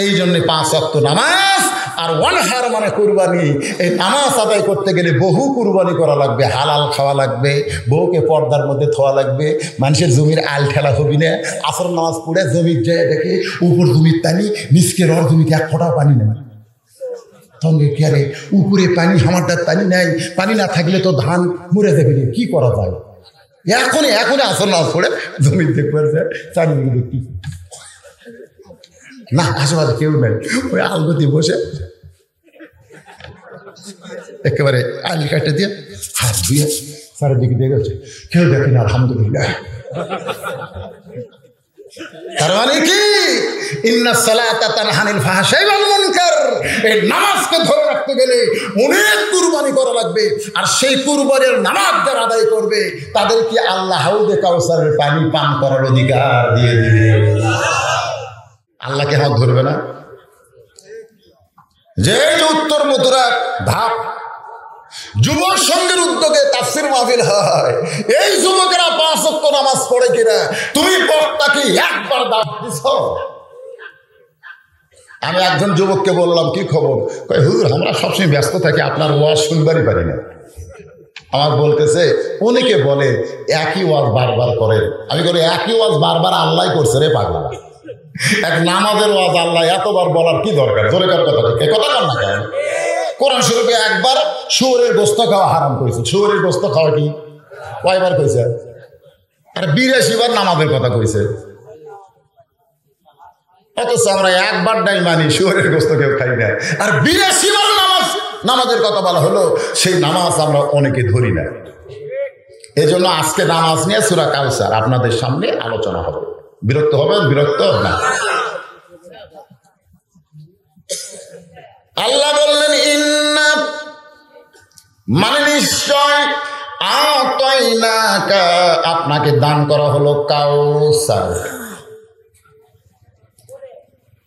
এই জন্য 5 ওয়াক্ত নামাজ আর ওয়ানহার মানে কুরবানি। এই নামাজ আদায় করতে গেলে বহু কুরবানি করা লাগবে, হালাল খাওয়া লাগবে, বউকে পর্দার মধ্যে থোয়া লাগবে, মানুষের জমির আল ঠেলা হবি না। আসর নামাজ পড়ে জমির যায় দেখে উপর জমির পানি, নিচকে রর জমিতে 1 ফোঁটাও পানি নেই। সঙ্গে কে রে উপরে পানি, আমারটার পানি নাই, পানি না থাকলে তো ধান মরে যাবে, কি করা যায়? এখনই আসর নামাজ পড়ে জমির দেখবে চারিদিকে দেখি না, আশেপাশে কেউ নাই, ওই আলগতি বসে একেবারে আল কাটে দিয়ে হাত ধুয়ে চারিদিকে দেখেছে, কেউ দেখেন আলহামদুলিল্লাহ। তার মানে কি, ইন্নাস সালাতা তানহা আনিল ফাহশাই ওয়াল মুনকার। এই নামাজকে ধরে রাখতে গেলে অনেক কুরবানি করা লাগবে। আর সেই কুরবানির নামাজ যারা আদায় করবে তাদেরকে আল্লাহ হাউজে কাউসারের পানি পান করার অধিকার দিয়ে দিবে। আল্লাহকে হাত ধরবে না? যে উত্তর মথুরা ধাপ যুব সংঘের উদ্যোগে তাফসীর মাহফিল হয়, এই যুবকেরা 5 ওয়াক্ত নামাজ পড়ে কিনা তুমি বক্তাকে একবার দাওয়াত দিছ? আমি একজন যুবককে বললাম, কি খবর? কই হুজুর, আমরা সবসময় ব্যস্ত থাকি, আপনার ওয়াজ শুনবারই পারি না। আমার বলতেছে, অনেকে বলে একই ওয়াজ বারবার করেন। আমি বলি, একই ওয়াজ বারবার আল্লাহ করছে রে পাগলা। এক নামাজের ওয়াজ আল্লাহ এতবার বলার কি দরকার? জোরে কার কথা, ঠিক কথা কর না কেন? কোরআন শরীফে একবার শুয়োরের গোশত খাওয়া হারাম করেছে। শুয়োরের গোশত খাওয়া কি কয়বার কইছে? আর 82 বার নামাজের কথা কইছে। অথচ আমরা একবার নাই মানি, শুয়োরের গোশত কেউ খাই না। আর 82 বার নামাজের কথা বলা হলো, সেই নামাজ আমরা অনেকে ধরি না। এজন্য আজকে নামাজ নিয়ে সূরা কাউসার আপনাদের সামনে আলোচনা হবে। বিরক্ত হবেন? বিরক্ত না। আল্লাহ বললেন, ইন্না মানে নিশ্চয়, আতাইনাকা আপনাকে দান করা হলো কাউসার।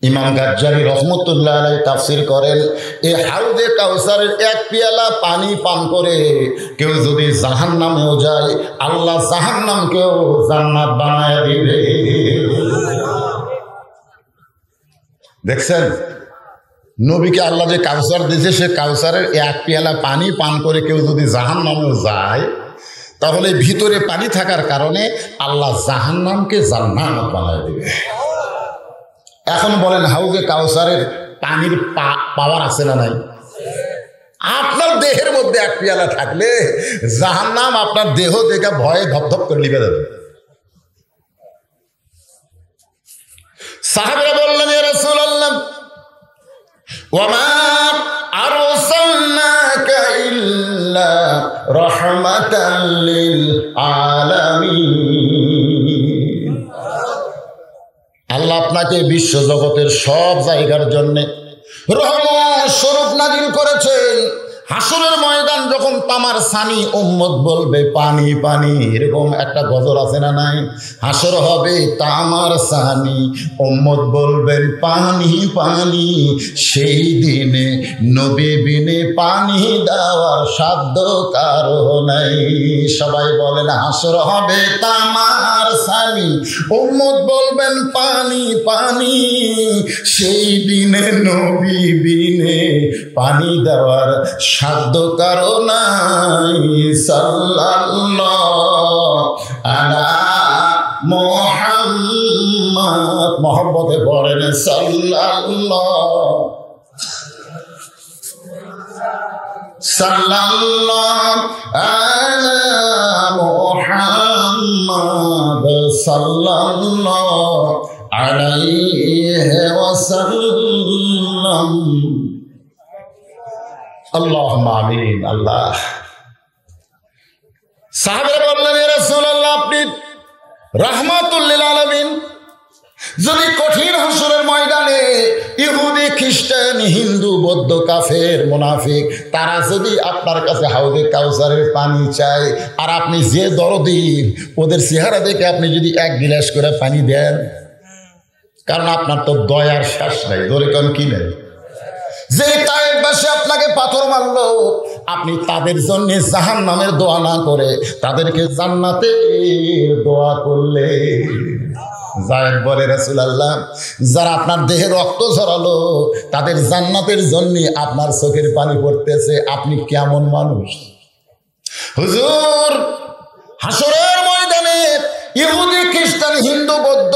ইমাম গাজ্জালী রহমতুল্লাহ আলাইহি তাফসীর করেন, এই হাউজে কাউসারের 1 পেয়ালা পানি পান করে কেউ যদি জাহান্নামেও যায়, আল্লাহ জাহান্নামকেও জান্নাত বানায় দিবে। দেখছেন, নবীকে আল্লাহ যে কাউসার দিয়েছে, সে কাউসারের 1 পেয়ালা পানি পান করে কেউ যদি জাহান্নামেও যায়, তাহলে ভিতরে পানি থাকার কারণে আল্লাহ জাহান্নামকে জান্নাত বানায় দিবে। এখন বলেন, হাউজে কাউসারের পানির পাওয়ার আছে না নাই? আপনার দেহের মধ্যে 1 পেয়ালা থাকলে জাহান্নাম আপনার দেহ দেখে ভয়ে ধপধপ করে লিবে যাবে। সাহাবীরা বললেন, ইয়া রাসূলুল্লাহ, ওয়ামা আরসালনাকা ইল্লা রাহমাতাল লিল আলামিন। আল্লাহ আপনাকে বিশ্ব জগতের সব জায়গার জন্য রহমত স্বরূপ নাজিল করেছেন। হাসরের ময়দান যখন তামার সানি উম্মত বলবে পানি পানি, এরকম একটা গজল আছে না নাই? হাসর হবে তামার সানি, উম্মত বলবেন পানি পানি, সেই দিনে নবী বিনে পানি দেওয়ার সাধ্য কারো নাই। সবাই বলেন, হাসর হবে তামার সানি, উম্মত বলবেন পানি পানি, সেই দিনে নবী বিনে পানি দেওয়ার সাধ্য কারো নাই। সাল্লাল্লাহু আলা মুহাম্মদ, মুহাম্মদে পড়েন সাল্লাল্লাহু আলা মুহাম্মদ সাল্লাল্লাহু আলাইহি ওয়াসাল্লাম। আল্লাহুম্মা আমিন। আল্লাহ। সাহাবারা বললেন, ইয়া রাসূলুল্লাহ, আপনি রাহমাতুল লিল আলামিন। যদি কঠিন হাসরের ময়দানে ইহুদি, খ্রিস্টান, হিন্দু, বৌদ্ধ, কাফের, মুনাফিক তারা যদি আপনার কাছে হাউজে কাউসারের পানি চায়, আর আপনি যে দরদি, ওদের চেহারা দেখে আপনি যদি 1 গিলাস করে পানি দেন, কারণ আপনার তো দয়ার শেষ নাই। ধরে কোন কি নেই? যে তায়েফবাসী আপনাকে পাথর মারলো, আপনি তাদের জন্য জাহান্নামের দোয়া না করে তাদেরকে জান্নাতের দোয়া করলে, জায়েদ বলে রাসূলুল্লাহ, যারা আপনার দেহে রক্ত ঝরালো তাদের জান্নাতের জন্য আপনার চোখের পানি পড়তেছে, আপনি কেমন মানুষ? হুজুর, হাসরের ময়দানে ইহুদি, খ্রিস্টান, হিন্দু, বৌদ্ধ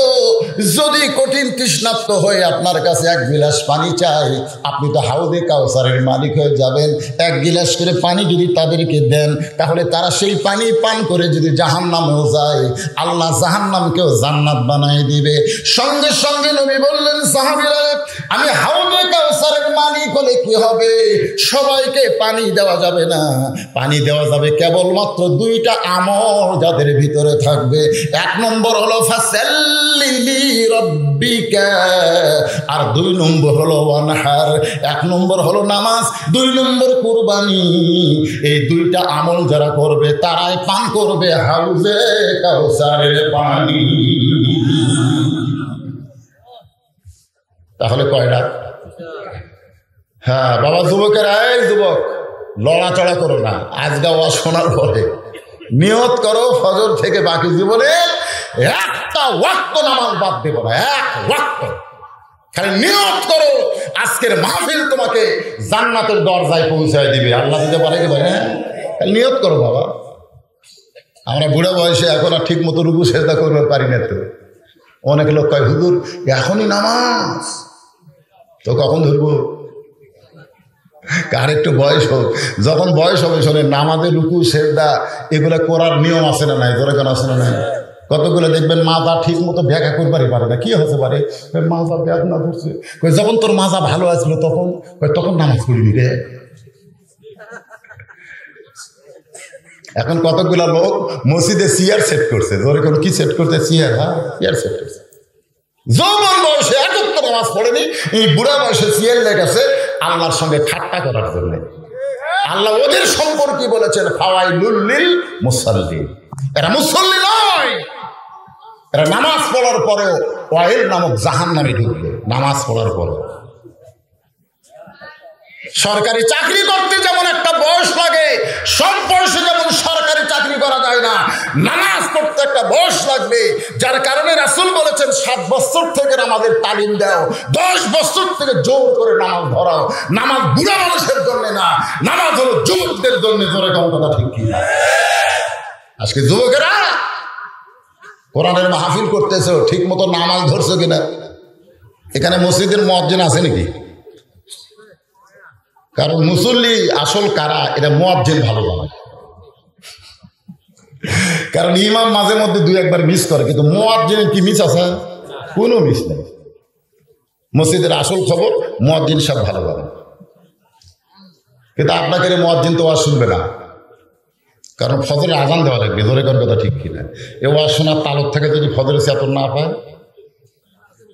যদি কঠিন তৃষ্ণার্ত হয়ে আপনার কাছে এক গিলাস পানি চাই, আপনি তো হাউদে কাউসারের মালিক হয়ে যাবেন। এক গিলাস করে পানি যদি তাদেরকে দেন, তাহলে তারা সেই পানি পান করে যদি জাহান্নামেও যায়, আল্লাহ জাহান্নামকেও জান্নাত বানাই দিবে। সঙ্গে সঙ্গে নবী বললেন, সাহাবীরা, আমি হাউদে কাউসারের মালিক হলে কি হবে? সবাইকে পানি দেওয়া যাবে না, পানি দেওয়া যাবে কেবলমাত্র দুইটা আমল যাদের ভিতরে থাকবে। এক নম্বর হলো ফাসাল্লি রাব্বিকা, আর দুই নম্বর হলো ওয়ানহার। এক নম্বর হলো নামাজ, দুই নম্বর কুরবানি। এই দুইটা আমল যারা করবে তারাই পান করবে হাউজে কাউসারের পানি। তাহলে কয়টা? হ্যাঁ বাবা, যুবকেরা, এই যুবক, লড়াচড়া করো না। আজকে ওয়াজ শোনার পরে নিয়ত করো, ফজর থেকে বাকি জীবনে একটা ওয়াক্ত নামাজ বাদ দেব না, এক ওয়াক্ত। খালি নিয়ত করো, আজকের মাহফিল তোমাকে জান্নাতের দরজায় পৌঁছায় দিবে। আল্লাহ দিতে পারে কি পারে? নিয়ত করো বাবা। আমরা বুড়া বয়সে এখন আর ঠিক মতো রুকু সেজদা করতে পারি না। তো অনেক লোক কয়, হুজুর এখনই নামাজ, তো কখন ধরবো? কার একটু বয়স হোক, যখন বয়স হবে শোনে নামাজে রুকু সেজদা এগুলো করার নিয়ম আছে না নাই? ধরে কেন আছে না নাই? কতগুলো দেখবেন মাজা ঠিক মতো ব্যাখ্যা করবারই পারে না। কি হতে পারে? মাজা ব্যাগ না ধরছে। যখন তোর মাজা ভালো আসলো তখন তখন নামাজ পড়িনি রে। এখন কতগুলো লোক মসজিদে চেয়ার সেট করছে। ধরে কোন কি সেট করছে? চেয়ার। হ্যাঁ, চেয়ার সেট করছে। যৌবন বয়সে একত্র নামাজ পড়েনি, এই বুড়া বয়সে চেয়ার লেগেছে আল্লাহর সঙ্গে ঠাট্টা করার জন্য। আল্লাহ ওদের সম্পর্কে বলেছেন ফাওয়াইলুল লিল মুসাল্লিন, এরা মুসল্লি নয়, এরা নামাজ পড়ার পরেও ওয়াইল নামক জাহান্নামে ঢুকবে। নামাজ পড়ার পরেও সরকারি চাকরি করতে যেমন একটা বয়স লাগে, সব বয়সে যেমন সরকারি চাকরি করা যায় না, নামাজ পড়তে একটা বয়স লাগবে। যার কারণে রাসূল বলেছেন 7 বছর থেকে নামাজের তালিম দাও, 10 বছর থেকে জোর করে নামাজ ধরাও। নামাজ বুড়া মানুষের জন্য না, নামাজ হলো যুবকদের জন্য। জোরে কোন কথা ঠিক কি? আজকে যুবকেরা কোরআনের মাহফিল করতেছো, ঠিক মতো নামাজ ধরছো কিনা? এখানে মসজিদের মুয়াজ্জিন আছে নাকি? কারণ মুসল্লি আসল কারা, এটা মুয়াজ্জিন ভালো বানায়। কারণ ইমাম মাঝে মধ্যে 2-1 মিস করে, কিন্তু মুয়াজ্জিনের কি মিস আছে? কোনো মিস নেই। মসজিদের আসল খবর মুয়াজ্জিন সব ভালো বানায়। কিন্তু আপনাকে মুয়াজ্জিন তো ওয়াজ শুনবে না, কারণ ফজরের আজান দেওয়া লাগবে। ধরে কোন কথা ঠিক কিনা? এ ওয়াজ শোনার তালুক থেকে যদি ফজরের চেতন না পায়,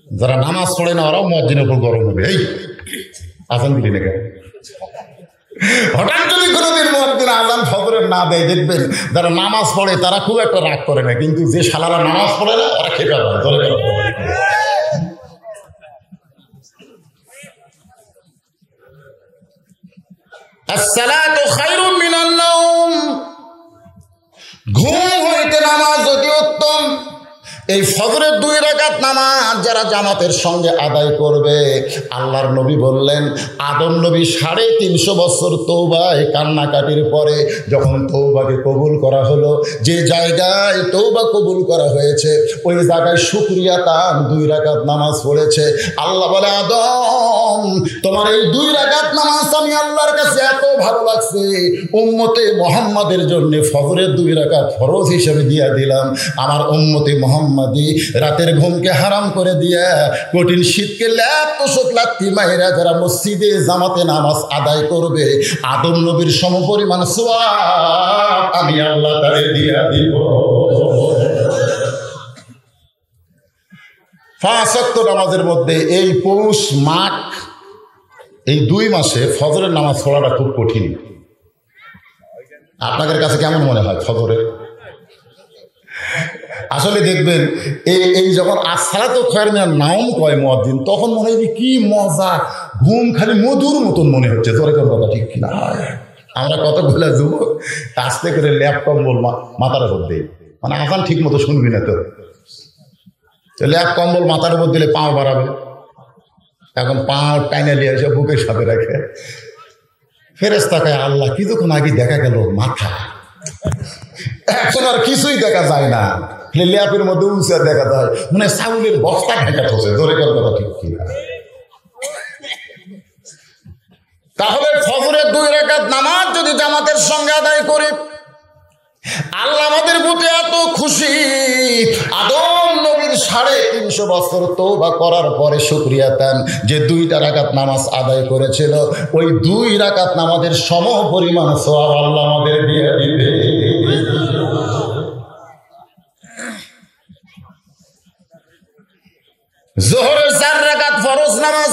যারা নামাজ পড়ে না ওরাও মুয়াজ্জিনের উপর গরম হবে। এই আজান দিলি না কেন? হঠাৎ যদি কোনোদিন মুয়াজ্জিন আজান ফজরের না দেয়, দেখবেন যারা নামাজ পড়ে তারা খুব একটা রাগ করে না, কিন্তু যে শালারা নামাজ পড়ে না ওরা খেপে যায়। ধরে আসসালাতু খায়রুম মিনান নাওম, ঘুম হইতে নামাজ যদি উত্তম। এই ফজরের 2 রাকাত নামাজ যারা জামাতের সঙ্গে আদায় করবে, আল্লাহর নবী বললেন আদম নবী 350 বছর তওবায় কান্নাকাটির পরে যখন তওবাকে কবুল করা হলো, যে জায়গায় তওবা কবুল করা হয়েছে ওই জায়গায় শুকরিয়া তার 2 রাকাত নামাজ পড়েছে। আল্লাহ বলে, আদম তোমার এই 2 রাকাত নামাজ আমি আল্লাহর কাছে এত ভালো লাগছে, উম্মতে মুহাম্মাদের জন্য ফজরের 2 রাকাত ফরজ হিসেবে দিয়ে দিলাম। আমার উম্মতে মুহাম্মাদি রাতের ঘুমকে হারাম করে দিয়া কঠিন শীতকে ল্যাপ তোষক লাত্তি মাইরা যারা মসজিদে জামাতে নামাজ আদায় করবে, আদম নবীর সমপরিমাণ সওয়াব আমি আল্লাহ তারে দিয়া দিব। 5 ওয়াক্ত নামাজের মধ্যে এই পৌষ মাঘ এই 2 মাসে ফজরের নামাজ পড়াটা খুব কঠিন। আপনাদের কাছে কেমন মনে হয় ফজরের? আসলে দেখবেন এই যখন আসসালাতু খায়রুম মিনান নাওম কয় মুয়াজ্জিন, তখন মনে হয় কি মজা, ঘুম খালি মধুর মতন মনে হচ্ছে। জোরে কোন কথা ঠিক কিনা? আমরা কতগুলো যুবক আস্তে করে ল্যাপটপ বল মাথার উপর দেই, মানে আজান ঠিক মতো শুনবি না তো। তাহলে এক কম্বল মাথার উপর দিলে পাও বাড়াবে, এখন পাও টাইনে নিয়ে এসে বুকের সাথে রাখে। ফেরেশতা কয় আল্লাহ কিছুক্ষণ আগে দেখা গেল মাথা, এখন আর কিছুই দেখা যায় না, ল্যাপের মধ্যে উঁচা দেখা যায়, মানে চাউলের বস্তা ঢাকা হচ্ছে। ধরে গেল কথা ঠিক কি? তাহলে ফজরের 2 রাকাত নামাজ যদি জামাতের সঙ্গে আদায় করি, আল্লাহ আমাদের প্রতি এত খুশি, আদম নবীর 350 বছর তওবা করার পরে শুকরিয়া দেন যে 2টা রাকাত নামাজ আদায় করেছিল, ওই 2 রাকাত নামাজের সম পরিমাণ সওয়াব আল্লাহ আমাদের দিয়ে দিবে। যোহরের 4 রাকাত ফরজ নামাজ।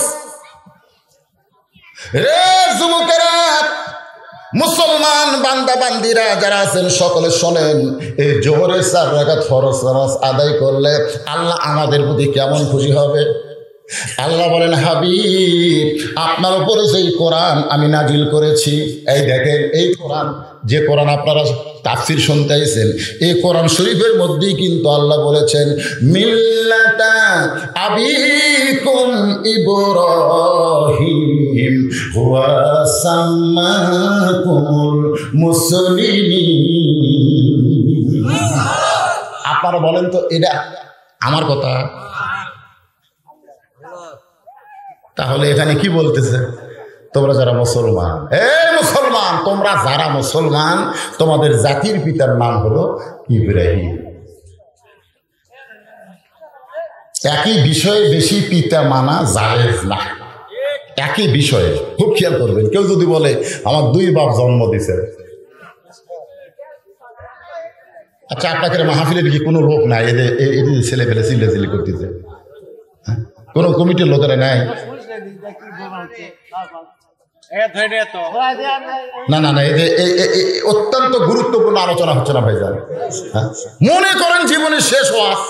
রে যুবকেরা, মুসলমান বান্দা বান্দিরা যারা আছেন সকলে শোনেন, এই যোহরের 4 রাকাত ফরজ নামাজ আদায় করলে আল্লাহ আমাদের প্রতি কেমন খুশি হবে। আল্লাহ বলেন, হাবিব আপনার উপরে যেই কোরআন আমি নাজিল করেছি, এই দেখেন এই কোরআন, যে কোরআন আপনারা তাফসীর শুনতে আইছেন, এই কোরআন শরীফের মধ্যেই কিন্তু আল্লাহ বলেছেন মিল্লাতা আবিকুম ইব্রাহিম হুয়া সাম্মাকুমুল মুসলিমিন। আপনারা বলেন তো এটা আমার কথা? তাহলে এখানে কি বলতেছে? তোমরা যারা মুসলমান, মুসলমান তোমরা যারা মুসলমান, তোমাদের জাতির পিতার নাম হলো ইব্রাহিম। একই বিষয়ে বেশি পিতা মানা জায়েজ না, একই বিষয়ে খুব খেয়াল করবেন। কেউ যদি বলে আমার 2 বাপ জন্ম দিছে, আচ্ছা আপনাকে মাহফিলের কি কোনো লোক নাই এদের ছেলে ফেলে চিল্লাচিল্লি করতেছে? কোন কমিটির লোকেরা নাই? না না না, অত্যন্ত গুরুত্বপূর্ণ আলোচনা হচ্ছে না ভাইজান। মনে করেন জীবনের শেষ ওয়াজ,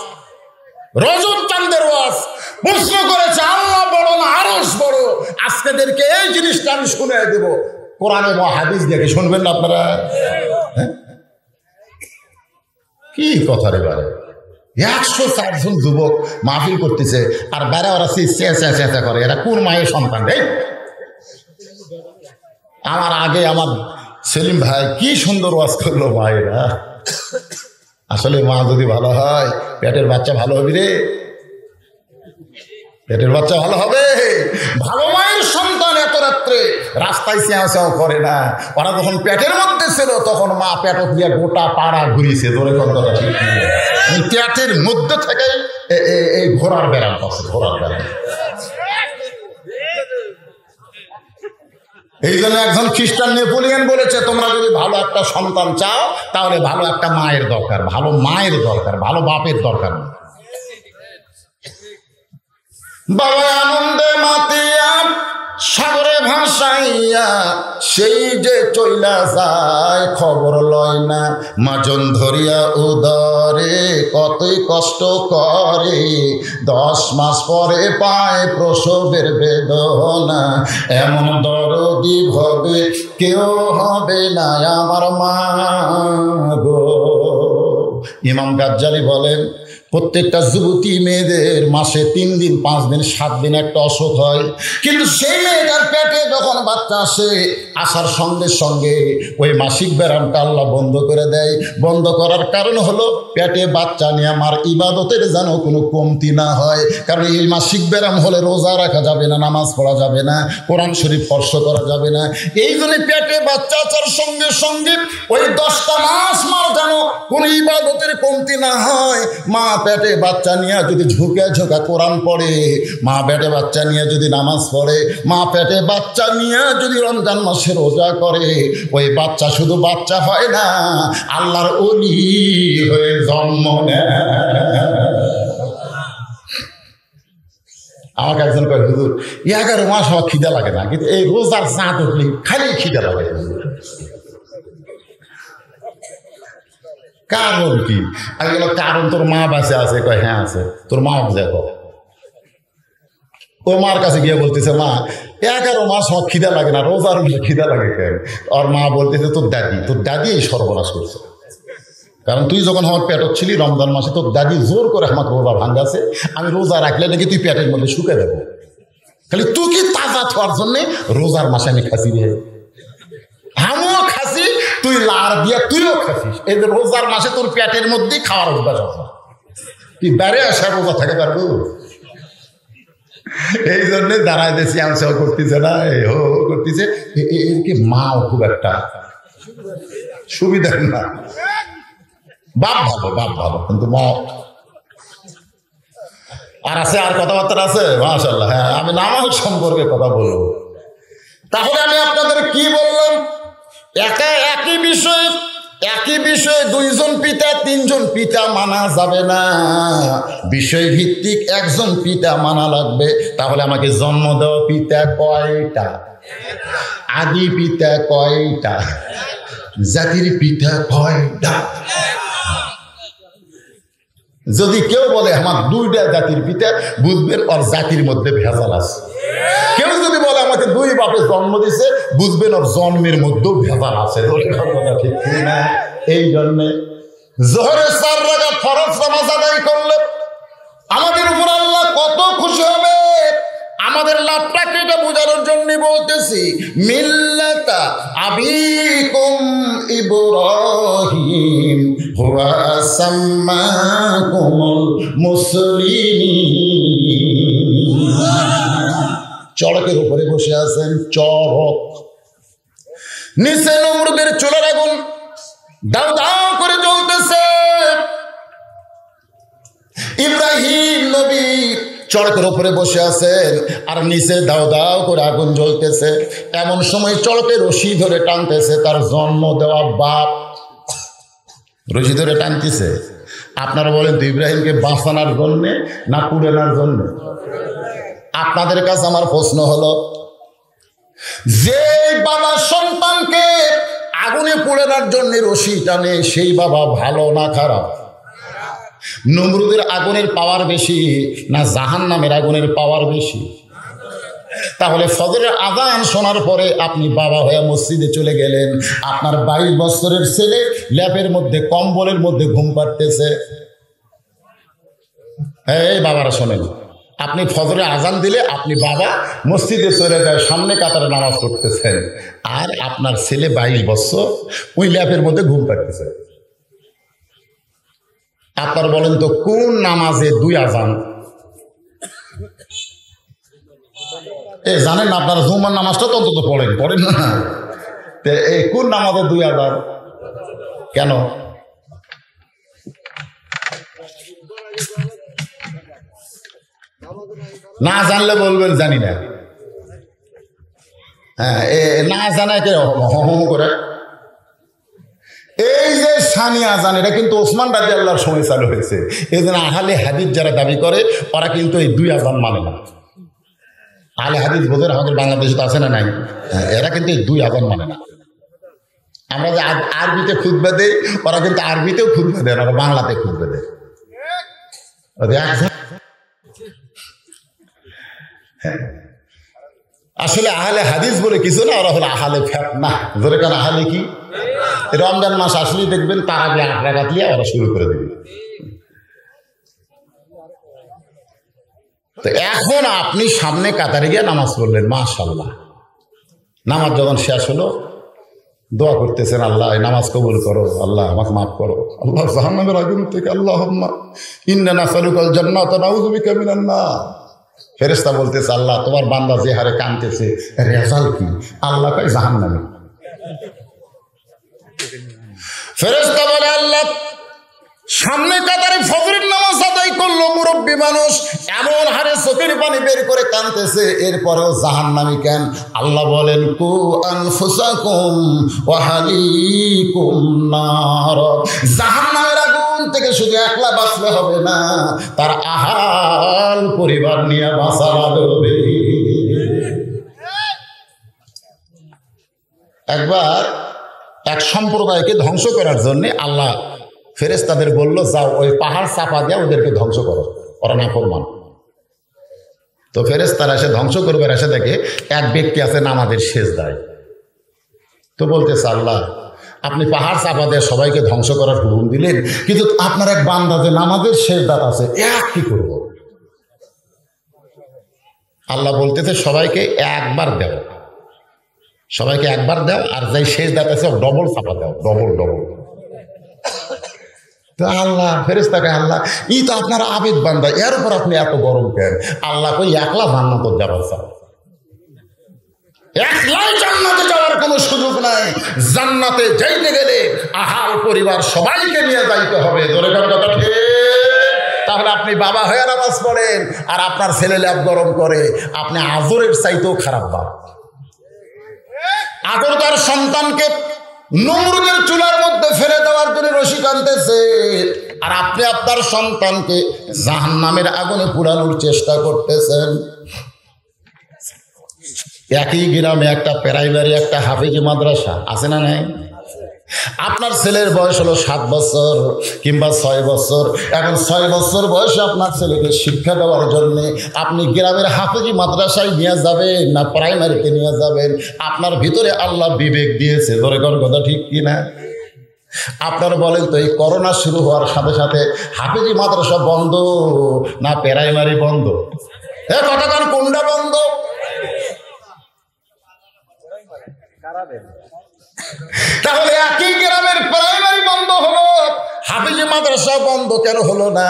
রজত চাঁদের ওয়াজ, প্রশ্ন করেছে আল্লাহ বড় না আরশ বড়, আজকেদেরকে এই জিনিসটা আমি শুনে দেব, কোরআনে বা হাদিস দেখে শুনবেন না আপনারা? কি কথা রে বারে, 104 জন যুবক মাহফিল করতেছে আর বেড়া ওরা চেঁচা করে, এরা কোন মায়ের সন্তান রে? আমার আগে আমার সেলিম ভাই কি সুন্দর ওয়াজ করলো মায়েরা। আসলে মা যদি ভালো হয় পেটের বাচ্চা ভালো হবে রে, পেটের বাচ্চা ভালো হবে। ভালো মায়ের সন্তান এত রাত্রে রাস্তায় চেঁও চেঁও করে না। ওরা যখন পেটের মধ্যে ছিল তখন মা পেটক দিয়ে গোটা পাড়া ঘুরিয়েছে। ধরে কথাটা ঠিক, পেটের মধ্যে থেকে এই ঘোড়ার ব্যারাম পাচ্ছে, ঘোড়ার ব্যারাম। এই জন্য একজন খ্রিস্টান নেপোলিয়ন বলেছে, তোমরা যদি ভালো একটা সন্তান চাও তাহলে ভালো একটা মায়ের দরকার, ভালো মায়ের দরকার, ভালো বাপের দরকার না। বাবা আনন্দে মাতিয়া সাগরে ভাসাইয়া সেই যে চইলা যায় খবর লয় না, মাজন ধরিয়া উদরে কতই কষ্ট করে, 10 মাস পরে পায় প্রসবের বেদনা, এমন দরদি ভবে কেউ হবে না আমার মা গো। ইমাম গাজ্জালি বলেন, প্রত্যেকটা যুবতী মেয়েদের মাসে 3 দিন 5 দিন 7 দিন একটা অসুখ হয়, কিন্তু সেই মেয়েটার পেটে যখন বাচ্চা আসে, আসার সঙ্গে সঙ্গে ওই মাসিক ব্যায়ামটা আল্লাহ বন্ধ করে দেয়। বন্ধ করার কারণ হলো পেটে বাচ্চা নিয়ে আমার ইবাদতের যেন কোনো কমতি না হয়। কারণ এই মাসিক ব্যায়াম হলে রোজা রাখা যাবে না, নামাজ পড়া যাবে না, কোরআন শরীফ স্পর্শ করা যাবে না। এই জন্য পেটে বাচ্চা আসার সঙ্গে সঙ্গে ওই 10টা মাস মার যেন কোনো ইবাদতের কমতি না হয়। মা পেটে বাচ্চা নিয়ে যদি ঝুঁকে ঝুঁকা কোরআন পড়ে, মা পেটে বাচ্চা নিয়ে যদি নামাজ পড়ে, মা পেটে বাচ্চা নিয়ে যদি রমজান মাসে রোজা করে, ওই বাচ্চা শুধু বাচ্চা হয় না, আল্লাহর ওলি হয়ে জন্ম নেয়। আমাকে একজন কয়, হুজুর 11 মাস আমার খিদা লাগে না, কিন্তু এই রোজার চাঁদ উঠলে খালি খিদা লাগে। কারণ কি? আমি বললাম, কারণ তোর মা বাঁচে আছে। কয় হ্যাঁ আছে। তোর মা দেখো, ও মার কাছে গিয়ে বলতেছে, মা 11 মাস আমার খিদা লাগে না, রোজার খিদা লাগে কেন? ওর মা বলতেছে, তোর দাদি এই সর্বনাশ করছে। কারণ তুই যখন আমার পেটত ছিলি রমজান মাসে তোর দাদি জোর করে আমাকে রোজা ভাঙ্গাছে, আমি রোজা রাখলে নাকি তুই পেটের মধ্যে শুকে দেবো, খালি তুই কি তাজা থাকার জন্যে রোজার মাসে আমি খাসি রে, আমিও খাসি, তুই লার দিয়া তুইও খাসিস, এই যে রোজার মাসে তোর পেটের মধ্যেই খাওয়ার অভ্যাস আছে, তুই বেড়ে আসা রোজা থাকে পারবো? এই জন্যে দাঁড়ায় দিয়েছি, আমি সব করতেছে না, হো করতেছে, এর কি মাও খুব একটা সুবিধা না, বাপ ভালো কিন্তু মা আর আছে, আর কথাবার্তা আছে মাশাআল্লাহ। হ্যাঁ, আমি নামাজ সম্পর্কে কথা বলবো। তাহলে আমি আপনাদের কি বললাম, একই বিষয়ে দুইজন পিতা তিনজন পিতা মানা যাবে না, বিষয় ভিত্তিক একজন পিতা মানা লাগবে। তাহলে আমাকে জন্ম দেওয়া পিতা কয়টা, আদি পিতা কয়টা, জাতির পিতা কয়টা? যদি কেউ বলে আমার দুইটা জাতির পিতা, বুঝবেন ওর জাতির মধ্যে ভেজাল আছে। কেউ যদি বলে আমাকে দুই বাপে জন্ম দিছে, বুঝবেন ওর জন্মের মধ্যেও ভেজাল আছে। ঠিক না? এই জন্যে জোহরের 4 রাকাত ফরজ নামাজ আদায় করলে আমাদের উপর আল্লাহ কত খুশি হবে। আমাদের লাভটাকে এটা বোঝানোর জন্য বলতেছি, মিল্লাতা আবিকুম ইব্রাহিম হুয়া সাম্মাকুমুল মুসলিমিন। চড়কের উপরে বসে আছেন, চড়ক, নিচে নমরুদের চুলার আগুন দাও দাও করে জ্বলতেছে। ইব্রাহিম নবী চড়কের উপরে বসে আছেন আর নিচে দাও দাও করে আগুন জ্বলতেছে। এমন সময় চড়কে রশি ধরে টানতেছে তার জন্ম দেওয়া বাপ, রশি ধরে টানতেছে। আপনারা বলেন তো ইব্রাহিমকে বাঁচানোর জন্যে না পুড়ানোর জন্যে? আপনাদের কাছে আমার প্রশ্ন হলো, যে বাবা সন্তানকে আগুনে পোড়ানোর জন্য রশি টানে, সেই বাবা ভালো না খারাপ? নমরুদের আগুনের পাওয়ার বেশি না জাহান্নামের আগুনের পাওয়ার বেশি? তাহলে ফজরের আযান শোনার পরে আপনি বাবা হয়ে মসজিদে চলে গেলেন, আপনার 22 বছরের ছেলে ল্যাপের মধ্যে কম্বলের মধ্যে ঘুম পাড়তেছে। এই বাবারা শোনেন, আপনি ফজরে আজান দিলে আপনি বাবা মসজিদে চলে যায়, সামনে কাতারে নামাজ পড়তেছেন, আর আপনার ছেলে 22 বছর ওই ল্যাপের মধ্যে ঘুম পাড়তেছে। আপনার বলেন তো কোন নামাজে 2 আজান? জানেন না আপনারা? জুমার নামাজটা তো অন্তত পড়েন না? এই কোন নামাজে 2 আজান কেন? না জানলে বলবেন জানি না। হ্যাঁ, না জানায় কে হম করে? এই যে সানি আজান, এটা কিন্তু ওসমান রাদিয়াল্লাহর সময় চালু হয়েছে। এই জন্য আহলে হাদিস যারা দাবি করে ওরা কিন্তু এই 2 আজান মানে না। আহলে হাদিস বোঝেন, আমাদের বাংলাদেশে তো আছে না নাই? এরা কিন্তু এই 2 আজান মানে না। আমরা যে আরবিতে খুতবা দেই, ওরা কিন্তু আরবিতেও খুতবা দেয় না, ওরা বাংলাতে খুতবা দেয়। আসলে আহলে হাদিস বলে কিছু না, ওরা হলো আহলে ফিতনা। ধরে কেন আহলে কি? রমজান মাস আসলেই দেখবেন তারাবি 8 রাকাত দিয়ে ওরা শুরু করে দেবে। তো এখন আপনি সামনে কাতারে গিয়ে নামাজ পড়লেন, মাশাআল্লাহ। নামাজ যখন শেষ হলো দোয়া করতেছেন, আল্লাহ এই নামাজ কবুল করো, আল্লাহ আমাকে মাফ করো, আল্লাহ জাহান্নামের আগুন থেকে আল্লাহুম্মা ইন্না নাসআলুকাল জান্নাতা নাউযু বিকা মিনান নার। ফেরেশতা বলতেছে, আল্লাহ তোমার বান্দা যে হারে কাঁদতেছে রেজাল্ট কি? আল্লাহ কয় জাহান্নামে। ফেরেশতা বলে, আল্লাহ সামনে কাতারে ফজরের নামাজ আদায় করলো মুরব্বী মানুষ, এমন হারে চোখের পানি বের করে কাঁদতেছে, এরপরেও জাহান্নামী কেন? আল্লাহ বলেন, কু আনফুসাকুম ওয়া আহলিকুম নার। জাহান্নামের আগুন থেকে শুধু একলা বাঁচলে হবে না, তার আহাল পরিবার নিয়ে বাঁচা লাগবে। একবার এক সম্প্রদায়কে ধ্বংস করার জন্য আল্লাহ ফেরেশতাদের বলল, যাও ওই পাহাড় চাপা দিয়ে ওদেরকে ধ্বংস করো, ওরা নাফরমান। তো ফেরেশতারা এসে ধ্বংস করবার এসে দেখে এক ব্যক্তি আছে নামাজের সেজদায়। তো বলতেছে, আল্লাহ আপনি পাহাড় চাপা দিয়ে সবাইকে ধ্বংস করার হুকুম দিলেন, কিন্তু আপনার এক বান্দা যে নামাজের সেজদাত আছে, কি করব? আল্লাহ বলতেছে সবাইকে একবার দাও, সবাইকে একবার দাও, আর যাই সেজদাত আছে ডবল চাপা দাও, ডবল ডবল। তো আল্লাহ ফেরেশতাকে, আল্লাহ ই তো আপনার আবেদ বান্দা, এর উপর আপনি এত গরম কেন? আল্লাহ কই একলা জান্নাতে যাবার চাও, একলাই জান্নাতে যাওয়ার কোনো সুযোগ নাই। জান্নাতে যাইতে গেলে আহাল পরিবার সবাইকে নিয়ে যাইতে হবে। ধরে কথা ঠিক? তাহলে আপনি বাবা হয়ে নামাজ পড়েন আর আপনার ছেলে ল্যাব গরম করে, আপনি আজরের চাইতেও খারাপ বাপ। আজর তার সন্তানকে নমরুদের চুলার মধ্যে ফেলে দেওয়ার জন্য রশি টানতেছে, আর আপনি আপনার সন্তানকে জাহান্নামের আগুনে পুরানোর চেষ্টা করতেছেন। একই গ্রামে একটা প্রাইমারি, একটা হাফেজি মাদ্রাসা আছে না নাই? আপনার ছেলের বয়স হলো 7 বছর কিংবা 6 বছর। এখন 6 বছর বয়সে আপনার ছেলেকে শিক্ষা দেওয়ার জন্যে আপনি গ্রামের হাফেজি মাদ্রাসায় নিয়ে যাবেন না প্রাইমারিতে নিয়ে যাবেন? আপনার ভিতরে আল্লাহ বিবেক দিয়েছে, ধরে কোন কথা ঠিক কিনা? আপনারা বলেন তো, এই করোনা শুরু হওয়ার সাথে সাথে হাফেজি মাদ্রাসা বন্ধ না প্রাইমারি বন্ধ? কথা কারণ কোনটা বন্ধ? তাহলে একই গ্রামের প্রাইমারি বন্ধ হলো, হাফেজি মাদ্রাসা বন্ধ কেন হলো না?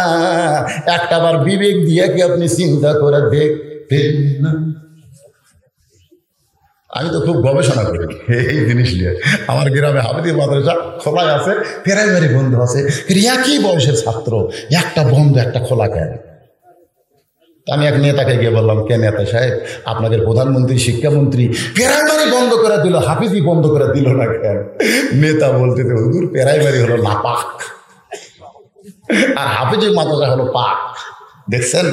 একটাবার বিবেক দিয়ে কি আপনি চিন্তা করে দেখবেন না? আমি তো খুব গবেষণা করি এই জিনিস নিয়ে। আমার গ্রামে হাফেজি মাদ্রাসা খোলা আছে, প্রাইমারি বন্ধ আছে, একই বয়সের ছাত্র, একটা বন্ধ একটা খোলা কেন? আমি এক নেতাকে গিয়ে বললাম, কে নেতা সাহেব, আপনাদের প্রধানমন্ত্রী শিক্ষামন্ত্রী প্রাইমারি বন্ধ করে দিল, হাফিজি বন্ধ করে দিল না কেন? নেতা বলতে হুজুর প্রাইমারি হলো নাপাক আর হাফিজি মাদ্রাসা হলো পাক। দেখছেন,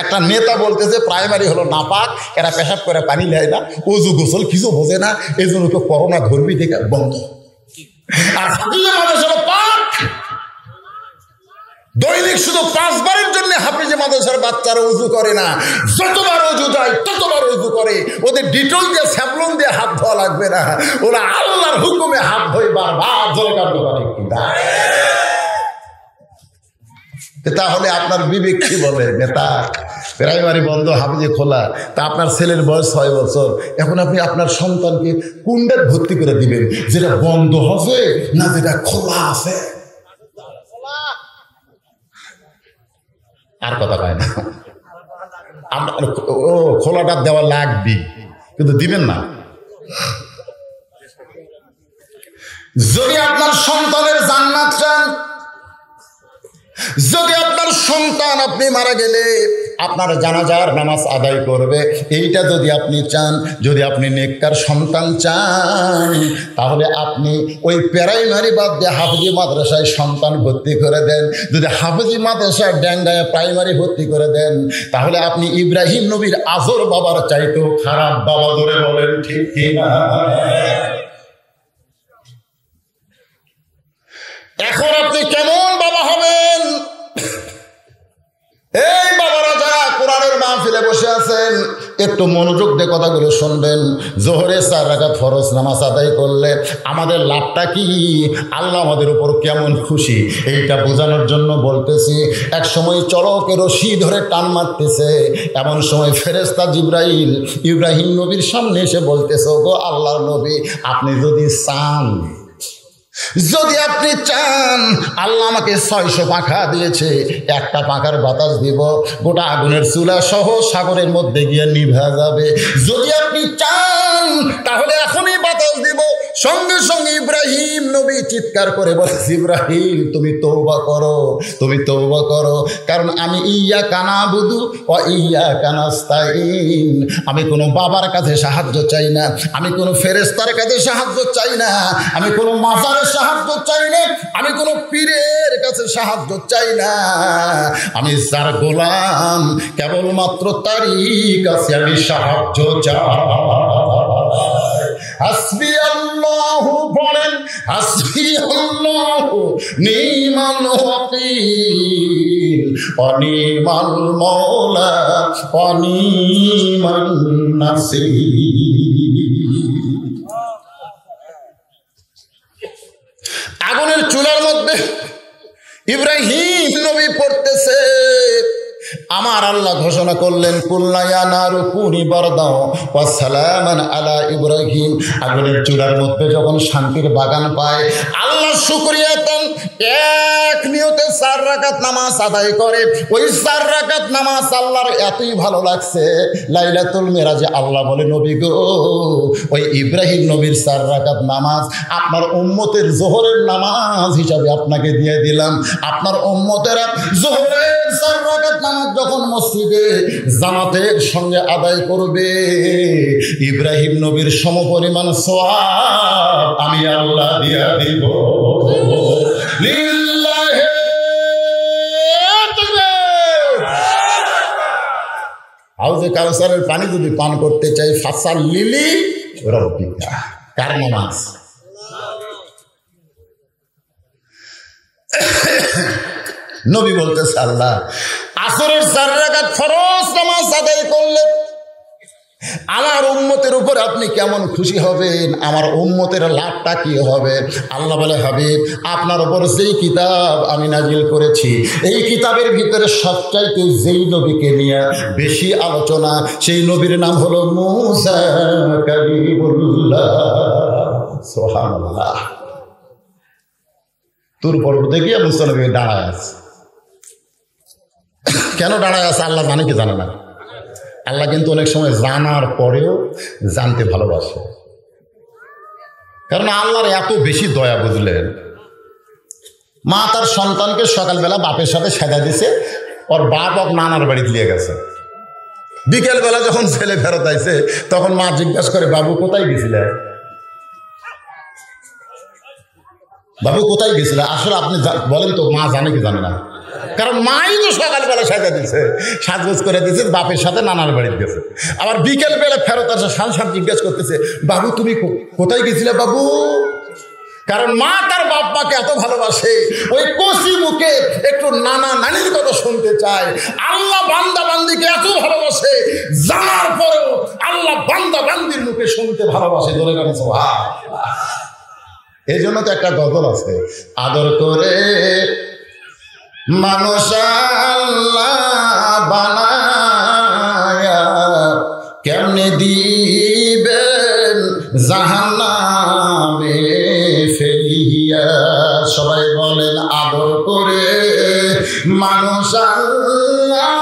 একটা নেতা বলতেছে প্রাইমারি হলো নাপাক, এরা পেশাব করে পানি নেয় না, ওজু গোসল কিছু বোঝে না, এই জন্য তো করোনা ধর্মী দেখে বন্ধ। আর হাফিজি মাদ্রাসা হলো পাক। দৈনিক শুধু 5 বারের জন্য হাফেজি মাদ্রাসার বাচ্চারা উজু করে না, যতবার উজু যায় ততবার উজু করে। ওদের ডিটল দিয়ে স্যাবলন দিয়ে হাত ধোয়া লাগবে না, ওরা আল্লাহর হুকুমে হাত ধোয় বারবার। ধরে কাটতে পারে কিনা? তাহলে আপনার বিবেক কি বলে? নেতা প্রাইমারি বন্ধ, হাফেজি খোলা, তা আপনার ছেলের বয়স 6 বছর। এখন আপনি আপনার সন্তানকে কোনটা ভর্তি করে দিবেন, যেটা বন্ধ হবে না যেটা খোলা আছে? আর কথা কয় না। ও খোলাটা দেওয়া লাগবে, কিন্তু দিবেন না। যদি আপনার সন্তানের জান্নাত চান, যদি আপনার সন্তান আপনি মারা গেলে আপনার জানাজার নামাজ আদায় করবে, এইটা যদি আপনি চান, যদি আপনি নেককার সন্তান চান, তাহলে আপনি ওই প্রাইমারি বাদ দিয়ে হাফেজি মাদ্রাসায় সন্তান ভর্তি করে দেন। যদি হাফেজি মাদ্রাসায় ড্যাঙ্গায় প্রাইমারি ভর্তি করে দেন, তাহলে আপনি ইব্রাহিম নবীর আজর বাবার চাইতেও খারাপ বাবা। ধরে বলেন ঠিক কিনা? এখন আপনি কেমন বাবা হবেন? এই বাবারা যারা কোরআনের মাহফিলে বসে আছেন, একটু মনোযোগ দিয়ে কথাগুলো শুনবেন। জোহরে 4 রাকাত ফরজ নামাজ আদায় করলে আমাদের লাভটা কি, আল্লাহ আমাদের উপর কেমন খুশি, এইটা বোঝানোর জন্য বলতেছি। এক সময় চরকে রশি ধরে টান মারতেছে, এমন সময় ফেরেশতা জিবরাইল ইব্রাহিম নবীর সামনে এসে বলতেছে, ওগো আল্লাহর নবী, আপনি যদি চান, যদি আপনি চান, আল্লাহ আমাকে 600 পাখা দিয়েছে, একটা পাখার বাতাস দিব, গোটা আগুনের চুলা সহ সাগরের মধ্যে গিয়ে নিভা যাবে। যদি আপনি চান তাহলে এখনই বাতাস দিব। সঙ্গে সঙ্গে ইব্রাহিম নবী চিৎকার করে বলে, ইব্রাহিম তুমি তওবা করো, তুমি তওবা করো, কারণ আমি ইয়্যাকা না'বুদু ওয়া ইয়্যাকা নাস্তাঈন। আমি কোনো বাবার কাছে সাহায্য চাই না, আমি কোনো ফেরেশতার কাছে সাহায্য চাই না, আমি কোনো মাজারের সাহায্য চাই না, আমি কোনো পীরের কাছে সাহায্য চাই না। আমি যার গোলাম, কেবলমাত্র তারই কাছে আমি সাহায্য চাই। হাসবি আল্লাহু, বলেন হাসবি আল্লাহু নি'মাল ওয়াকিল ওয়া নি'মাল মাওলা ওয়া নি'মান নাসীর। আগুনের চুলার মধ্যে ইব্রাহিম নবী পড়তেছে, আমার আল্লাহ ঘোষণা করলেন কুল্লা ইয়া নারু কুনি বারদাও ওয়া সালামান আলা ইব্রাহিম। আগুনের চুলার মধ্যে যখন শান্তির বাগান পায়, আল্লাহ শুকরিয়া দেন, এক নিয়তে 4 রাকাত নামাজ আদায় করে। ওই 4 রাকাত নামাজ আল্লাহর এতই ভালো লাগছে, লাইলাতুল মেরাজে আল্লাহ বলে, নবী গো, ওই ইব্রাহিম নবীর 4 রাকাত নামাজ আপনার উম্মতের জোহরের নামাজ হিসাবে আপনাকে দিয়ে দিলাম। আপনার উম্মতেরা জোহরের 4 রাকাত নামাজ যখন মসজিদে জামাতের সঙ্গে আদায় করবে, ইব্রাহিম নবীর সমপরিমাণ সওয়াব আমি আল্লাহ দিয়া দিব। লিল্লাহি তাকবীর। হাউজে কাউসারের পানি যদি পান করতে চাই, ফাসাল লিলি রাব্বিকা, কার নামাজ? নবী বলতেছে, আল্লাহ আসরের 4 রাকাত ফরজ নামাজ আদায় করলে আমার উম্মতের উপর আপনি কেমন খুশি হবেন, আমার উম্মতের লাভটা কি হবে? আল্লাহ বলে, হাবিব, আপনার উপর যেই কিতাব আমি নাজিল করেছি, এই কিতাবের ভিতরে সবচাইতে যেই নবীকে নিয়ে বেশি আলোচনা, সেই নবীর নাম হলো মূসা কালিমুল্লাহ। সুবহানাল্লাহ। তুর পর্বতে গিয়ে মূসা নবী দাঁড়ায় আছে। কেন দাঁড়ায় আছে আল্লাহ জানে কি জানে না? আল্লাহ কিন্তু অনেক সময় জানার পরেও জানতে ভালোবাসে, কারণ আল্লাহর এত বেশি দয়া, বুঝলেন? মা তার সন্তানকে সকালবেলা বাপের সাথে সাজা দিছে, ওর বাপ ওর নানার বাড়ি দিয়ে গেছে। বিকেলবেলা যখন ছেলে ফেরত আইছে, তখন মা জিজ্ঞাসা করে, বাবু কোথায় গেছিলে? বাবু কোথায় গেছিলে? আসলে আপনি বলেন তো, মা জানে কি জানে না? কারণ মাই তো সকালবেলা সাজা দিচ্ছে, সাজগোজ করে দিচ্ছে, বাপের সাথে নানার বাড়িতে গেছে। আবার বিকেল বেলা ফেরত আসে, সাংসার জিজ্ঞেস করতেছে, বাবু তুমি কোথায় গেছিলে বাবু? কারণ মা তার বাপ মাকে এত ভালোবাসে, ওই কচি মুখে একটু নানা নানির কথা শুনতে চায়। আল্লাহ বান্দা বান্দিকে এত ভালোবাসে, জানার পরেও আল্লাহ বান্দা বান্দির মুখে শুনতে ভালোবাসে। ধরে গেছে, এই জন্য তো একটা গজল আছে, আদর করে মানুষ আল্লাহ বানায়া কেমনে দিবেন জাহান্নামে ফেলিয়া। সবাই বলেন, আদর করে মানুষ আল্লাহ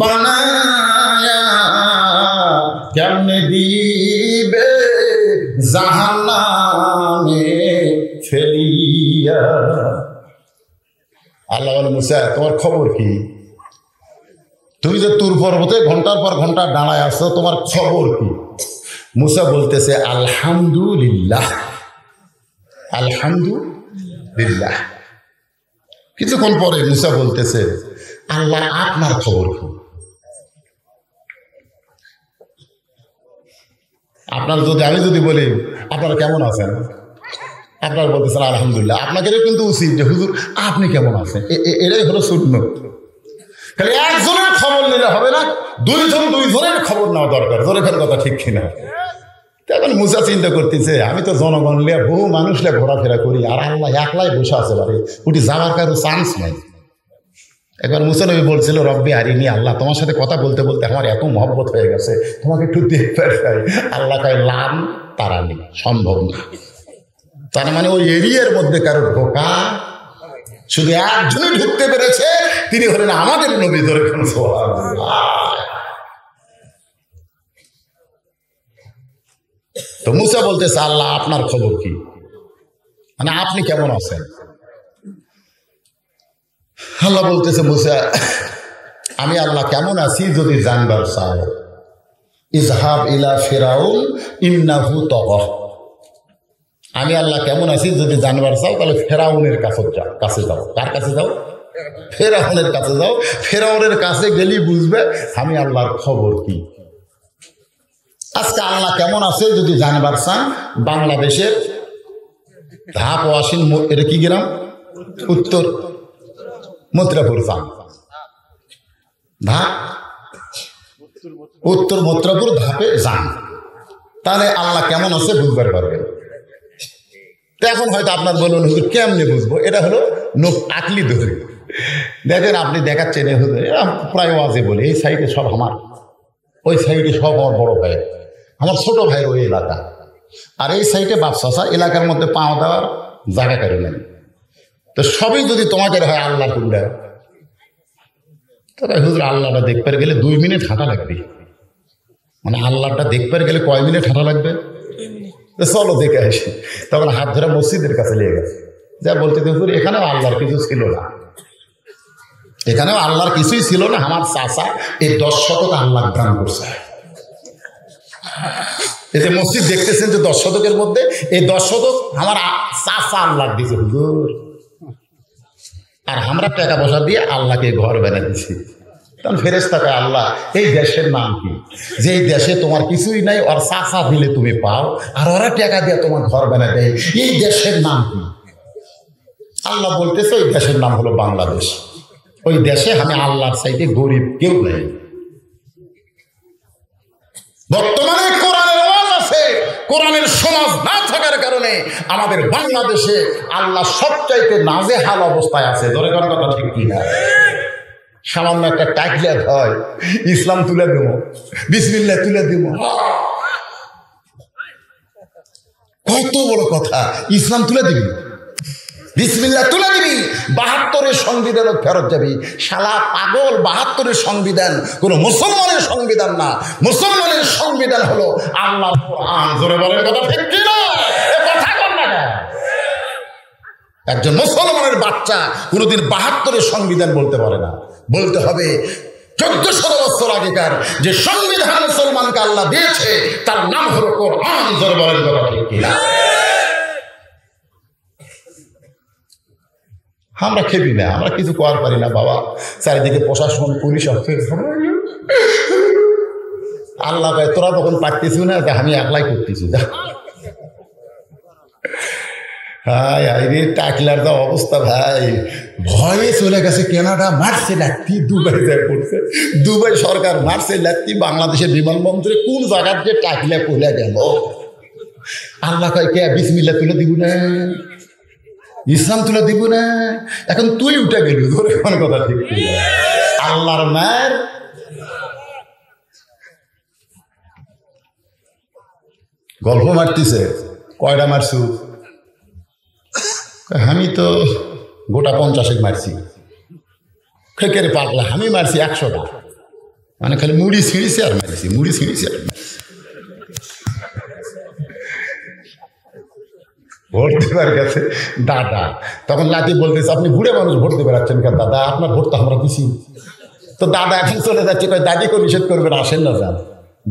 বানায়া কেমনে দিবে জাহান্নামে ফেলিয়া। আল্লাহ বলে, মুসা তোমার খবর কি? তুমি যে তুর পর্বতে ঘন্টার পর ঘন্টা দাঁড়ায় আসছো, তোমার খবর কি? মুসা বলতেছে, আলহামদুলিল্লাহ, আলহামদুলিল্লাহ। কিছুক্ষণ পরে মুসা বলতেছে, আল্লাহ আপনার খবর কি? আপনার আমি যদি বলি আপনারা কেমন আছেন, আপনারা বলতেছেন আলহামদুলিল্লাহ। আপনাকে কিন্তু উচিত যে হুজুর আপনি কেমন আছেন, এটাই হলো সুন্নাত। খালি একজনের খবর নিলে হবে না, দুইজনের খবর নেওয়া দরকার। জোরের কথা ঠিক কিনা? তখন মুসা চিন্তা করতেছে, আমি তো জনগণ লিয়া বহু মানুষ লিয়া ঘোরাফেরা করি, আর আল্লাহ একলাই বসে আছে বাড়ি, উঠি যাওয়ার কারো চান্স নাই। একবার মুসা নবী বলছিল, রব্বি আরিনি, আল্লাহ তোমার সাথে কথা বলতে বলতে আমার এত মহব্বত হয়ে গেছে, তোমাকে একটু দেখতে চাই। আল্লাহ কয়, লাম তারানি, সম্ভব না। তার মানে ওই এরিয়ার মধ্যে কারো ঢোকা, শুধু একজনই ঢুকতে পেরেছে, তিনি হলেন আমাদের নবী। ধরে তো মুসা বলতেছে, আল্লাহ আপনার খবর কি, মানে আপনি কেমন আছেন? আল্লাহ বলতেছে, মুসা আমি আল্লাহ কেমন আছি যদি জানবার চাও, ইজহাব ইলা ফিরাউন ইন্নাহু তাগা। আমি আল্লাহ কেমন আছি যদি জানবার চাও, তাহলে ফেরাউনের কাছে যাও। কার কাছে যাও? ফেরাউনের কাছে যাও। ফেরাউনের কাছে গেলেই বুঝবে আমি আল্লাহর খবর কি। আজকে আল্লাহ কেমন আছে যদি জানবার চান, বাংলাদেশের ধাপ ও আসিন, এটা কি গ্রাম? উত্তর মথুরাপুর যান। উত্তর মথুরাপুর ধাপে যান, তাহলে আল্লাহ কেমন আছে বুঝবার পারবেন। তো এখন হয়তো আপনার বলুন হুজুর কেমনে বুঝবো, এটা হলো আকলি দলিল। দেখেন আপনি দেখাচ্ছেন হুজুর, প্রায় ওয়াজে বলে এই সাইডে সব আমার, ওই সাইডে সব আমার বড় ভাই, আমার ছোট ভাইয়ের ওই এলাকা, আর এই সাইডে বাপসাসা এলাকার মধ্যে পাওয়া দেওয়ার জায়গা করে নেন। তো সবই যদি তোমাকে হয় আল্লাহ কুল্লা, তবে হুজুর আল্লাহটা দেখবার গেলে 2 মিনিট হাঁটা লাগবে। মানে আল্লাহটা দেখবার গেলে কয় মিনিট হাঁটা লাগবে? চলো দেখে আসি। তখন হাত ধরে মসজিদের কাছে নিয়ে গেছে, যা বলতে হুজুর এখানেও আল্লাহর কিছু ছিল না, এখানেও আল্লাহর কিছুই ছিল না, আমার চাচা এই 10 শতক আল্লাহ দান করছে। এই যে মসজিদ দেখতেছেন যে 10 শতকের মধ্যে এই 10 শতক আমার চাচা আল্লাহ দিয়েছে হুজুর, আর আমরা টাকা পয়সা দিয়ে আল্লাহকে ঘর বানিয়ে দিছি। তখন ফেরেশতাকে আল্লাহ এই দেশের নাম কি, যে এই দেশে তোমার কিছুই নাই, ওর চাচা দিলে তুমি পাও, আর ওরা টাকা দিয়ে তোমার ঘর বানিয়ে দেয়, এই দেশের নাম কি? আল্লাহ বলতেছে ওই দেশের নাম হলো বাংলাদেশ। ওই দেশে আমি আল্লাহর চাইতে গরিব কেউ নেই। বর্তমানে কোরআনের আওয়াজ আছে, কোরআনের সমাজ না থাকার কারণে আমাদের বাংলাদেশে আল্লাহ সবচাইতে নাজেহাল অবস্থায় আছে। ধরে কোন কথা ঠিক কিনা? সামান্য একটা টাকলিয়া হয়, ইসলাম তুলে দেব, বিসমিল্লাহ তুলে দিব, কত বড় কথা, ইসলাম তুলে দিবি, বিসমিল্লাহ তুলে দিবি, 72-এর সংবিধানও ফেরত যাবি। শালা পাগল, 72-এর সংবিধান কোনো মুসলমানের সংবিধান না, মুসলমানের সংবিধান হলো আল্লাহর কোরআন। জোরে বলেন কথা ঠিক কি না? কথা কর না। একজন মুসলমানের বাচ্চা কোনোদিন 72-এর সংবিধান বলতে পারে না, বলতে হবে 1400 বছর আগেকার যে সংবিধান মুসলমানকে আল্লাহ দিয়েছে তার নাম হলো কোরআন। জোরে বলেন কথা ঠিক কি না? আমরা খেপি না, আমরা কিছু করার পারি না বাবা। চারিদিকে প্রশাসন, পুলিশ, আল্লাহ ভাই তোরা তখন পারতেছি না, আমি একলাই করতেছি। হাই হাই রে, টাকলার যা অবস্থা ভাই, ভয়ে চলে গেছে। কেনাডা মারছে লাত্তি, দুবাই যায় পড়ছে, দুবাই সরকার মারছে লাত্তি, বাংলাদেশের বিমানবন্দরে কোন জায়গার যে টাকলা পড়ে গেল। আল্লাহ কয় কে বিসমিল্লাহ তুলে দিব না, ইসলাম তুলে দিব না, এখন তুই উঠে গেলি। ধরে কোন কথা ঠিক আল্লাহর মার। গল্প মারতেছে, কয়টা মারছু? আমি তো গোটা 50 মারছি। খেকের পাগলা, আমি মারছি 100টা। মানে খালি মুড়ি ছিঁড়িছে আর মারছি, মুড়ি ছিঁড়িছে আর মারছি। ভোট দেবার গেছে দাদা, তখন লাতি বলতেছে আপনি বুড়ে মানুষ ভোট দেবে রাখছেন কেন দাদা, আপনার ভোট তো আমরা দিছি। তো দাদা এখন চলে যাচ্ছে, কয় দাদিকে নিষেধ করবেন, আসেন না যান।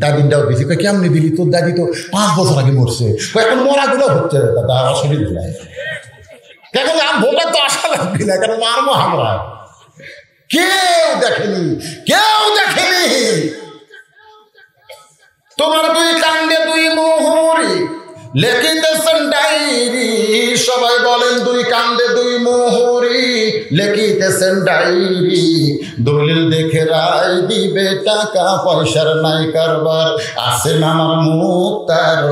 দাদিনটাও দিছি, কয় কেমনি দিলি, তোর দাদি তো 5 বছর আগে মরছে, এখন মরাগুলো হচ্ছে দাদা, অসুবিধা নাই। দেখো ভোটার তো আশা লাগবে না, কেন মারবো আমরা। কেউ দেখেনি, কেউ দেখেনি। তোমার 2 কাণ্ডে 2 মোহরি লেখিতেছেন ডায়েরি, সবাই বলেন 2 কাণ্ডে 2 মোহরি লেখিতেছেন ডায়েরি। দলিল দেখে রায় দিবে, টাকা পয়সার নাই কারবার। আছেন আমার মুক্তার,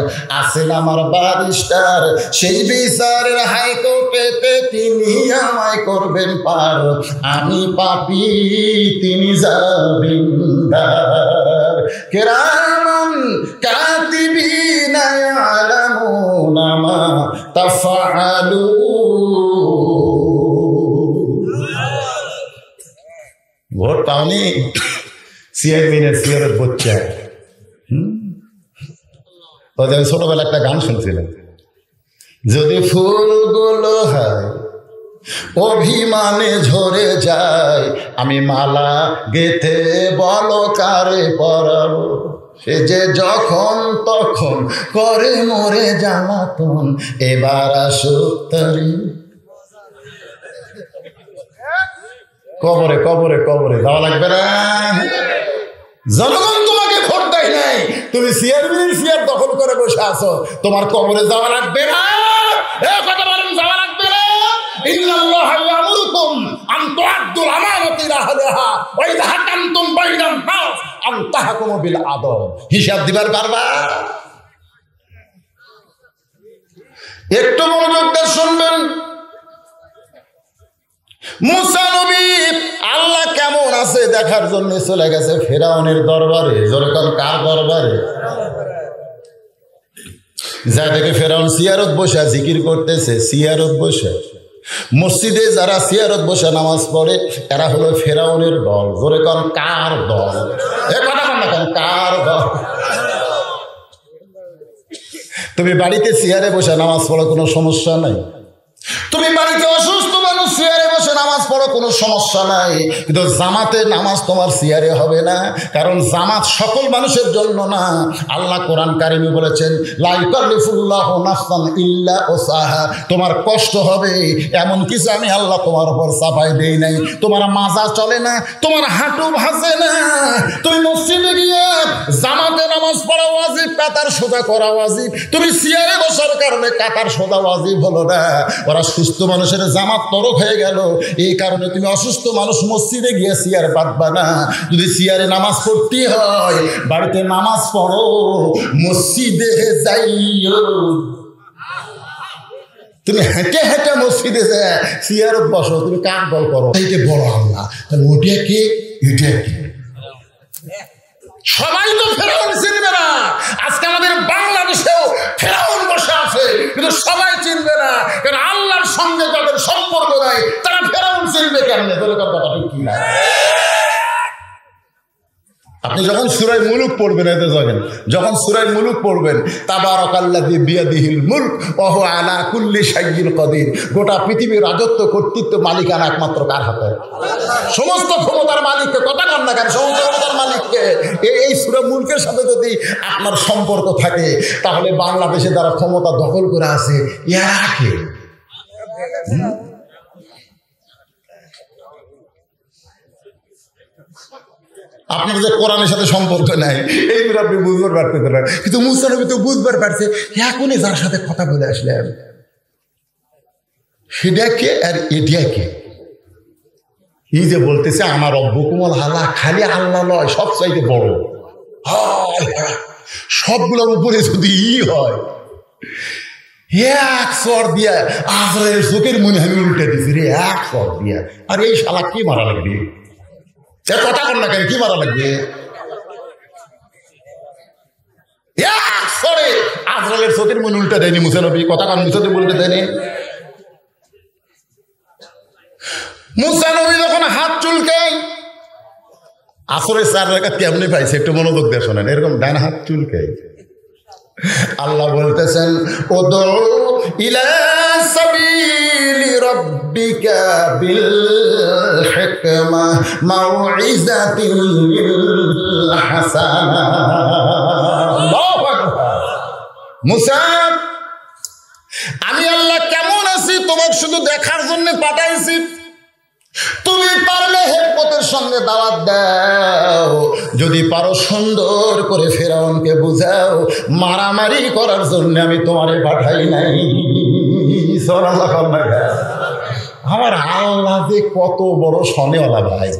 আছেন আমার ব্যারিস্টার, সেই বিচারের হাইকোর্টেতে তিনি আমায় করবেন পার। আমি পাপী, তিনি জামিনদার। কেরামান কাতিবিনা ইয়ালামুনা মা তাফআলুন। ভোট পাওনি, চেয়ারম্যানের চেয়ারের বচ্চা। ওদের ছোটবেলা একটা গান শুনছিলেন, যদি ফুলগুলো হয় অভিমানে ঝরে যায়, আমি মালা গেথে বলো কারে পরাবো, সে যে যখন তখন করে মরে জ্বালাতন, এবার আসুক তারি। কবরে কবরে কবরে যাওয়া লাগবে না। জনগণ তোমাকে ভোট দেয় নাই, তুমি চেয়ারম্যানের চেয়ার দখল করে বসে আছো, তোমার কবরে যাওয়া লাগবে না। কথা বলেন, যাওয়া লাগবে না। ইন্নাল্লাহা ইয়ামুরুকুম আন তুআদ্দুল আমানাতি ইলা আহলিহা ওয়া ইযা হাকামতুম বাইনান নাস আন তাহকুমু বিল আদল। হিসাব দিবার পারবা? একটু মনোযোগ দিয়ে শুনবেন। মুসা নবী আল্লাহ কেমন আছে দেখার জন্য চলে গেছে ফেরাউনের দরবারে। যেরকম কার দরবারে? যা দেখে ফেরাউন সিয়ারত বসে জিকির করতেছে, সিয়ারত বসে। মসজিদে যারা সিয়ারত বসে নামাজ পড়ে এরা হলো ফেরাউনের দল। যেরকম কার দল? এ কথা বল না কেন, কার দল? তুমি বাড়িতে চেয়ারে বসে নামাজ পড়ো, কোনো সমস্যা নাই। তুমি বাড়িতে অসুস্থ মানুষ চেয়ারে বসে নামাজ পড়ো, কোনো সমস্যা নাই। কিন্তু জামাতে নামাজ তোমার চেয়ারে হবে না, কারণ জামাত সকল মানুষের জন্য না। আল্লাহ কোরআন কারিমে বলেছেন, লা ইউকাল্লিফুল্লাহু নাফসান ইল্লা উসআহা। তোমার কষ্ট হবে এমন কিছু আমি আল্লাহ তোমার উপর চাপাই দেই নাই। তোমার মাজা চলে না, তোমার হাঁটু ভাসে না, তুমি মসজিদে গিয়ে জামাতে নামাজ পড়া ওয়াজিব, কাতার সোজা করা ওয়াজিব। তুমি চেয়ারে বসার কারণে কাতার সোজা ওয়াজিব হলো না। ওরা সুস্থ মানুষের জামাত তরক হয়ে গেল, এই কারণে তুমি অসুস্থ মানুষ মসজিদে গিয়ে চেয়ার বাঁধবা না। যদি চেয়ারে নামাজ পড়তে হয় বাড়িতে নামাজ পড়ো, মসজিদে যাইও। তুমি হেঁটে হেঁটে মসজিদে যায় চেয়ারত বসো, তুমি কার দল করো? এইটা বড় আল্লাহ, তাহলে ওটা কে এটা কে? সবাই তো ফেরাউন চিনবে না। আজকে আমাদের বাংলাদেশেও ফেরাউন বসে আছে, কিন্তু সবাই চিনবে না, কারণ আল্লাহর সঙ্গে যাদের সম্পর্ক নাই তারা ফেরাউন চিনবে কেমনে? বলে কথা ঠিক কি না? আপনি যখন সূরা মুলুক পড়বেন, এতে যখন সূরা মুলুক পড়বেন, তাবারাকাল্লাযী বিয়াদিহিল মুলক ওয়া হুয়া আলা কুল্লি শাইইন কাদির। গোটা পৃথিবীর রাজত্ব কর্তৃত্ব মালিকানা একমাত্র কার হাতে? সমস্ত ক্ষমতার মালিককে। কথা কন না কেন? সমস্ত ক্ষমতার মালিককে। এই সূরা মুলকের সাথে যদি আপনার সম্পর্ক থাকে, তাহলে বাংলাদেশে যারা ক্ষমতা দখল করে আছে এরা কে? আপনার যে কোরআনের সাথে সম্পর্ক নাই, এইগুলো আপনি বুঝবার পারতেন না। কিন্তু মুসা নবী তো বুঝবার পারছে। এখনই যার সাথে কথা বলে আসলেন সেটা কে আর এটা কে? এই যে বলতেছে আমার রব্বুকুমুল আলা, খালি আল্লাহ নয়, সব চাইতে বড়। সবগুলোর উপরে যদি হয়, এক সর দিয়া আজরাইলের চোখের মনে আমি উল্টে দিছি রে, এক সর দিয়া। আর এই শালা কি মারা লাগবে? কথা বল না কেন, কি মারা লাগবে? এক সরে আজরাইলের চোখের মনে উল্টে দেয়নি মুসা নবী। কথা কান মুসাতে বলতে দেয়নি। মুসা নবী যখন হাত চুলকায়, আসরের 4 রাকাত কেমনি পাইছে একটু মনোযোগ দিয়ে শোনেন। এরকম ডান হাত চুলকায়। আল্লাহ বলতেছেন, উদউ ইলা সাবিলি রাব্বিকা বিল হিকমা মাউইযাতিল হাসানা। আল্লাহু আকবার। মুসা, আমি আল্লাহ কেমন আছি তোমাকে শুধু দেখার জন্য পাঠাইছি। তুমি পারলে হিকমতের সঙ্গে দাওয়াত দাও, যদি পারো সুন্দর করে ফেরাউনকে বুঝাও। মারামারি করার জন্য আমি তোমারে পাঠাই নাই। আমার আল্লাহ যে কত বড় সনেওয়ালা ভাই।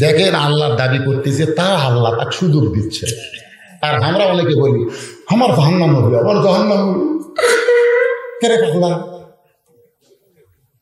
দেখেন, আল্লাহর দাবি করতেছে, তা আল্লাহ তাকে সুযোগ দিচ্ছে। আর আমরা অনেকে বলি আমার জাহান্নাম হবে, আমার জাহান্নাম হবে। কেরে আল্লাহ,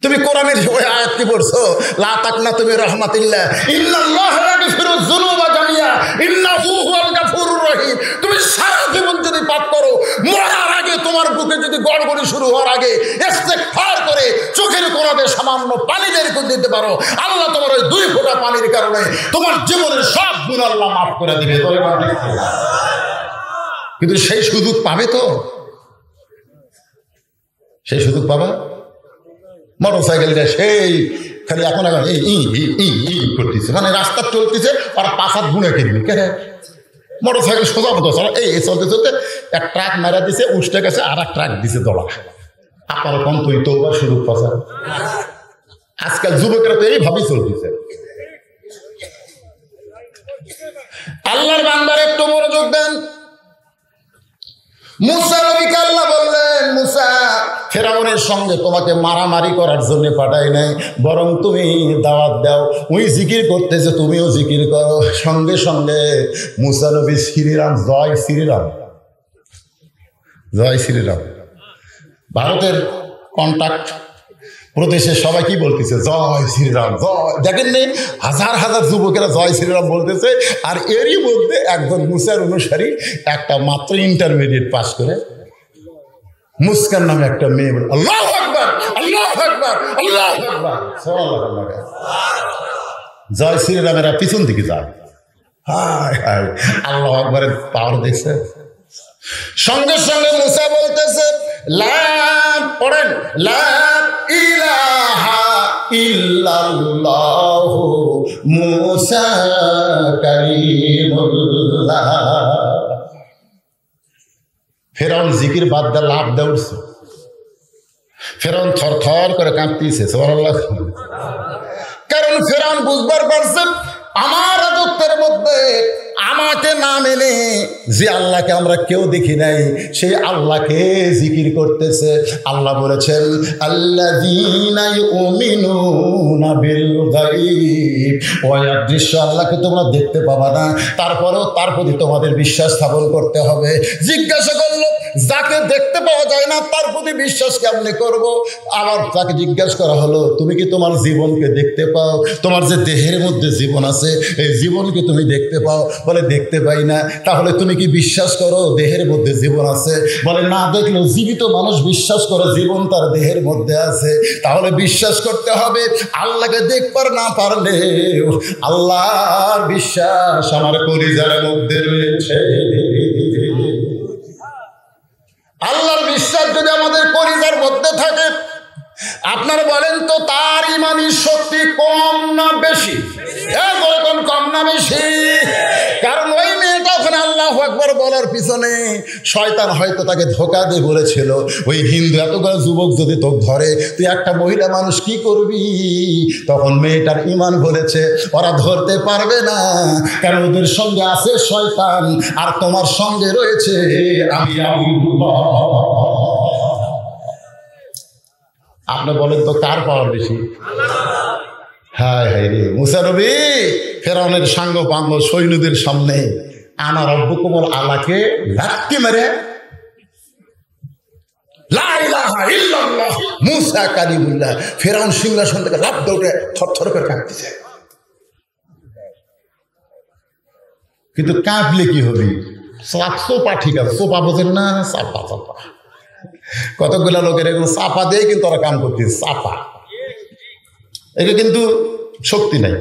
তুমি কোরআনের ওই আয়াত কি পড়ছো? লা তাকনাতু মির রাহমাতিল্লাহ, ইন্নাল্লাহা ইয়াগফিরুয যুনুবা জামিয়া ইন্নাহু হুয়াল গাফুরুর রহিম। তুমি সারা জীবন যদি পাপ করো, মরার আগে তোমার বুকে যদি গড়গড়ি শুরু হওয়ার আগে ইস্তেগফার করে চোখের কোণাতে সামান্য পানি বের করে দিতে পারো, আল্লাহ তোমার ওই 2 ফোঁটা পানির কারণে তোমার জীবনের সব গুনাহ আল্লাহ মাফ করে দিবে। কিন্তু সেই সুযোগ পাবে তো? সেই সুযোগ পাবা? মোটর সাইকেলটা সেই খালি এখন করতেছে, মানে রাস্তা চলতেছে আর 5 গুণে কিনবি। কেন? মোটর সাইকেল সোজা মতো এই চলতে চলতে এক ট্রাক মারা দিছে, উষ্ঠে গেছে, আর এক ট্রাক দিছে দলা। আপনার কম তুই তো সুযোগ পাশা। আজকাল যুবকেরা তো এইভাবেই চলতেছে। আল্লাহর বান্দার একটু মনোযোগ দেন। মুসা নবীকে আল্লাহ বললেন, মুসা, ফেরাউনের সঙ্গে তোমাকে মারামারি করার জন্য পাঠাই নাই, বরং তুমি দাওয়াত দাও। ওই জিকির করতেছে, তুমিও জিকির করো। সঙ্গে সঙ্গে মুসা নবী শ্রীরাম, জয় শ্রীরাম, জয় শ্রীরাম। ভারতের কন্ট্যাক্ট প্রদেশে সবাই কি বলতেছে, জয় শ্রীরাম জয়। দেখেননি হাজার হাজার যুবকেরা জয় শ্রীরাম বলতেছে, আর এরই মধ্যে একজন মুসার অনুসারী একটা মাত্র ইন্টারমিডিয়েট পাস করে মুস্কান নামে একটা মেয়ে বলে আল্লাহু আকবার আল্লাহু আকবার আল্লাহু আকবার, সুবহানাল্লাহ। জয় শ্রীরামেরা পিছন দিকে যায়, হায় হায় আল্লাহু আকবারের পাওয়ার দেখছে। সঙ্গে সঙ্গে মুসা বলতেছে লা, পড়েন লা ইলাহা ইল্লাল্লাহু মুসা কালিমুল্লাহ। ফেরাউন জিকির বাদ দা লাভ দৌড়ছে, ফেরাউন থর থর করে কাঁপতেছে, সুবহানাল্লাহ। কারণ ফেরাউন বুঝবার পারছে আমার রাজত্বের মধ্যে আমাকে না মেনে যে আল্লাহকে আমরা কেউ দেখি নাই সেই আল্লাহকে জিকির করতেছে। আল্লাহ বলেছেন আল্লাযীনা ইউমিনুনা বিল গায়ব, ওই অদৃশ্য আল্লাহকে তোমরা দেখতে পাবা না, তারপরেও তার প্রতি তোমাদের বিশ্বাস স্থাপন করতে হবে। জিজ্ঞাসা করলো যাকে দেখতে পাওয়া যায় না তার প্রতি বিশ্বাস কেমনে করব? আবার তাকে জিজ্ঞাসা করা হলো তুমি কি তোমার জীবনকে দেখতে পাও? তোমার যে দেহের মধ্যে জীবন আছে এই জীবনকে তুমি দেখতে পাও? বলে দেখতে পাই না। তাহলে তুমি কি বিশ্বাস করো দেহের মধ্যে জীবন আছে? বলে না দেখলেও জীবিত মানুষ বিশ্বাস করে জীবন তার দেহের মধ্যে আছে। তাহলে বিশ্বাস করতে হবে আল্লাহকে দেখবার না পারলে আল্লাহর বিশ্বাস আমার কলিজার মধ্যে রয়েছে। আল্লাহর বিশ্বাস যদি আমাদের কলিজার মধ্যে থাকে, আপনারা বলেন তো তার ইমানি শক্তি কম না বেশি? কম না বেশি? কারণ ওই মেয়েটা ওখানে আল্লাহু আকবার বলার পিছনে শয়তান হয়তো তাকে ধোঁকা দিয়ে বলেছিল ওই হিন্দু এতগুলো যুবক যদি তোকে ধরে তুই একটা মহিলা মানুষ কি করবি? তখন মেয়েটার ইমান বলেছে ওরা ধরতে পারবে না, কারণ ওদের সঙ্গে আছে শয়তান আর তোমার সঙ্গে রয়েছে আমি আল্লাহ। আপনি বলেন তো কার পাওয়ার বেশি? হায় হায় রে মুসা নবী ফেরাউনের সাঙ্গ পাঙ্গ সৈন্যদের সামনে আনা রব্বুকুমুল আলাকে লাথি মেরে লা ইলাহা ইল্লাল্লাহ মুসা কালিমুল্লাহ, ফেরাউন সিংহাসন থেকে লাফ দৌড়ে থরথর করে কাঁপতেছে। কিন্তু কাঁপলে কি হবে? সোপা ঠিক আছে, সোপা বোঝেন না? চাপা চাপা কতগুলা লোকের এগুলো চাপা দিয়ে কিন্তু ওরা কাম করতেছে, চাপা। এগুলো কিন্তু শক্তি নাই।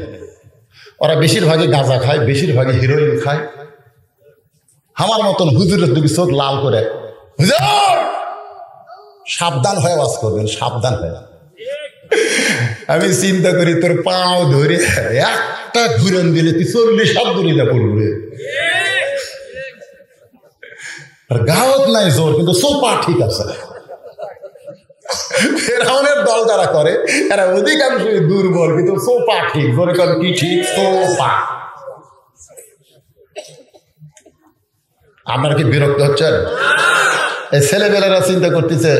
ওরা বেশিরভাগই গাঁজা খায়, বেশিরভাগই হিরোইন খায়। আমার মতন হুজুরের দুটি চোখ লাল করে হুজুর সাবধান হয়ে ওয়াজ করবেন, সাবধান হয়ে। আমি চিন্তা করি তোর পাও ধরে একটা ঘুরন দিলে তুই 40 হাত দূরে যা পড়বে। আর গাওয়াত নাই জোর, কিন্তু সোপা ঠিক আছে। ফেরাউনের দল যারা করে এরা অধিকাংশই দুর্বল, কিন্তু সোপা ঠিক। জোরে কর কি ঠিক? সোপা। আপনার কি বিরক্ত হচ্ছেন? এই ছেলেবেলারা চিন্তা করতেছে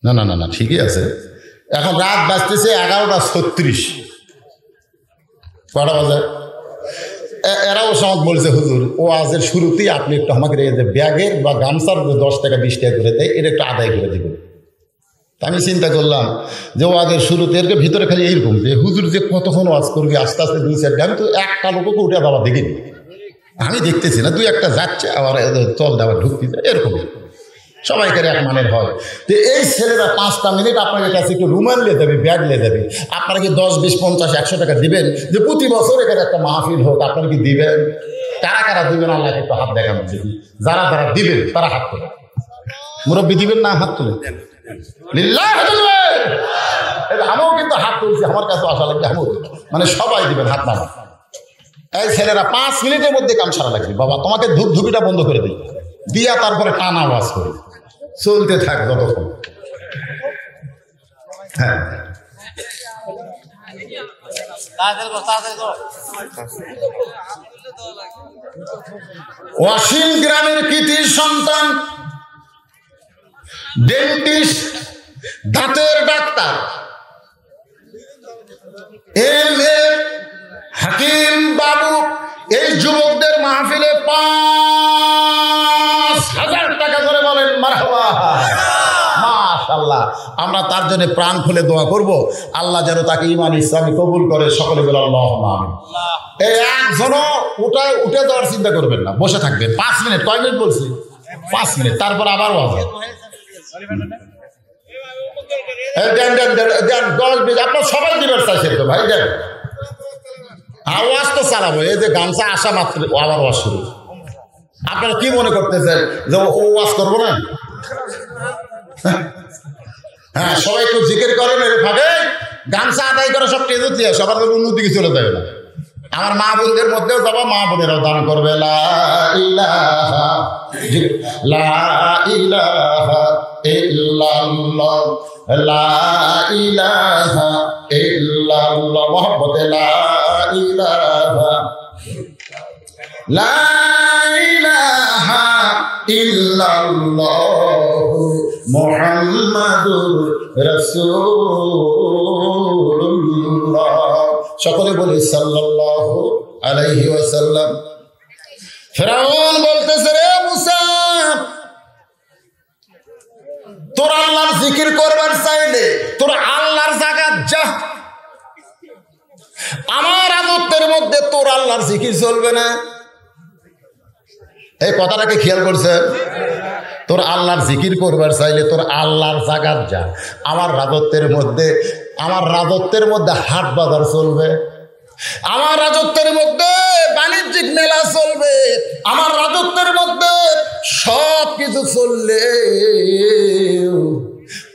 না না না না ঠিকই আছে। এখন রাত বাজতেছে 11:36। কটা বাজে? এরাও সমাজ বলছে হুজুর ও আজের শুরুতেই আপনি একটু আমাকে ব্যাগের বা গামছার 10 টাকা 20 টাকা করে দেয় এটা একটু আদায় করে দেবেন। আমি চিন্তা করলাম যে ও আজের শুরুতে এর ভিতরে খালি এইরকম যে হুজুর যে কতক্ষণ ওয়াজ করবে আস্তে আস্তে 2-4 আমি তো একটা লোককে উঠে বাবা দেখিনি, আমি দেখতেছি না 2-1টা যাচ্ছে আবার চল আবার ঢুকতে যায়, এরকম সবাইকার এক মানের হয়। তো এই ছেলেরা 5টা মিনিট আপনাদের কাছে একটু রুমাল নিয়ে দেবে, ব্যাগ নিয়ে দেবে। আপনারা কি 10, 20, 50, 100 টাকা দিবেন যে প্রতি বছর এখানে একটা মাহফিল হোক? আপনারা কি দিবেন? কারা কারা দিবেন আল্লাহকে একটু হাত দেখান। যারা যারা দিবেন তারা হাত তোলেন। মুরব্বী দিবেন না? হাত তোলেন। আমিও কিন্তু হাত তুলছি, আমার কাছে আসা লাগবে, আমিও মানে সবাই দিবেন হাত নামা। এই ছেলেরা 5 মিনিটের মধ্যে কাম সারা লাগবে। বাবা তোমাকে ধূপধুপিটা বন্ধ করে দিই দিয়া তারপরে টানা আওয়াজ করে চলতে থাক যতক্ষণ। হ্যাঁ অসীম গ্রামের কৃতি সন্তান, ডেন্টিস্ট, দাঁতের ডাক্তার, হাকিম বাবু এই যুবকদের মাহফিলে 5,000 টাকা করে আমরা তার জন্য প্রাণ খুলে দোয়া করব, আল্লাহ যেন তাকে ঈমান ইসলামে কবুল করে। সকলে বলে আল্লাহুম্মা আমিন। এই একজনও উঠে যাওয়ার চিন্তা করবেন না, বসে থাকবেন 5 মিনিট। কয় মিনিট বলছি? 5 মিনিট, তারপর আবার ওয়াজ। আপনার সবাই দিবেন চাইছেন তো ভাই, দেন আওয়াজ তো চালাবো। এই যে গামছা আসা মাত্র আবার ওয়াজ শুরু। আপনারা কি মনে করতেছেন যে ও ওয়াজ করবো না? হ্যাঁ, সবাই একটু জিকির করেন। এর ফাঁকে গামছা আদায় করে সব টেজে দিয়ে সবার অন্যদিকে চলে যাবে না। আমার মা বোনদের মধ্যেও যাবো, মা বোনেরাও দান করবে। লা ইলাহা ইল্লাল্লাহ, লা ইলাহা ইল্লাল্লাহ, মুহাম্মদ লা ইলাহা ইল্লাল্লাহ মুহাম্মাদুর রাসূলুল্লাহ। সকলে বলি সাল্লাল্লাহু আলাইহি ওয়াসাল্লাম। ফিরআউন বলতেছে, রে মুসা, তোর আল্লাহর জিকির করবার চাইলে তোর আল্লাহর জায়গায় যা। আমার রাজত্বের মধ্যে তোর আল্লাহর জিকির চলবে না। এই কথাটাকে খেয়াল করছে? তোর আল্লাহর জিকির করবার চাইলে তোর আল্লাহর জায়গায় যা। আমার রাজত্বের মধ্যে হাট বাজার চলবে, আমার রাজত্বের মধ্যে বাণিজ্যিক মেলা চলবে, আমার রাজত্বের মধ্যে সব কিছু চললে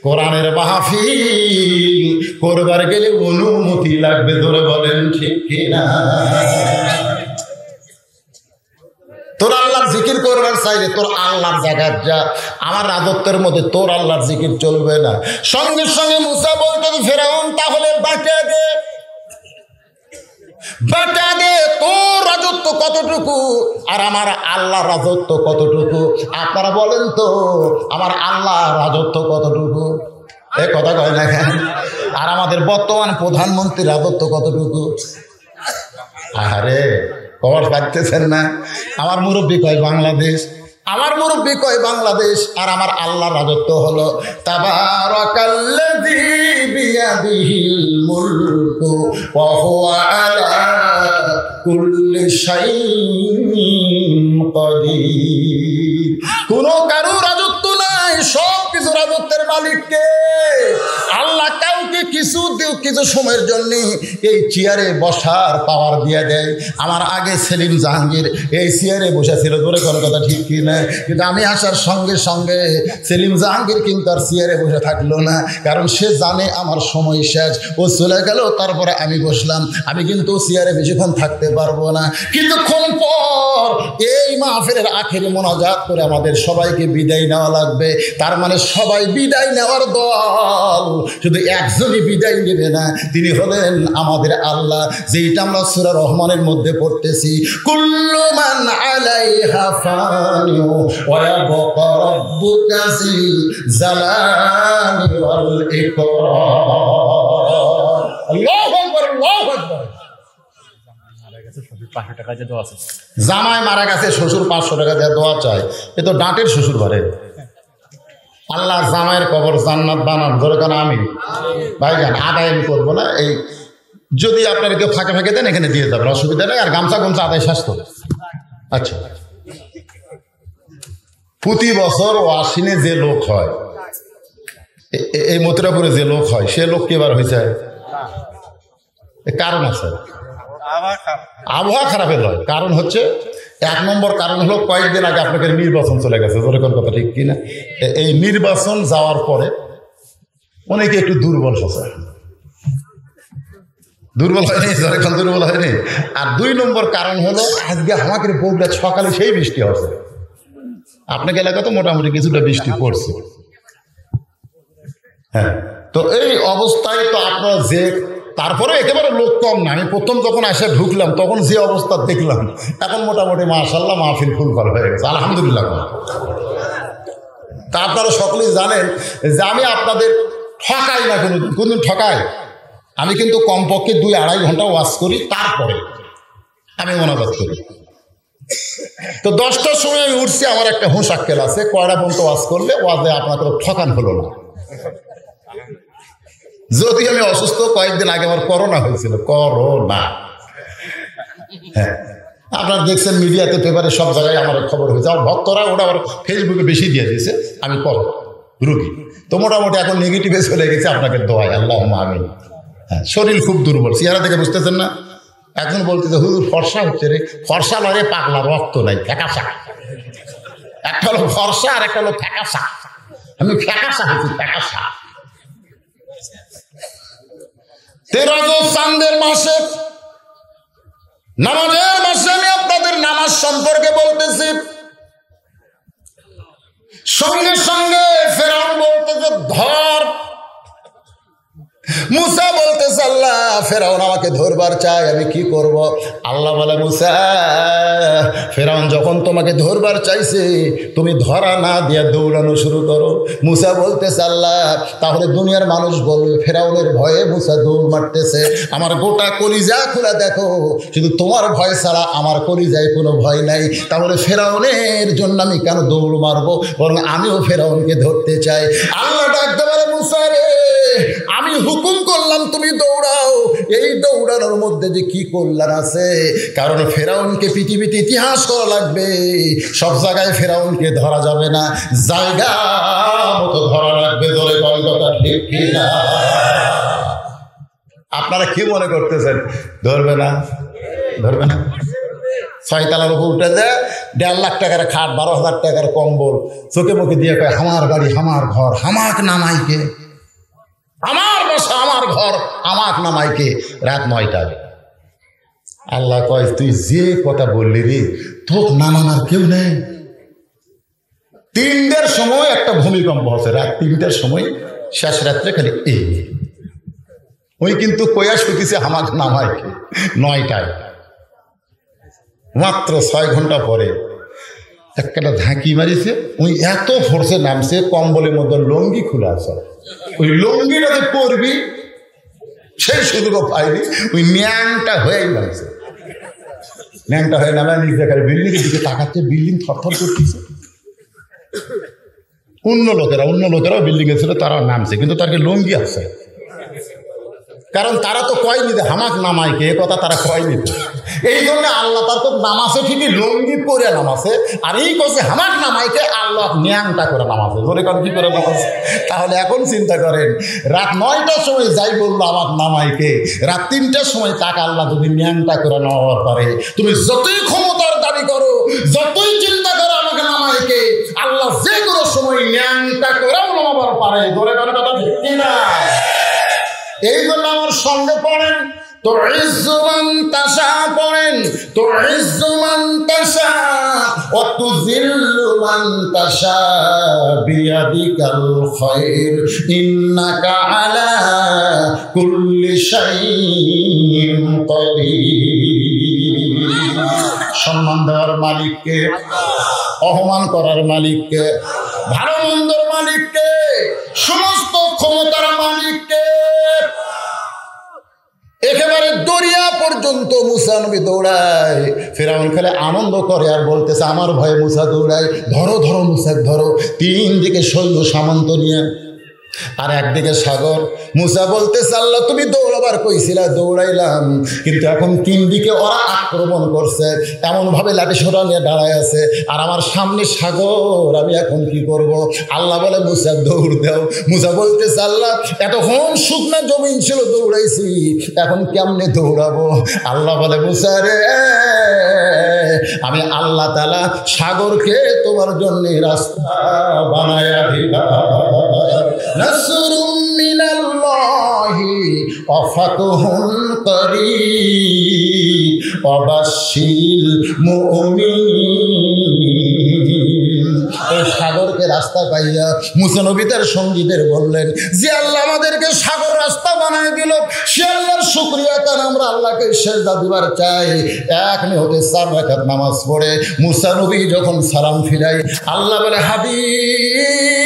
কোরআনের মাহফিল করবার গেলে অনুমতি লাগবে। ধরে বলেন ঠিক কিনা? তোর আল্লাহর জিকির করবার চাইলে তোর আল্লাহর জায়গায় যা। আমার রাজত্বের মধ্যে তোর আল্লাহর জিকির চলবে না। সঙ্গে সঙ্গে মুসা বলতে, ফেরাউন তাহলে বাঁচা দে, বাঁচা দে। তোর রাজত্ব কতটুকু আর আমার আল্লাহর রাজত্ব কতটুকু? আপনারা বলেন তো, আমার আল্লাহর রাজত্ব কতটুকু? এ কথা কয় না কেন? আর আমাদের বর্তমান প্রধানমন্ত্রীর রাজত্ব কতটুকু? আরে খবর পাচ্ছেন না? আমার মুরব্বী কয় বাংলাদেশ, আমার মুরব্বী কয় বাংলাদেশ, আর আমার আল্লাহর রাজত্ব হলো তাবারাকাল্লাযী বিয়াদিহিল মুলকু ওয়া হুয়া আলা কুল্লি শাইইন কাদির। কোনো কারো রাজত্ব নাই, সব কিছু রাজত্বের মালিককে আল্লাহ। কাউকে কিছু সময়ের জন্য এই চেয়ারে বসার পাওয়ার দিয়ে দেয়। আমার আগে সেলিম জাহাঙ্গীর এই চেয়ারে বসেছিল, ধরে কোনো কথা ঠিক কি না? কিন্তু আমি আসার সঙ্গে সঙ্গে সেলিম জাহাঙ্গীর কিন্তু আর চেয়ারে বসে থাকলো না, কারণ সে জানে আমার সময় শেষ। ও চলে গেল, তারপরে আমি বসলাম। আমি কিন্তু চেয়ারে বেশিক্ষণ থাকতে পারবো না। কিছুক্ষণ পর এই মাহফিলের আখেরি মোনাজাত করে আমাদের সবাইকে বিদায় নেওয়া লাগবে। তার মানে সবাই বিদায় নেওয়ার দল, শুধু একজনই বিদায় নেবে না, তিনি হলেন আমাদের আল্লাহ। যেটা আমরা সূরা রহমানের মধ্যে পড়তেছি, কুল্লু মান আলাইহা ফানি ওয়া ইয়াবকা রাব্বুকা যিল জালালি ওয়াল ইকরাম। আল্লাহু আকবার, আল্লাহু আকবার। জামাই মারা গেছে, শ্বশুর 500 টাকা দিয়ে দোয়া চায়। এ তো ডাঁটের শ্বশুর ঘরে। আল্লাহ জামাইয়ের কবর জান্নাত বানান, ধরে কেন আমি ভাইজান আদায় আমি করবো না। এই যদি আপনার কেউ ফাঁকে ফাঁকে দেন এখানে দিয়ে যাবেন, অসুবিধা নেই। আর গামছা আদায় স্বাস্থ্য। আচ্ছা, প্রতি বছর ওয়াসিনে যে লোক হয়, এই মথুরাপুরে যে লোক হয়, সে লোক কি এবার হয়েছে? কারণ আছে, আবহাওয়া খারাপের নয়। কারণ হচ্ছে, 1 নম্বর কারণ হলো কয়েকদিন আগে আপনাকে নির্বাচন চলে গেছে, যেরকম কথা ঠিক কিনা? এই নির্বাচন যাওয়ার পরে অনেকে একটু দুর্বল হচ্ছে, দুর্বল হয়নি, যেরকম দুর্বল হয়নি। আর 2 নম্বর কারণ হলো, আজকে আমাকে বগুড়া সকালে সেই বৃষ্টি হচ্ছে। আপনাকে এলাকা তো মোটামুটি কিছুটা বৃষ্টি পড়ছে। হ্যাঁ, তো এই অবস্থায় তো আপনারা যে, তারপরে একেবারে লোক কম না। আমি প্রথম যখন এসে ঢুকলাম তখন যে অবস্থা দেখলাম, এখন মোটামুটি মাশাআল্লাহ মাহফিল ফুলফল হয়ে গেছে, আলহামদুলিল্লাহ। তা আপনারা সকলেই জানেন যে আমি আপনাদের ঠকাই না, কোনদিন ঠকাই। আমি কিন্তু কমপক্ষে 2-2.5 ঘন্টা ওয়াজ করি, তারপরে আমি মোনাজাত করি। তো 10টার সময় আমি উঠছি, আমার একটা হুঁশ আক্কেল আছে, কয়টা পর্যন্ত ওয়াজ করলে ওয়াজে আপনার কোনো ঠকান হলো না। যদি আমি অসুস্থ, কয়েকদিন আগে আমার করোনা হয়েছিল, করোনা। হ্যাঁ, আপনারা দেখছেন মিডিয়াতে, পেপারে, সব জায়গায় আমার খবর হয়েছে। আমার ভক্তরা ওটা আবার ফেসবুকে বেশি দিয়ে দিয়েছে আমি করোনা রোগী। তো মোটামুটি এখন নেগেটিভে চলে গেছে, আপনাকে দোয়াই, আল্লাহুম্মা আমিন। হ্যাঁ, শরীর খুব দুর্বল, চেহারা দেখে বুঝতেছেন না। এখন বলতেছে হুজুর ফর্সা হচ্ছে রে। ফর্সা লড়ে পাগলা, রক্ত নাই, ফ্যাকাশা। একটা হলো ফর্সা আর একটা হলো ফ্যাকাশা। আমি ফ্যাকাশা হচ্ছি, ফ্যাকাশা। 13 চাঁদের মাসে, নামাজের মাসে আমি আপনাদের নামাজ সম্পর্কে বলতেছি। সঙ্গে সঙ্গে ফেরাউন বলতেছে ধর। মুসা বলতেছে আল্লাহ, ফেরাউন আমাকে ধরবার চায়, আমি কি করব? আল্লাহ বলে মুসা, ফেরাউন যখন তোমাকে ধরবার চাইছে, তুমি ধরা না দিয়ে দৌড়ানো শুরু করো। মুসা বলতেছে আল্লাহ, তাহলে দুনিয়ার মানুষ বলবে ফেরাউনের ভয়ে মুসা দৌড় মারতেছে। আমার গোটা কলিজা খুলে দেখো, শুধু তোমার ভয় ছাড়া আমার কলিজায় কোনো ভয় নাই। তাহলে ফেরাউনের জন্য আমি কেন দৌড় মারবো? বরং আমিও ফেরাউনকে ধরতে চাই। আল্লাহ ডাকতে পারে মুসা রে, আমি হুকুম করলাম তুমি দৌড়াও। এই দৌড়ানোর মধ্যে যে কি কল্যাণ আছে, কারণ ফেরাউনকে পৃথিবীতে ইতিহাস করা লাগবে। সব জায়গায় ফেরাউনকে ধরা যাবে না, জায়গা মতো ধরা লাগবে। ধরে কথা ঠিক কিনা? আপনারা কি মনে করতেছেন ধরবে না? ধরবে না? 6 তলার উপর উঠে দেয়, 1.5 লাখ টাকার খাট, 12,000 টাকার কম্বল, চোখে মুখে দিয়ে কয় আমার বাড়ি আমার ঘর, আমাক নামাইকে, আমার বাসা আমার ঘর, আমাক নামাইকে। রাত 9টায় আল্লাহ কয় তুই যে কথা বললি রে, তোর নামানোর কেউ নেই। 3টার সময় একটা ভূমিকম্প হচ্ছে, রাত 3টার সময়, শেষ রাত্রে খালি এই ওই কিন্তু কয়া শুকিছে আমাক নামাইকে 9টায়। মাত্র 6 ঘন্টা পরে একটা ঝাঁকি মারিছে, ওই এত ফোর্সে নামছে, কম্বলের মধ্যে লঙ্গি খুলে আছে, ওই লঙ্গিটাতে পড়বি সেই সুযোগও পাইনি, ওই ন্যাংটা হয়েই নামছে। ন্যাংটা হয়ে নামে নিজ জায়গায় বিল্ডিং এর দিকে তাকাচ্ছে, বিল্ডিং থরথর করতেছে। অন্য লোকেরাও বিল্ডিং এ ছিল, তারাও নামছে, কিন্তু তার লঙ্গি আছে। কারণ তারা তো কয়নি যে হামাক নামাইকে, এ কথা তারা কয়নি। এই জন্য আল্লাহ তার তো নামাছে ঠিকই, লঙ্গি পরে নামাছে, আর এই কথা হামাক নামাইকে আল্লাহ ন্যাংটা করে নামাছে। ধরে কারণ কি করে নামাছে? তাহলে এখন চিন্তা করেন, রাত 9টার সময় যাই বললো আমাক নামাইকে, রাত 3টার সময় তাকে আল্লাহ যদি ন্যাংটা করে নামাবার পারে, তুমি যতই ক্ষমতার দাবি করো, যতই চিন্তা করো আমাকে নামাইকে, আল্লাহ যে কোনো সময় ন্যাংটা করেও নামাবার পারে। ধরে কারণ কথা ঠিক কিনা? এই জন্য আমার সঙ্গে পড়েন, তো ইজ্জুমান তাশা পড়েন, তো ইজ্জুমান তাশা ওয়া তুযিল্লু মান তাশা বিয়াদিকাল খায়র ইন্নাকা আলা কুল্লি শাইইন কাদির। সম্মান দেওয়ার মালিককে, অপমান করার মালিককে, ভালো মন্দর মালিককে, সমস্ত ক্ষমতার মালিককে। একেবারে দরিয়া পর্যন্ত মুসা নবী দৌড়ায়, ফেরাউন খেলে আনন্দ করে আর বলতেছে আমার ভয়ে মুসা দৌড়ায়, ধরো ধরো মুসা ধরো। 3 দিকে সৈন্য সামন্ত নিয়ে, আর একদিকে সাগর। মুসা বলতেছে আল্লাহ তুমি দৌড়াবার কইছিলা, দৌড়াইলাম, কিন্তু এখন 3 দিকে ওরা আক্রমণ করছে, এমন ভাবে লাঠি সোটা নিয়ে দাঁড়ায় আছে, আর আমার সামনে সাগর, আমি এখন কি করব? আল্লাহ বলে মুসা দৌড় দাও। মুসা বলতেছে আল্লাহ এতক্ষণ শুকনা জমিন ছিল, দৌড়াইছি, এখন কেমনে দৌড়াবো? আল্লাহ বলে মুসা রে, আমি আল্লাহ তাআলা সাগরকে তোমার জন্য রাস্তা বানায়া দিলাম। নাসরুম মিনাল্লাহি ওয়া ফাতহুন করিব ওয়া বাশশিরিল মুমিনিন। এই সাগরকে রাস্তা পাইয়া মুসা নবী তার সঙ্গীদের বললেন যে আল্লাহ আমাদেরকে সাগর রাস্তা বানায় দিল, সে আল্লাহর শুকরিয়া। কারণ আমরা আল্লাহকে সেজদা দিবার চাই। 1 নিয়তে 4 রাকাত নামাজ পড়ে মুসা নবী যখন সালাম ফিরাই, আল্লাহ বলে হাবিব,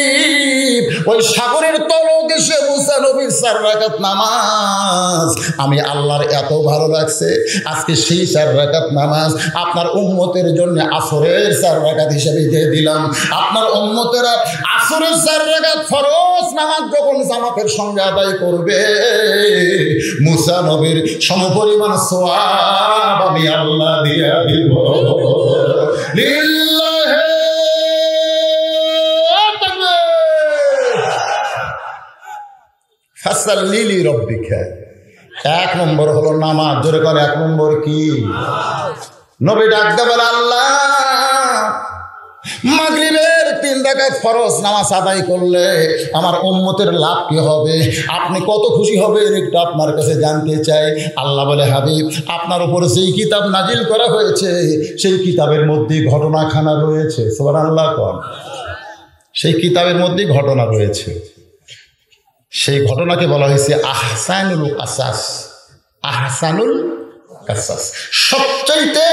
ওই সাগরের তলদেশে মুসা নবীর 4 রাকাত নামাজ আমি আল্লাহর এত ভালো লাগছে, আজকে সেই 4 রাকাত নামাজ আপনার উম্মতের জন্য আসরের 4 রাকাত হিসেবে দিয়ে দিলাম। আপনার উম্মতেরা আসর আসরের 4 রাকাত ফরজ নামাজ যখন জামাতের সঙ্গে আদায় করবে, মুসা নবীর সমপরিমাণ সওয়াব আমি আল্লাহ দিয়া দিব। লিল্লাহি ফাসাল্লি লিরাব্বিকা। 1 নম্বর হলো নামাজ। জোরে করে 1 নম্বর কি? নবী ডাকতে বলে, আল্লাহ মাগরিবের 3 রাকাত ফরজ নামাজ আদায় করলে আমার উম্মতের লাভ কি হবে? আপনি কত খুশি হবেন একটু আপনার কাছে জানতে চাই। আল্লাহ বলে, হাবিব আপনার উপর যেই কিতাব নাজিল করা হয়েছে সেই কিতাবের মধ্যে ঘটনাখানা রয়েছে। সুবহানাল্লাহ কোন। সেই কিতাবের মধ্যে ঘটনা রয়েছে। সেই ঘটনাকে বলা হয়েছে আহসানুল কাসাস। আহসানুল কাসাস, সবচাইতে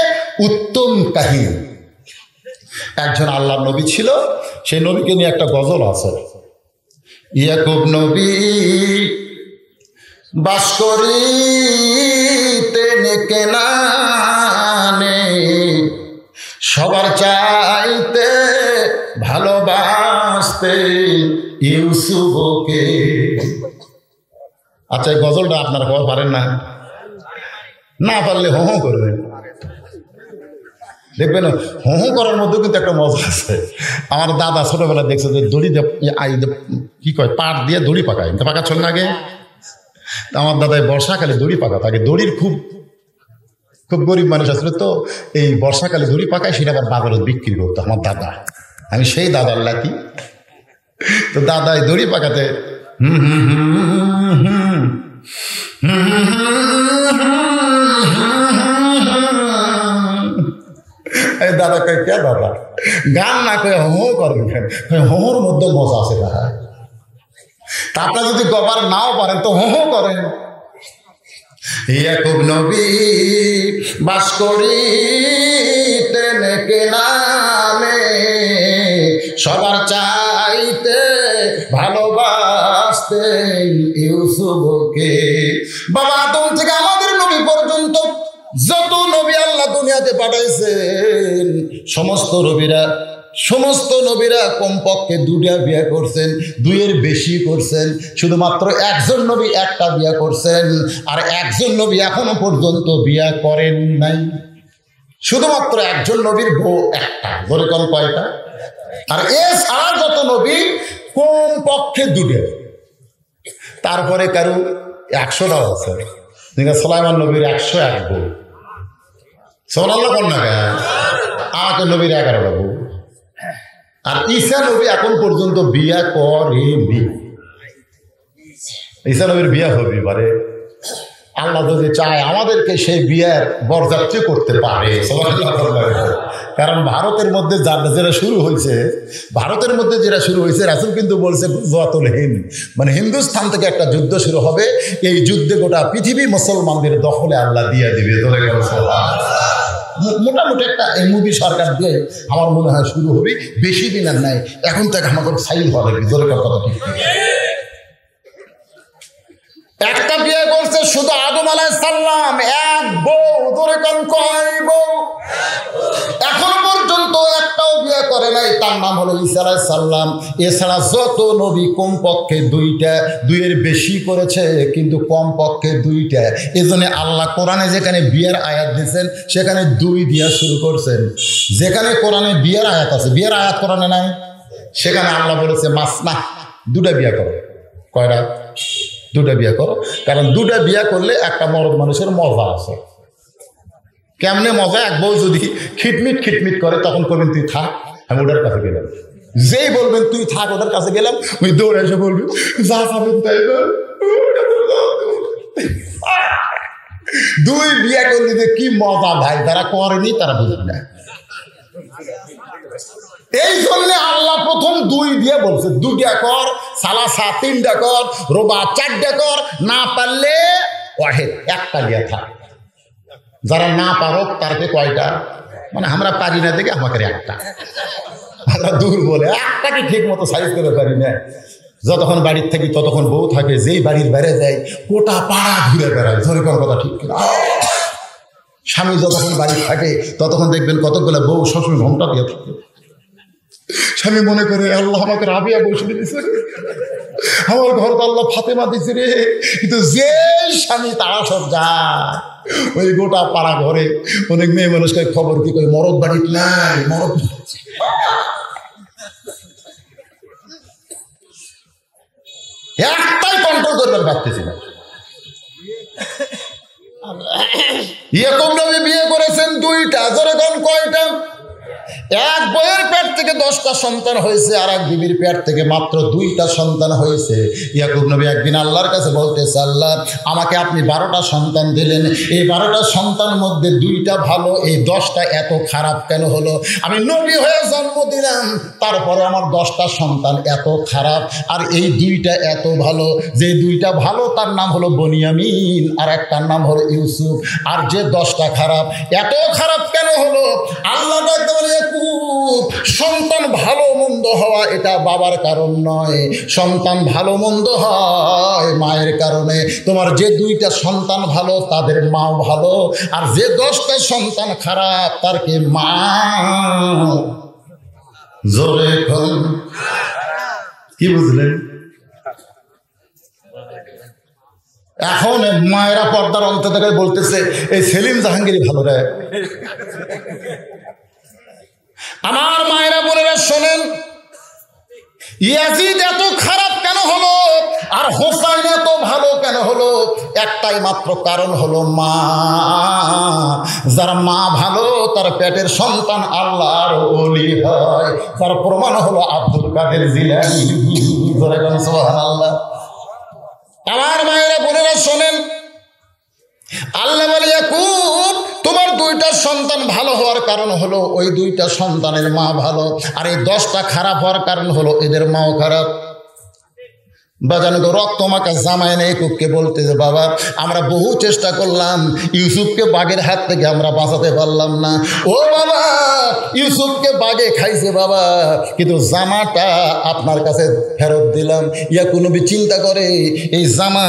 উত্তম কাহিনী। একজন আল্লাহর নবী ছিল, সেই নবীকে নিয়ে একটা গজল আছে। ইয়াকুব নবী বাস করিতে কেনানে, সবার চাইতে ভালোবাসতে ইউসুফকে। আচ্ছা, এই গজলটা আপনারা কবে পারেন না? না পারলে হো হো করবেন, দেখবেন হো হো করার মধ্যেও কিন্তু একটা মজা আছে। আমার দাদা ছোটবেলা দেখছে যে দড়ি কি কয়, পাট দিয়ে দড়ি পাকায়, পাকা চল না আগে। আমার দাদাই বর্ষাকালে দড়ি পাকা থাকে। দড়ির খুব খুব গরিব মানুষ আসলে তো, এই বর্ষাকালে দড়ি পাকায়, সেটা আবার বাজারে বিক্রি করতো আমার দাদা। আমি সেই দাদার লাতি। তো দাদাই দড়ি পাকাতে দাদা কয়, কে দাদা গান না কয়ে হো করবেন? হোর মধ্যে মজা আছে দাদা। তা আপনারা যদি গবার নাও পারেন তো হো করেন। ইয়াকুব নবী বাস করিতে কেনানে, সবার চাইতে ভালোবাসতে ইউসুফকে। বাবা আদম থেকে আমাদের নবী পর্যন্ত যত নবী আল্লাহ দুনিয়াতে পাঠাইছেন, সমস্ত নবীরা কমপক্ষে 2টা বিয়ে করছেন, 2-এর বেশি করছেন। শুধুমাত্র একজন নবী 1টা বিয়ে করছেন, আর একজন নবী এখনো পর্যন্ত বিয়ে করেন নাই। শুধুমাত্র একজন নবীর বউ 1টা। ধরে কোন কয়টা? আর এছাড়া যত নবী কমপক্ষে 2টা। তারপরে কারো 100টাও আছে। সুলাইমান নবীর 101 বউ। সুবহানাল্লাহ কোন না? আমাকে নবীর 11টা বউ। আর ঈসা নবী এখন পর্যন্ত বিয়া করেনি। ঈসা নবীর বিয়া হবে পারে, আল্লাহ যদি চায় আমাদেরকে সেই বিয়ার বরযাত্রী করতে পারে। কারণ ভারতের মধ্যে যেটা শুরু হয়েছে, রাসূল কিন্তু বলছে গুজওয়াতুল হিন্দ, মানে হিন্দুস্থান থেকে একটা যুদ্ধ শুরু হবে। এই যুদ্ধে গোটা পৃথিবী মুসলমানদের দখলে আল্লাহ দিয়ে দিবে। মোটামুটি একটা এই মুভি সরকার দিয়ে আমার মনে হয় শুরু হবে, বেশি দিন আর নাই। এখন থেকে আমাদের সাইল হওয়া লাগবে। জোরে কথা ঠিক। 1টা বিয়ে করছে শুধু আদম আলাইহিস সালাম, 1 বউ। ধরে কোন কয় বউ? এখনো পর্যন্ত 1টাও বিয়ে করে নাই, তার নাম হলো ঈসা আলাইহিস সালাম। এছাড়া যত নবী কমপক্ষে 2টা, 2-এর বেশি করেছে কিন্তু কমপক্ষে 2টা। এজন্য আল্লাহ কোরআনে যেখানে বিয়ের আয়াত দিয়েছেন সেখানে 2 দিয়া শুরু করছেন। যেখানে কোরআনে বিয়ের আয়াত আছে, বিয়ের আয়াত কোরআনে নাই, সেখানে আল্লাহ বলেছে মাসনা, 2টা বিয়ে করো। কয়টা? 2টা বিয়ে করো। কারণ 2টা বিয়ে করলে একটা মরদ মানুষের মজা আছে। কেমনে মজা? এক বউ যদি খিটমিট করে, তখন করবেন তুই থাক, আমি ওটার কাছে গেলাম। যেই বলবেন তুই থাক, ওটার কাছে গেলাম, ওই দৌড়ে এসে বলবে যা পাবেন তাই। 2 বিয়ে করলে যে কি মজা ভাই, তারা করেনি, তারা বুঝবে না। এই জন্য আল্লাহ প্রথম 2 দিয়ে বলছে 2টা কর, সালাসা 3টা কর, রোবা 4টা কর, না পারলে ওয়াহিদ 1টা দিয়ে থাক। যারা না পারো তারকে কয়টা? মানে আমরা পারি না দেখে আমাকে 1টা। আমরা দূর বলে 1টাকে ঠিক মতো সাইজ করে পারি না। যতক্ষণ বাড়ির থাকি ততক্ষণ বউ থাকে, যেই বাড়ির বাইরে যায় গোটা পাড়া ঘুরে বেড়ায়। ধরে কোন কথা ঠিক কিনা? স্বামী যতক্ষণ বাড়ি থাকে ততক্ষণ দেখবেন কতগুলো বউ সবসময় ঘোমটা দিয়ে থাকে। স্বামী মনে করে আল্লাহ আমাকে রাবিয়া বসে দিয়েছে, আমার ঘর তো আল্লাহ ফাতেমা দিছে রে। কিন্তু যে স্বামী তারা সব যায় ওই গোটা পাড়া ঘরে অনেক মেয়ে মানুষকে খবর কি করে মরদ বাড়ি নাই, মরদ একটাই কন্ট্রোল করবার পারতেছি না। ইয়াকুব নবী বিয়ে করেছেন দুইটা, জোরে কোন কয়টা? এক বইয়ের পেট থেকে 10টা সন্তান হয়েছে, আর এক বিবির পেট থেকে মাত্র 2টা সন্তান হয়েছে। ইয়াকুব নবী একদিন আল্লাহর কাছে বলতেছে, আল্লাহ আমাকে আপনি 12টা সন্তান দিলেন, এই 12টা সন্তানের মধ্যে 2টা ভালো, এই 10টা এত খারাপ কেন হলো? আমি নবী হয়ে জন্ম দিলাম, তারপরে আমার 10টা সন্তান এত খারাপ, আর এই 2টা এত ভালো। যে 2টা ভালো তার নাম হলো বনিয়ামিন, আর একটার নাম হলো ইউসুফ। আর যে 10টা খারাপ, এত খারাপ কেন হলো? আল্লাহ সন্তান ভালো মন্দ হওয়া এটা বাবার কারণ নয়, সন্তান ভালো মন্দ হয় মায়ের কারণে। তোমার যে 2টা সন্তান ভালো তাদের মাও ভালো, আর যে 10টা সন্তান খারাপ তার কি মা? জোরে কি বুঝলেন? এখন মায়েরা পর্দার অন্ত থেকে বলতেছে এই সেলিম জাহাঙ্গীর ভালো রে। আমার মায়েরা বোনেরা শোনেন, ইয়াজিদ এত খারাপ কেন হলো আর হোসাইন এত ভালো কেন হলো? একটাই মাত্র কারণ হলো মা। যার মা ভালো তার পেটের সন্তান আল্লাহর ওলি হয়, তার প্রমাণ হলো আব্দুল কাদের জিলানী। সুবহানাল্লাহ। আমার মায়েরা বোনেরা শোনেন, আল্লাহ বলে ইয়াকুব তোমার 2টা সন্তান ভালো হওয়ার কারণ হলো ওই 2টা সন্তানের মা ভালো, আর এই 10টা খারাপ হওয়ার কারণ হলো এদের মাও খারাপ। বাজানো রক্ত মাখা জামাই নেই কুককে বলতে যে বাবা আমরা বহু চেষ্টা করলাম, ইউসুফকে বাঘের হাত থেকে আমরা বাঁচাতে পারলাম না। ও বাবা ইউসুফকে বাঘে খাইছে বাবা, কিন্তু জামাটা আপনার কাছে ফেরত দিলাম। ইয়াকুব নবী চিন্তা করে এই জামা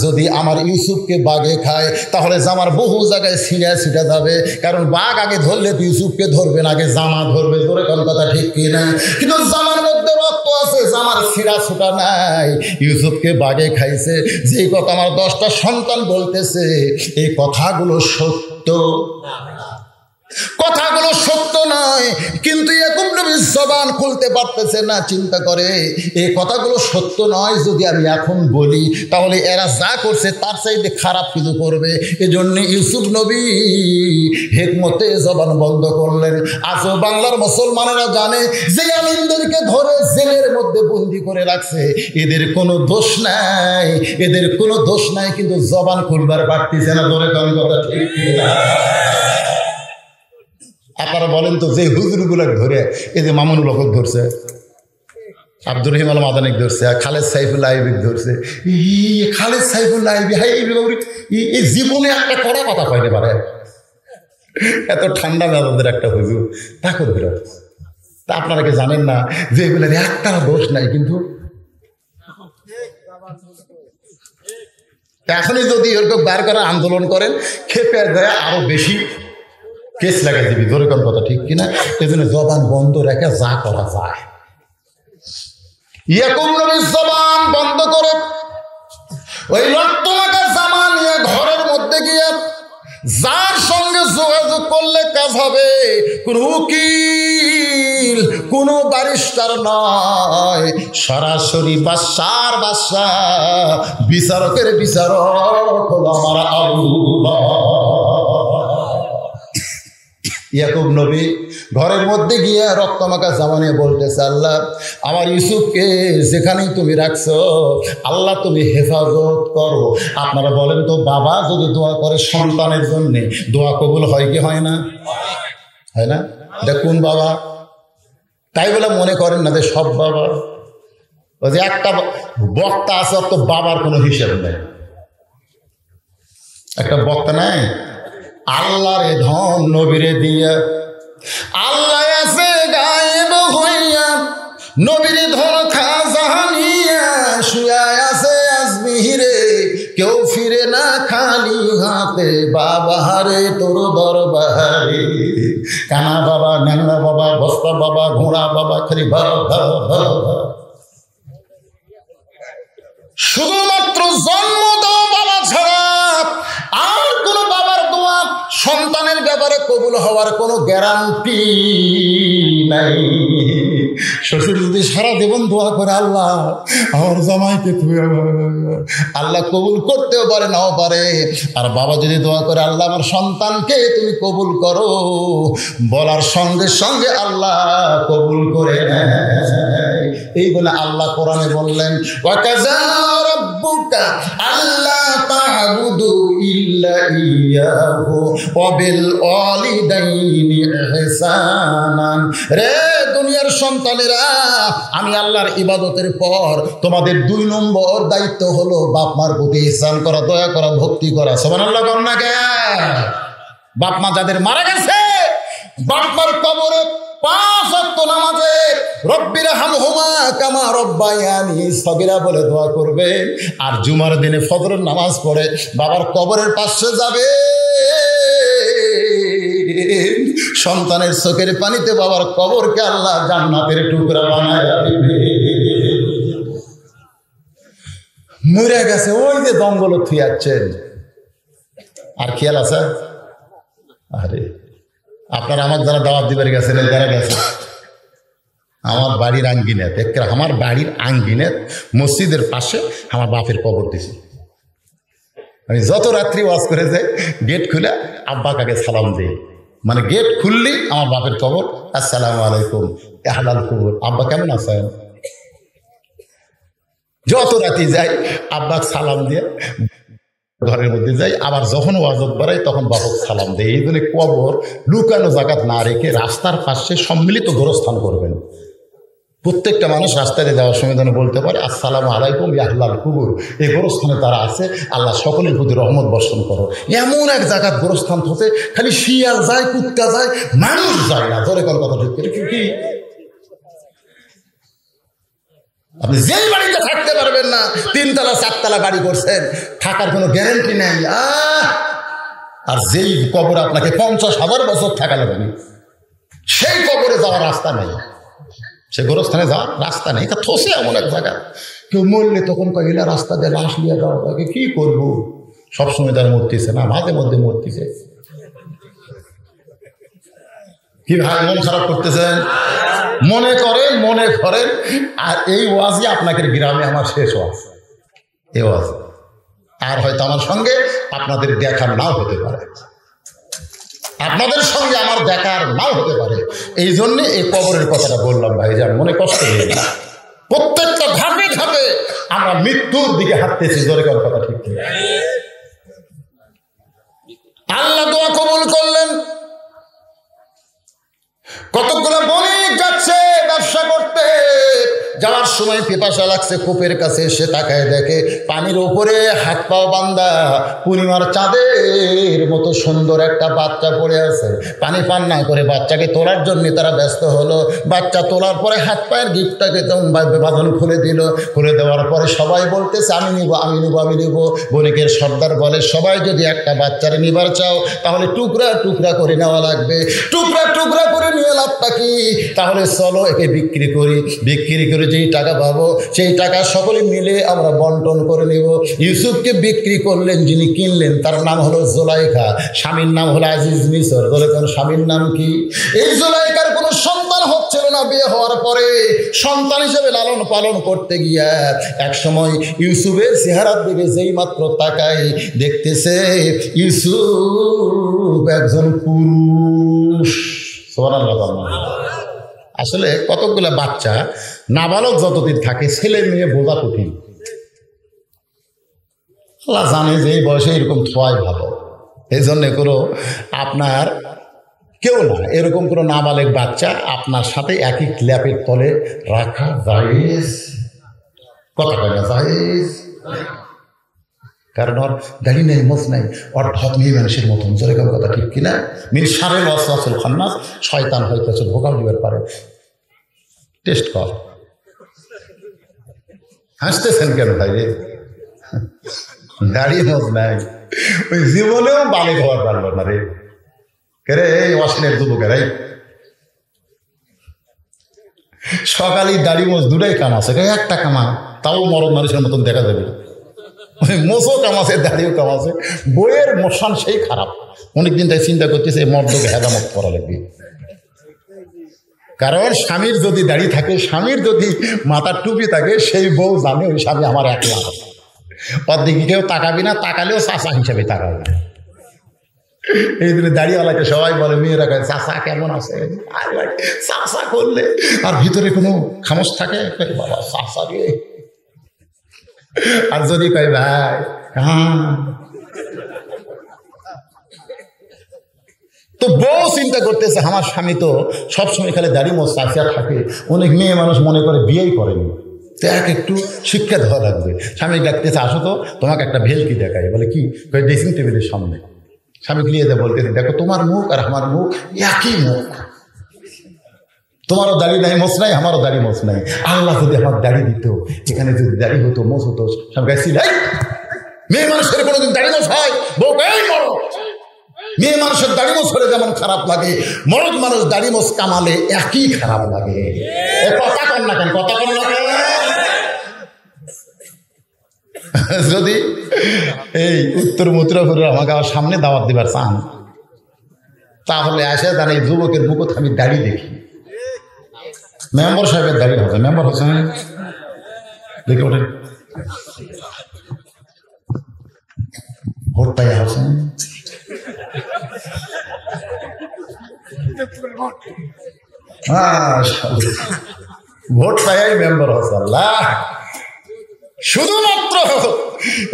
যদি আমার ইউসুফকে বাঘে খায় তাহলে জামার বহু জায়গায় ছিঁড়া ছিটা যাবে, কারণ বাঘ আগে ধরলে তো ইউসুফকে ধরবে না, আগে জামা ধরবে। ধরে কোন কথা ঠিক কিনা? কিন্তু জামার মধ্যে রক্ত আছে, জামার ছিঁড়া ছুটা নাই। ইউসুফকে বাঘে খাইছে। যে কথা আমার 10টা সন্তান বলতেছে এই কথাগুলো সত্য, কথাগুলো সত্য নয়, কিন্তু ইয়াকুব নবী জবান খুলতে পারতেছে না। চিন্তা করে এই কথাগুলো সত্য নয়, যদি আমি এখন বলি তাহলে এরা যা করছে তার চাইতে খারাপ কিছু করবে। এজন্য ইউসুফ নবী হিকমতে জবান বন্ধ করলেন। আজও বাংলার মুসলমানেরা জানে যে আলিমদেরকে ধরে জেলের মধ্যে বন্দি করে রাখছে এদের কোনো দোষ নাই, এদের কোনো দোষ নাই, কিন্তু জবান খুলবার পারতেছে না। ধরে কোন কথা ঠিক না? আপনারা বলেন তো যে হুজুরগুলো ধরে, এই যে মামুনুল হক ধরছে, আব্দুর রহিম আল মাদানিক ধরছে, খালেদ সাইফুল্লাহ আইবিক ধরছে। খালেদ সাইফুল্লাহ আইবি এই জীবনে একটা কড়া কথা কইতে পারে? এত ঠান্ডা মেজাজের একটা হুজুর তাকে ধরে। তা আপনারা কি জানেন না যে এগুলোর একটা দোষ নাই? কিন্তু এখনই যদি এরকম বার করার আন্দোলন করেন খেপে দেয় আরো বেশি কেস লাগাই দিবি। ধরে কোন কথা ঠিক কিনা? এই জন্য জবান বন্ধ রেখে যা করা যায়। ইয়াকুব নবী জবান বন্ধ করে ওই রক্তমাখা জামা নিয়ে ঘরের মধ্যে গিয়ে যার সঙ্গে যোগাযোগ করলে কাজ হবে, কোন উকিল কোন ব্যারিস্টার নয়, সরাসরি বাদশার বাদশাহ, বিচারকের বিচারক হলো আমার আল্লাহ। ইয়াকুব নবী ঘরের মধ্যে গিয়ে রক্তমাখা জামা নিয়ে বলতেছে, আল্লাহ আমার ইউসুফকে যেখানেই তুমি রাখছো আল্লাহ তুমি হেফাজত করো। আপনারা বলেন তো বাবা যদি দোয়া করে সন্তানের জন্যে দোয়া কবুল হয় কি হয় না? হয় না? এটা কোন বাবা? তাই বলে মনে করেন না যে সব বাবা। ওই যে একটা বক্তা আছে তো বাবার কোনো হিসাব নেই, একটা বক্তা নাই আল্লাহরে ধন নবীরে দিয়া, আল্লাহ আছে গায়েব হইয়া নবীরে ধন খাজানিয়া, শুয়া আছে আজমিরে কেউ ফিরে না খালি হাতে, বাবারে তোর দরবারে কানা বাবা, ন্যাংরা বাবা, বস্তা বাবা, ঘোড়া বাবা, খালি বাবা। শুধুমাত্র জন্ম দেওয়া বাবা ছাড়া আর কোন বাবার দোয়া সন্তানের ব্যাপারে কবুল হওয়ার কোনো গ্যারান্টি নাই। শ্বশুর যদি সারা জীবন দোয়া করে আল্লাহ আমার জামাইকে তুমি, আল্লাহ কবুল করতেও পারে নাও পারে। আর বাবা যদি দোয়া করে আল্লাহ আমার সন্তানকে তুমি কবুল করো, বলার সঙ্গে সঙ্গে আল্লাহ কবুল করে নেয়। এই বলে আল্লাহ কোরআনে বললেন ওয়াকাযা রাব্বুকা আল্লা তা'বুদু ইল্লা ইয়্যাহু ওয়া বিল ওয়ালিদাইনি ইহসানান। রে দুনিয়ার সন্তানেরা, আমি আল্লাহর ইবাদতের পর তোমাদের 2 নম্বর দায়িত্ব হলো বাপ মার প্রতি ইহসান করা, দয়া করা, ভক্তি করা। সুবহানাল্লাহ বলেন না কে? বাপ মা যাদের মারা গেছে, বাপ মার কবরে 5 ওয়াক্ত নামাজে রব্বির হামহুমা কামা রব্বায়ানি সগীরা বলে দোয়া করবে। আর জুমার দিনে ফজরের নামাজ পড়ে বাবার কবরের পাশে যাবে, সন্তানের চোখের পানিতে বাবার কবরকে আল্লাহ জান্নাতের টুকরা বানায় দিবে। মরে গেছে ওই যে জঙ্গল থুয়াচ্ছেন, আর খেয়াল আছে? আরে আপনারা আমার যারা দাওয়াত দিবার গেছেন, যারা গেছে আমার বাড়ির আঙ্গিনাত, আমার বাড়ির আঙ্গিনাত মসজিদের পাশে আমার বাপের কবর দিছি। আমি যত রাত্রি ওয়াজ করে যাই গেট খুলে আব্বা কাকে সালাম দিই, মানে গেট খুললি আমার বাপের কবর, আসসালামু আলাইকুম হালাল কবর, আব্বা কেমন আছেন? যত রাতি যাই আব্বা সালাম দিয়ে ঘরের মধ্যে যাই, আবার যখন ওয়াজত বাড়াই তখন বাপক সালাম দেয়। এই জন্য কবর লুকানো জায়গাত না রেখে রাস্তার পাশে সম্মিলিত গোরস্থান করবেন। প্রত্যেকটা মানুষ রাস্তায় যাওয়ার সময় যেন বলতে পারে আসসালামু আলাইকুম ইয়া আহলাল কুবুর, এই গোরস্থানে তারা আছে, আল্লাহ সকলের প্রতি রহমত বর্ষণ করো। এমন এক জায়গার গোরস্থান হতে খালি শিয়াল যায়, কুত্তা যায়, মানুষ যায় না। ধরে কোন কথা ঠিক কি? আপনি যেই বাড়িতে থাকতে পারবেন না, 3 তলা 4 তলা বাড়ি করছেন, থাকার কোনো গ্যারান্টি নেই। আর যেই কবর আপনাকে 50,000 বছর থাকা লাগবে, সেই কবরে যাওয়ার রাস্তা নেই, সে গোরস্থানে যাওয়ার রাস্তা নেই। এটা থসে এমন এক জায়গা, কেউ মরলে তখন কহিলা রাস্তা দিয়ে লাশ নিয়ে যাওয়া, তাকে কি করবো? সবসময় তার মরতেছে না, মাঝে মধ্যে মরতেছে। কি ভাই মন খারাপ করতেছেন? মনে করেন আর এই ওয়াজই আপনাদের গ্রামে আমার শেষ ওয়াজ, এই ওয়াজ। আর হয়তো আমার সঙ্গে আপনাদের দেখার নাও হতে পারে, আপনাদের সঙ্গে আমার দেখার নাও হতে পারে। এই জন্যে এই কবরের কথাটা বললাম ভাই, যে মনে কষ্ট নেই না। প্রত্যেকটা ধাপে ধাপে আমরা মৃত্যুর দিকে হাঁটতেছি। জোরে কোন কথা ঠিক নেই। আল্লাহ দোয়া কবুল করলেন। কতগুলো বণিক যাচ্ছে ব্যবসা করতে, যাওয়ার সময় পিপাসা লাগছে, কূপের কাছে এসে তাকায় দেখে পানির উপরে হাত পাও বান্ধা পূর্ণিমার চাঁদের মতো সুন্দর একটা বাচ্চা পড়ে আছে। পানি পান না করে বাচ্চাকে তোলার জন্য তারা ব্যস্ত হলো। বাচ্চা তোলার পরে হাত পায়ের গিফটটাকে বাঁধন খুলে দিল। খুলে দেওয়ার পরে সবাই বলতেছে আমি নিব, আমি নিব, আমি নিব। বণিকের সর্দার বলে সবাই যদি একটা বাচ্চারে নিবার চাও তাহলে টুকরা টুকরা করে নেওয়া লাগবে। টুকরা টুকরা করে নিয়ে লাভটা কি? তাহলে চলো একে বিক্রি করি, বিক্রি করে যেই টাকা পাবো সেই টাকা সকলে মিলে আমরা বন্টন করে নেব। ইউসুফকে বিক্রি করলেন, যিনি কিনলেন তার নাম হলো জুলাইখা, স্বামীর নাম হলো আজিজ মিসর। বলে তার স্বামীর নাম কি? এই জুলাইখার কোনো সন্তান হচ্ছিল না। বিয়ে হওয়ার পরে সন্তান হিসেবে লালন পালন করতে গিয়া এক সময় ইউসুফের চেহারার দিকে যেই মাত্র তাকাই দেখতেছে ইউসুফ একজন পুরুষ। আসলে কতগুলো বাচ্চা নাবালক যতদিন থাকে ছেলে মেয়ে বোঝা কঠিন। আল্লাহ জানে যে এই বয়সে এরকম থোয়াই ভালো। এই জন্যে কোনো আপনার কেউ না, এরকম কোনো নাবালেক বাচ্চা আপনার সাথে একই ল্যাপের তলে রাখা জায়েজ। কথা কয় না জায়েজ? কারণ ওর দাড়ি নেই, মোচ নাই, ওর ঢপ নেই মানুষের মতন। জোরে কথা ঠিক কিনা? মিন শারিল ওয়াসওয়াসিল খান্নাস, শয়তান হয়তো ধোঁকা দিবার পারে। টেস্ট কর। হাসতেছেন কেন ভাই রে? দাড়ি মোচ নাই, ওই জীবনেও বালিক হওয়ার পারল না রে। রে এই অশ্বিনের যুবকের এই সকালে দাড়ি মোজ দুটাই কামাছে, একটা কামা তাও মরদ মানুষের মতন দেখা যাবে। মোচও কামাছে, দাড়িও কামাছে, বইয়ের মোশান সেই খারাপ। অনেকদিন তাই চিন্তা করতেছে এই মর্দকে হেদামত করা লাগবে। কারণ স্বামীর যদি দাড়ি থাকে, স্বামীর যদি মাথার টুপি থাকে, সেই বউ জানে ওই স্বামী আমার এক লাখ। ওর দিকে কেউ তাকাবি না, তাকালেও চাচা হিসাবে তাকাবে। এই দিনে দাড়িওয়ালাকে সবাই বলে, মেয়েরা কয় চাচা কেমন আছে, চাচা করলে আর ভিতরে কোনো খামোশ থাকে, বাবা চাচা রে। আর যদি কয় ভাই, হ্যাঁ, তো বউ চিন্তা করতেছে আমার স্বামী তো সবসময় খালি দাড়ি মোছ চাচিয়া থাকে। অনেক মেয়ে মানুষ মনে করে বিয়েই করেনি, তো একটু শিক্ষা দেওয়া লাগবে। স্বামী ডাকতেছে, আসো তো তোমাকে একটা ভেলকি দেখায়। বলে কি? ড্রেসিং টেবিলের সামনে। স্বামীকে নিয়ে দেয়, বলতেছে দেখো তোমার মুখ আর আমার মুখ একই মুখ, তোমারও দাড়ি নাই মোছ নাই, আমারও দাড়ি মোছ নাই। আল্লাহ যদি আমার দাড়ি দিত, এখানে যদি দাড়ি হতো মোছ হতো। স্বামী গাইছি মেয়ে মানুষের কোনোদিন দাড়ি মোছ হয়? বউ এই মরো, মেয়ে মানুষের দাড়ি মোছ হলে যেমন খারাপ লাগে, মরদ মানুষ দাড়ি মোছ কামালে একই খারাপ লাগে। কথা কন না কেন, কথা কন না কেন? যদি এই উত্তর মথুরাপুরে আমাকে আবার সামনে দাওয়াত দিবার চান, তাহলে আসে তার এই যুবকের মুখত আমি দাড়ি দেখি। মেম্বার সাহেবের দাড়ি হবে, মেম্বার হোসেন দেখে ওঠেন, ভোট পাই হোসেন, ভোট পাই মেম্বার হোসেন। শুধুমাত্র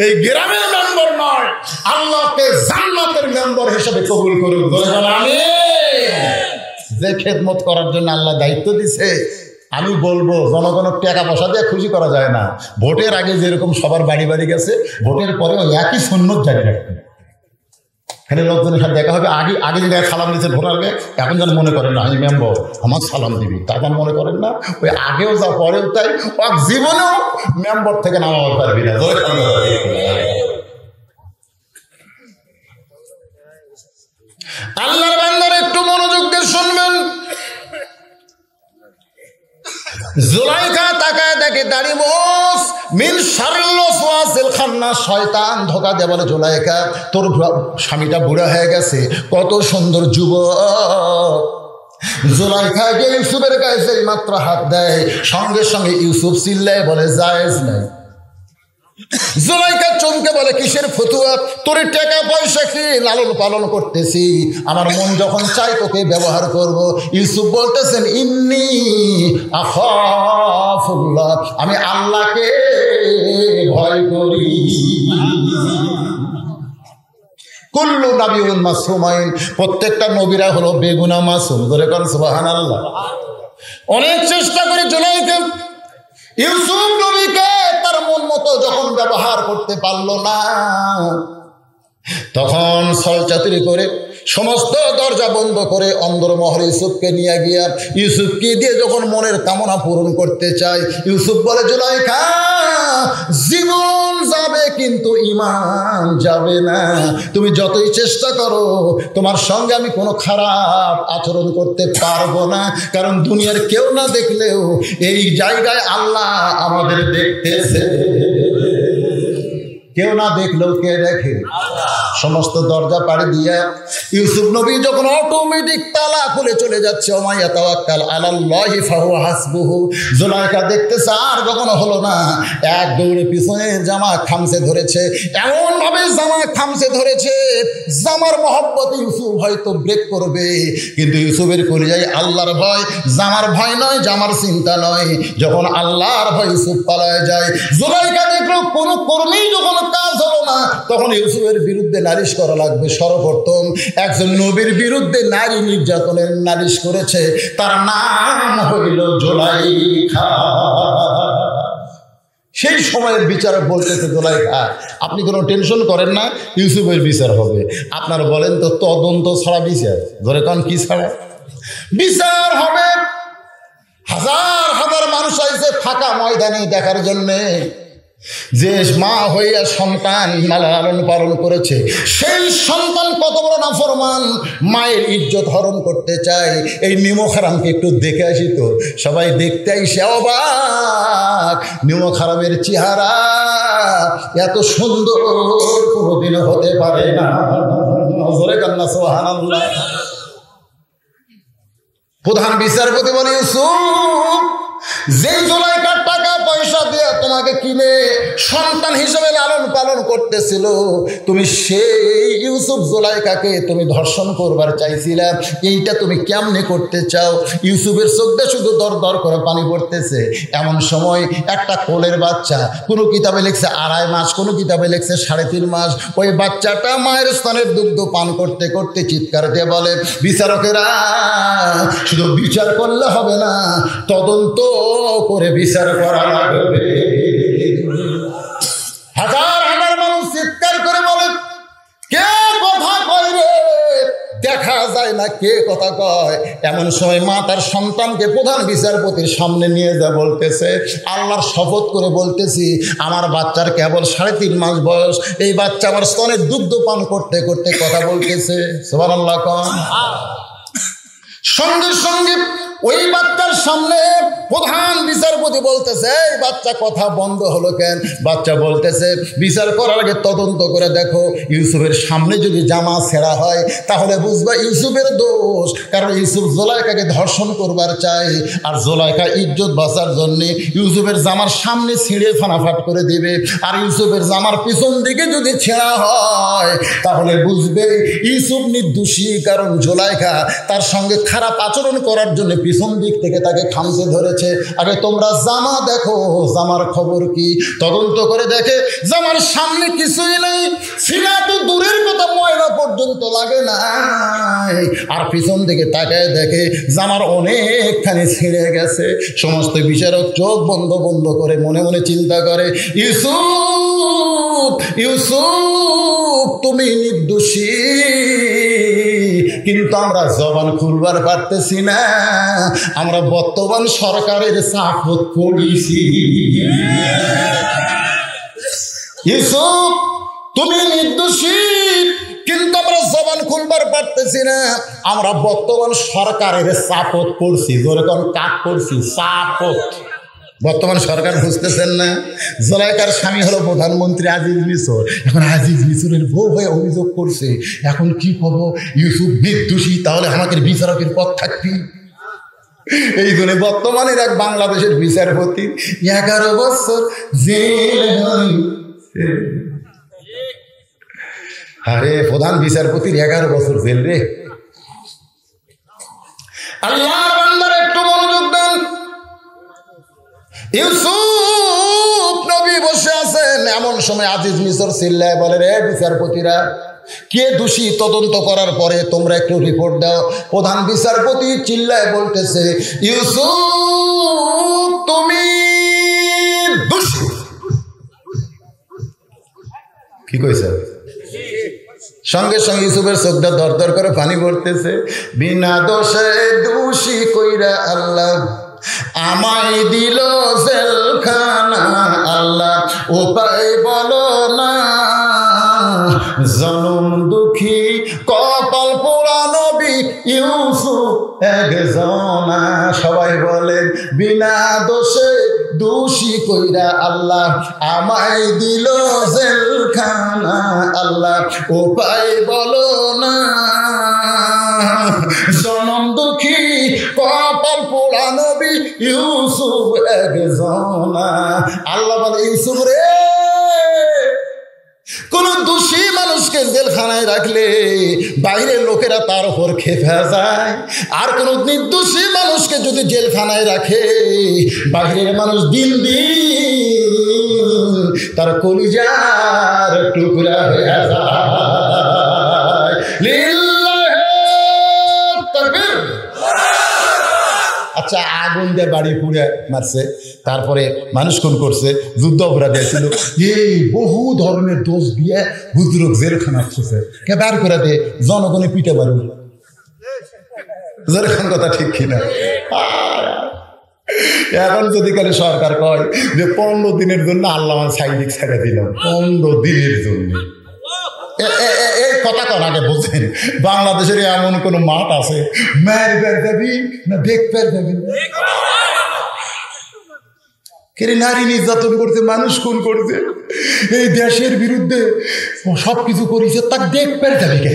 এই গ্রামের মেম্বার নয়, আল্লাহকে জান্নাতের মেম্বার হিসেবে কবুল করুন। আমি যে খেদমত করার জন্য আল্লাহ দায়িত্ব দিছে, আমি বলবো জনগণের টাকা পয়সা দিয়ে খুশি করা যায় না। ভোটের আগে যেরকম সবার বাড়ি বাড়ি গেছে, ভোটের পরেও একই সুন্নত জারি রাখবেন। এখানে লোকজনের সাথে দেখা হবে, আগে আগে যে সালাম দিচ্ছে ভোটার আগে, এখন যেন মনে করেন না আমি মেম্বার আমার সালাম দিবি, তা মনে করেন না। ওই আগেও যা পরেও তাই, জীবনেও মেম্বার থেকে নামাতে পারবি না। আল্লাহর বান্দারা একটু মনোযোগ দিয়ে শুনবেন। জুলাইখা তাকায় দেখে দাড়ি মোছ, মিন শারিল ওয়াসওয়াসিল খান্নাস, শয়তান ধোঁকা দেয়। বলে জুলাইখা তোর স্বামীটা বুড়া হয়ে গেছে, কত সুন্দর যুবক। জুলাইখা গিয়ে ইউসুফের কাছে মাত্র হাত দেয়, সঙ্গে সঙ্গে ইউসুফ চিল্লায় বলে জায়েজ নাই। জুলাইখা চমকে বলে কিসের ফতুয়া, তোর টাকা পয়সা কি লালন পালন করতেছি, আমার মন যখন চাই তোকে ব্যবহার করব। ইউসুফ বলতেছেন ইন্নী আখাফুল্লাহ, আমি আল্লাহকে ভয় করি। কুল্লু নাবিয়্যুন মাসুমাইন, প্রত্যেকটা নবীরা হলো বেগুনা মাসুম। ধরে কোন সুবহানাল্লাহ। অনেক চেষ্টা করে জুলাইখা ইউসুফ নবীকে তার মন মতো যখন ব্যবহার করতে পারলো না, তখন ছলচাতুরি করে সমস্ত দরজা বন্ধ করে অন্দরমহলে ইউসুফকে নিয়ে গিয়া ইউসুফকে দিয়ে যখন মনের কামনা পূরণ করতে চায়, ইউসুফ বলে জুলাইখা জীবন যাবে কিন্তু ঈমান যাবে না। তুমি যতই চেষ্টা করো, তোমার সঙ্গে আমি কোনো খারাপ আচরণ করতে পারবো না, কারণ দুনিয়ার কেউ না দেখলেও এই জায়গায় আল্লাহ আমাদের দেখতেছে। কেউ না দেখলেও কে দেখে? সমস্ত দরজা পাড়ি দিয়া ইউসুফ নবী যখন অটোমেটিক তালা খুলে চলে যাচ্ছে, ওমাইয়া তাওয়াক্কাল আলাল্লাহি ফাহুয়া হাসবুহু, জুলাইখা দেখতেছে আর যখন হলো না, এক দৌড়ে পিছনে জামা খামচে ধরেছে, এমন ভাবে জামা খামচে ধরেছে, জামার মহব্বত ইউসুফ হয়তো ব্রেক করবে, কিন্তু ইউসুফের কলিজায় আল্লাহর ভয়, জামার ভয় নয়, জামার চিন্তা নয়। যখন আল্লাহর ভয় ইউসুফ পালায় যায়, জুলাইখা দেখলো কোনো কর্মী যখন কাজ হলো না, তখন ইউসুফের বিরুদ্ধে নালিশ করা লাগবে। সর্বপ্রথম একজন নবীর বিরুদ্ধে নারী নির্যাতনের নালিশ করেছে, তার নাম হইল জুলাইখা। সেই সময়ের বিচারক বলতেছে জুলাইখা আপনি কোনো টেনশন করেন না, ইউসুফের বিচার হবে। আপনারা বলেন তো তদন্ত ছাড়া বিচার? ধরে কারণ কি ছাড়া বিচার হবে? হাজার হাজার মানুষ আইছে ফাঁকা ময়দানে দেখার জন্যে, যে মা হইয়া সন্তান লালন পালন করেছে, সেই সন্তান কত বড় নাফরমান, মায়ের ইজ্জত হরণ করতে চায়। এই নিমক হারামকে একটু দেখে আসি তো। সবাই দেখতে আইসে অবাক, নিমক হারামের চেহারা এত সুন্দর কোনোদিনও হতে পারে না। সুবহানাল্লাহ। প্রধান বিচারপতি বলে, ইউসুফ, যে জুলাইখার টাকা পয়সা দিয়ে তোমাকে কিনে সন্তান হিসেবে লালন পালন করতেছিল, তুমি সেই ইউসুফ জুলাইখাকে তুমি ধর্ষণ করবার চাইছিলা, এইটা তুমি কেমনে করতে চাও? ইউসুফের চোখটা শুধু দর দর করে পানি পড়তেছে। এমন সময় একটা কোলের বাচ্চা, কোনো কিতাবে লিখছে 2.5 মাস, কোনো কিতাবে লিখছে 3.5 মাস, ওই বাচ্চাটা মায়ের স্তনের দুগ্ধ পান করতে করতে চিৎকার দিয়ে বলে, বিচারকেরা, শুধু বিচার করলে হবে না, তদন্ত করে বিচার করা লাগবে। হাজার হাজার মানুষ চিৎকার করে বলে, কে কথা কয় রে? দেখা যায় না কে কথা কয়। এমন সময় মা তার সন্তানকে প্রধান বিচারপতির সামনে নিয়ে যা বলতেছে, আল্লাহর শপথ করে বলতেছি, আমার বাচ্চার কেবল 3.5 মাস বয়স, এই বাচ্চা আমার স্তনের দুগ্ধ পান করতে করতে কথা বলতেছে। সুবহানাল্লাহ। সঙ্গে সঙ্গে ওই বাচ্চার সামনে প্রধান বিচারপতি বলতেছে, এই বাচ্চা কথা বন্ধ হলো কেন? বাচ্চা বলতেছে, বিচার করার আগে তদন্ত করে দেখো, ইউসুফের সামনে যদি জামা ছেঁড়া হয় তাহলে বুঝবা ইউসুফের দোষ, কারণ ইউসুফ জুলাইখাকে ধর্ষণ করবার চাই, আর জুলাইখা ইজ্জত বাঁচার জন্যে ইউসুফের জামার সামনে ছিঁড়ে ফানাফাট করে দিবে, আর ইউসুফের জামার পিছন দিকে যদি ছেঁড়া হয় তাহলে বুঝবে ইউসুফ নির্দোষী, কারণ জুলাইখা তার সঙ্গে খারাপ আচরণ করার জন্য পিছন দিক থেকে তাকে খামচে ধরেছে। আগে তোমরা জামা দেখো, জামার খবর কি? তদন্ত করে দেখে জামার সামনে কিছুই নেই, সিনা তো দূরের কথা, ময়লা পর্যন্ত লাগে না, আর পিছন দিকে তাকায় দেখে জামার অনেকখানি ছিঁড়ে গেছে। সমস্ত বিচারক চোখ বন্ধ বন্ধ করে মনে মনে চিন্তা করে, ইউসুফ, ইউসুফ, তুমি নির্দোষী, কিন্তু আমরা জবান খুলবার পারতেছি না, আমরা বর্তমান সরকারের চাপত পড়িছি। ইউসুফ, তুমি নির্দোষী, কিন্তু আমরা জবান খুলবার পারতেছি না, আমরা বর্তমান সরকারের চাপত পড়ছি। যেরকম কাক পড়ছি, চাপত। বর্তমান সরকার বুঝতেছেন না, জুলাইখার স্বামী হলো প্রধানমন্ত্রী আজিজ মিশর। এখন আজিজ মিশরের বউ হয়ে অভিযোগ করছে, এখন কি করবো? ইউসুফ নির্দোষী, তাহলে আমাদের বিচারকের পথ থাকবে। এই জন্য বর্তমানে এক বাংলাদেশের বিচারপতি 11 বছর জেল। আরে প্রধান বিচারপতির 11 বছর জেল রে। আল্লাহর বান্দারা একটু মনোযোগ দেন। ইউসুফ নবী বসে আছেন, এমন সময় আজিজ মিশর চিল্লায় বলে, রে বিচারপতিরা, কে দোষী তদন্ত করার পরে তোমরা একটু রিপোর্ট দাও। প্রধান বিচারপতি চিল্লায় বলতেছে, ইউসুফ তুমি দোষী। কি কইছে? সঙ্গে সঙ্গে ইউসুফের চোখটা দরদর করে পানি পড়তেছে। বিনা দোষে দোষী কইরা আল্লাহ আমায় দিল জেলখানা, আল্লাহ উপায় বলো না, জনম দুঃখী কপাল পোড়া নবী ইউসুফ একজনা। সবাই বলেন, বিনা দোষে দোষী কইরা আল্লাহ আমায় দিল জেলখানা, আল্লাহ উপায় বলো না, জনম দুঃখী কপাল পোড়া নবী ইউসুফ একজনা। আল্লাহ বলে, ইউসুফ রে, কোন দোষী মানুষকে জেলখানায় রাখলে বাইরের লোকেরা তার উপর খেপে যায়, আর কোন নির্দোষী মানুষকে যদি জেলখানায় রাখে বাইরের মানুষ দিন দিন তার কলিজার টুকরা হয়ে যায়। আচ্ছা, আগুন দিয়ে বাড়ি পুড়ে মারছে, তারপরে মানুষ খুন করছে, যুদ্ধ অপরাধী ছিল, এই বহু ধরনের দোষ দিয়ে হুজুরক জেলখানা আসছে, কে বার করে দে, জনগণে পিঠে বাড়ুন। জেলখান কথা ঠিক কিনা? এখন যদি কালে সরকার কয় যে 15 দিনের জন্য আল্লাহ সাইডিক ছেড়ে দিলাম, 15 দিনের জন্য, এই কথা কোন আগে বোঝেন বাংলাদেশের এমন কোন মাঠ আছে মারবার যাবি না দেখবার যাবি? কেরে নারী নির্যাতন করছে, মানুষ খুন করছে, এই দেশের বিরুদ্ধে সবকিছু করেছে, তাকে দেখবার যাবি কে?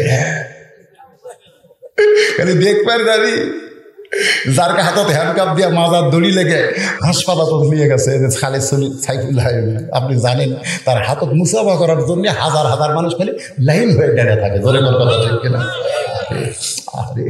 দেখবার যাবি যার হাতত হ্যান্ডকাপ দিয়ে মাজার দড়ি লেগে হাসপাতাল নিয়ে গেছে খালেদ সাইফুল্লাহ, আপনি জানেন তার হাতত মুসাফা করার জন্য হাজার হাজার মানুষ খালি লাইন হয়ে দাঁড়িয়ে থাকে। ধরে কোন কথা ঠিক কিনা? আরে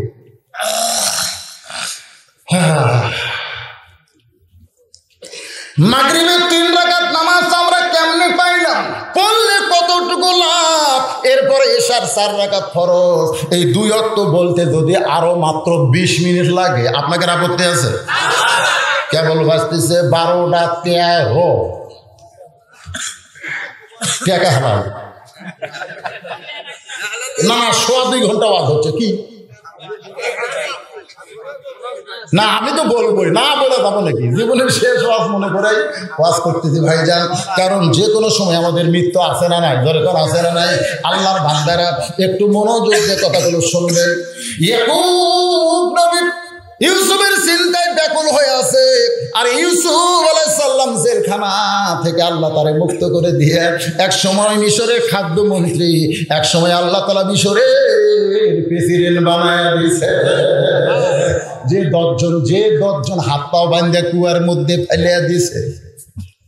মাগরিবের 3 রাকাত নামাজ আমরা কেমনে পাইলাম? পড়লে কতটুকু লাভ? এরপরে এশার 4 রাকাত ফরজ, এই 2 ওয়াক্ত বলতে যদি আরো মাত্র 20 মিনিট লাগে, আপনাকে আপত্তি আছে? কেবল বাজতেছে 12টা 13 টাকা হালাল না, 2.5 ঘন্টা ওয়াজ হচ্ছে কি না? আমি তো বলবোই না, বলে যাবো নাকি? জীবনের শেষ ওয়াজ মনে করেই ওয়াজ করতেছি ভাইজান, কারণ যে কোনো সময় আমাদের মৃত্যু আছে না নাই? ধরে কোন আছে না নাই? আল্লাহর বান্দারা একটু মনোযোগ দিয়ে কথাগুলো শুনবেন। ইয়াকুব নবী ইউসুফের চিন্তায় ব্যাকুল হয়ে আছে, আর ইউসুফ আলাইহিস সালাম জেলখানা থেকে আল্লাহ তারে মুক্ত করে দিয়ে এক সময় মিশরের খাদ্যমন্ত্রী, এক সময় আল্লাহ তাআলা মিশরের প্রেসিডেন্ট বানায় দিয়েছে। যে 10 জন হাত পাও বাঁধে কুয়ার মধ্যে ফেলে দিছে,